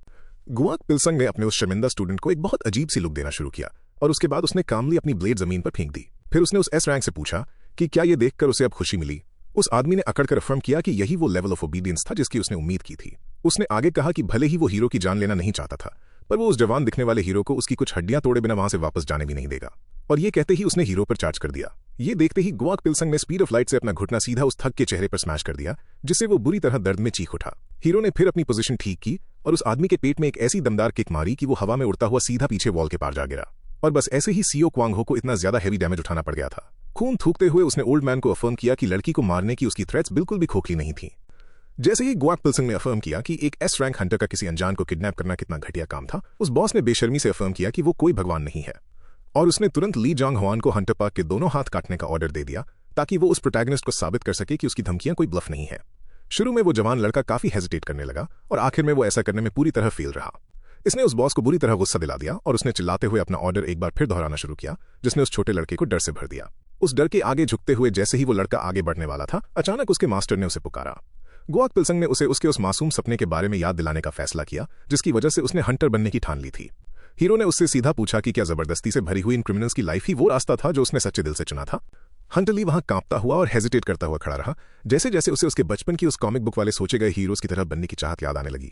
[SPEAKER 1] गुआक पिल्सिंग ने अपने उस शर्मिंदा स्टूडेंट को एक बहुत अजीब सी लुक देना शुरू किया और उसके बाद उसने कामली अपनी ब्लेड जमीन पर फेंक दी। फिर उसने उस एस रैंक से पूछा कि क्या ये देखकर उसे अब खुशी मिली। उस आदमी ने अकड़कर अफर्म किया कि यही वो लेवल ऑफ ओबीडियंस था जिसकी उसने उम्मीद की थी। उसने आगे कहा कि भले ही वो हीरो की जान लेना नहीं चाहता था, पर वो उस जवान दिखने वाले हीरो को उसकी कुछ हड्डियां तोड़े बिना वहां से वापस जाने भी नहीं देगा। और ये कहते ही उसने हीरो पर चार्ज कर दिया। ये देखते ही गुआक पिल्सिंग ने स्पीड ऑफ लाइट से अपना घुटना सीधा उस थग के चेहरे पर स्मैश कर दिया, जिससे वो बुरी तरह दर्द में चीख उठा। हीरो ने फिर अपनी पोजीशन ठीक की और उस आदमी के पेट में एक ऐसी दमदार किक मारी कि वो हवा में उड़ता हुआ सीधा पीछे वॉल के पार जा गिरा। और बस ऐसे ही सियो क्वांग हो को इतना ज्यादा हैवी डैमेज उठाना पड़ गया था। खून थूकते हुए उसने ओल्ड मैन को अफर्म किया कि लड़की को मारने की उसकी थ्रेट्स बिल्कुल भी खोखली नहीं थी। जैसे ही गुआक पिल्सिंग ने अफर्म किया कि एक एस रैंक हंटर का किसी अनजान को किडनैप करना कितना घटिया काम था, उस बॉस ने बेशर्मी से अफर्म किया कि वो कोई भगवान नहीं है और उसने तुरंत ली जोंग ह्वान को हंटर पार्क के दोनों हाथ काटने का ऑर्डर दे दिया, ताकि वो उस प्रोटैगनिस्ट को साबित कर सके कि उसकी धमकियां कोई ब्लफ नहीं है। शुरू में वो जवान लड़का काफी हेजिटेट करने लगा और आखिर में वो ऐसा करने में पूरी तरह फेल रहा। इसने उस बॉस को बुरी तरह गुस्सा दिला दिया और उसने चिल्लाते हुए अपना ऑर्डर एक बार फिर दोहराना शुरू किया, जिसने उस छोटे लड़के को डर से भर दिया। उस डर के आगे झुकते हुए जैसे ही वो लड़का आगे बढ़ने वाला था, अचानक उसके मास्टर ने उसे पुकारा। गुआक पिल्सिंग ने उसे उसके उस मासूम सपने के बारे में याद दिलाने का फैसला किया, जिसकी वजह से उसने हंटर बनने की ठान ली थी। हीरो ने उससे सीधा पूछा कि क्या जबरदस्ती से भरी हुई इन क्रिमिनल्स की लाइफ ही वो रास्ता था जो उसने सच्चे दिल से चुना था। हंटर ली वहां कांपता हुआ और हेजिटेट करता हुआ खड़ा रहा, जैसे जैसे उसे उसके बचपन की उस कॉमिक बुक वाले सोचे गए हीरोज की तरह बनने की चाहत याद आने लगी।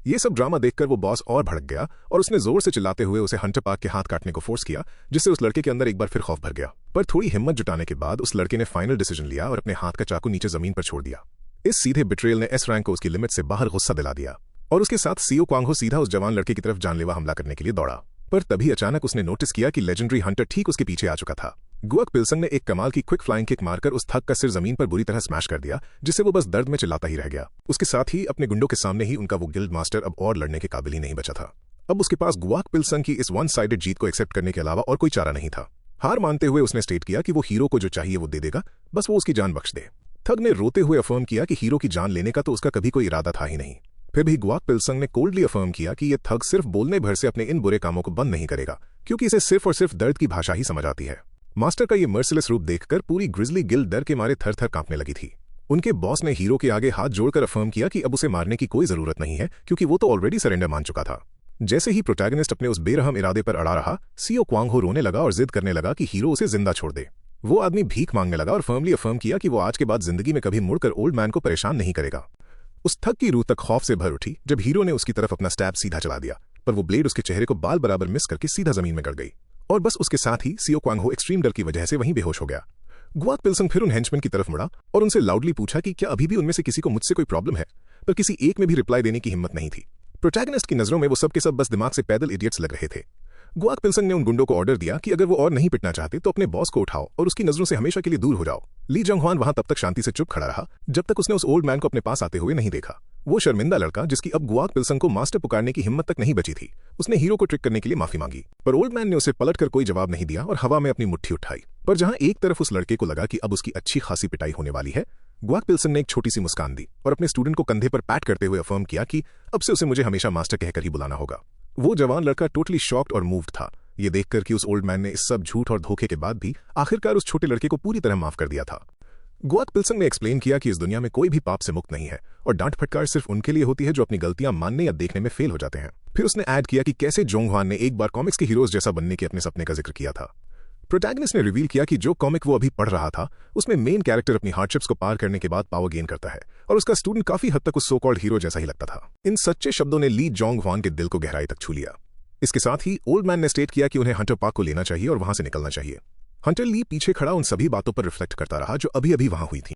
[SPEAKER 1] ये सब ड्रामा देखकर वो बॉस और भड़क गया और उसने जोर से चिल्लाते हुए उसे हंटर पार्क के हाथ काटने को फोर्स किया, जिससे उस लड़के के अंदर एक बार फिर खौफ भर गया। पर थोड़ी हिम्मत जुटाने के बाद उस लड़के ने फाइनल डिसीजन लिया और अपने हाथ का चाकू नीचे जमीन पर छोड़ दिया। इस सीधे बिट्रेयल ने एस रैंक को उसकी लिमिट से बाहर गुस्सा दिला दिया और उसके साथ सीओ क्वांग सीधा उस जवान लड़के की तरफ जानलेवा हमला करने के लिए दौड़ा। पर तभी अचानक उसने नोटिस किया कि लेजेंडरी हंटर ठीक उसके पीछे आ चुका था। गुआक पिल्सन ने एक कमाल की क्विक फ्लाइंग किक मारकर उस थग का सिर जमीन पर बुरी तरह स्मैश कर दिया, जिससे वो बस दर्द में चिल्लाता ही रह गया। उसके साथ ही अपने गुंडों के सामने ही उनका वो गिल्ड मास्टर अब और लड़ने के काबिल ही नहीं बचा था। अब उसके पास गुआक पिल्सन की इस वन साइडेड जीत को एक्सेप्ट करने के अलावा और कोई चारा नहीं था। हार मानते हुए उसने स्टेट किया कि वो हीरो को जो चाहिए वो दे देगा, बस वो उसकी जान बख्श दे। थग ने रोते हुए अफर्म किया कि हीरो की जान लेने का तो उसका कभी कोई इरादा था ही नहीं। फिर भी गुआक पिल्सन ने कोल्डली अफर्म किया कि ये थग सिर्फ बोलने भर से अपने इन बुरे कामों को बंद नहीं करेगा, क्योंकि इसे सिर्फ और सिर्फ दर्द की भाषा ही समझ आती है। मास्टर का ये मर्सिलेस रूप देखकर पूरी ग्रिजली गिल्ड डर के मारे थर थर कांपने लगी थी। उनके बॉस ने हीरो के आगे हाथ जोड़कर अफर्म किया कि अब उसे मारने की कोई जरूरत नहीं है, क्योंकि वो तो ऑलरेडी सरेंडर मान चुका था। जैसे ही प्रोटैगनिस्ट अपने उस बेरहम इरादे पर अड़ा रहा, सीओ क्वांग हो रोने लगा और जिद करने लगा कि हीरो उसे जिंदा छोड़ दे। वो आदमी भीख मांगने लगा और फर्मली अफर्म किया कि वो आज के बाद जिंदगी में कभी मुड़कर ओल्ड मैन को परेशान नहीं करेगा। उस थग की रूह तक खौफ से भर उठी जब हीरो ने उसकी तरफ अपना स्टैब सीधा चला दिया, पर वो ब्लेड उसके चेहरे को बाल बराबर मिस करके सीधा जमीन में गड़ गई और बस उसके साथ ही सीओ क्वांग हो एक्सट्रीम डर की वजह से वहीं बेहोश हो गया। गुआक पिल्सन फिर उन हेंचमैन की तरफ मुड़ा और उनसे लाउडली पूछा कि क्या अभी भी उनमें से किसी को मुझसे कोई प्रॉब्लम है, पर किसी एक में भी रिप्लाई देने की हिम्मत नहीं थी। प्रोटैगनिस्ट की नजरों में वो सब के सब बस दिमाग से पैदल इडियट्स लग रहे थे। गुआक पिल्सन ने उन गुंडों को ऑर्डर दिया कि अगर वो और नहीं पिटना चाहते तो अपने बॉस को उठाओ और उसकी नजरों से हमेशा के लिए दूर हो जाओ। ली जंगहुआन वहां तब तक शांति से चुप खड़ा रहा जब तक उसने उस ओल्ड मैन को अपने पास आते हुए नहीं देखा। वो शर्मिंदा लड़का जिसकी अब गुआक पिल्सन को मास्टर पुकारने की हिम्मत तक नहीं बची थी, उसने हीरो को ट्रिक करने के लिए माफी मांगी, पर ओल्ड मैन ने उसे पलटकर कोई जवाब नहीं दिया और हवा में अपनी मुट्ठी उठाई। पर जहां एक तरफ उस लड़के को लगा कि अब उसकी अच्छी खासी पिटाई होने वाली है, गुआक पिल्सन ने एक छोटी सी मुस्कान दी और अपने स्टूडेंट को कंधे पर पैट करते हुए अफर्म किया कि अब से उसे मुझे हमेशा मास्टर कहकर ही बुलाना होगा। वो जवान लड़का टोटली शॉक्ड और मूव्ड था, ये देखकर कि उस ओल्ड मैन ने इस सब झूठ और धोखे के बाद भी आखिरकार उस छोटे लड़के को पूरी तरह माफ कर दिया था। गुआक पिल्सन ने एक्सप्लेन किया कि इस दुनिया में कोई भी पाप से मुक्त नहीं है और डांट फटकार सिर्फ उनके लिए होती है जो अपनी गलतियां मानने या देखने में फेल हो जाते हैं। फिर उसने ऐड किया कि कैसे जोंगहुआन ने एक बार कॉमिक्स के हीरोज जैसा बनने के अपने सपने का जिक्र किया था। प्रोटैगनिस्ट ने रिवील किया कि जो कॉमिक वो अभी पढ़ रहा था उसमें मेन कैरेक्टर अपनी हार्डशिप्स को पार करने के बाद पावर गेन करता है और उसका स्टूडेंट काफी हद तक उस सो कॉल्ड हीरो जैसा ही लगता था। इन सच्चे शब्दों ने ली जोंगहुआन के दिल को गहराई तक छू लिया। इसके साथ ही ओल्ड मैन ने स्टेट किया कि उन्हें हंटर पार्क को लेना चाहिए और वहां से निकलना चाहिए। हंटर ली पीछे खड़ा उन सभी बातों पर रिफ्लेक्ट करता रहा जो अभी अभी वहां हुई थी।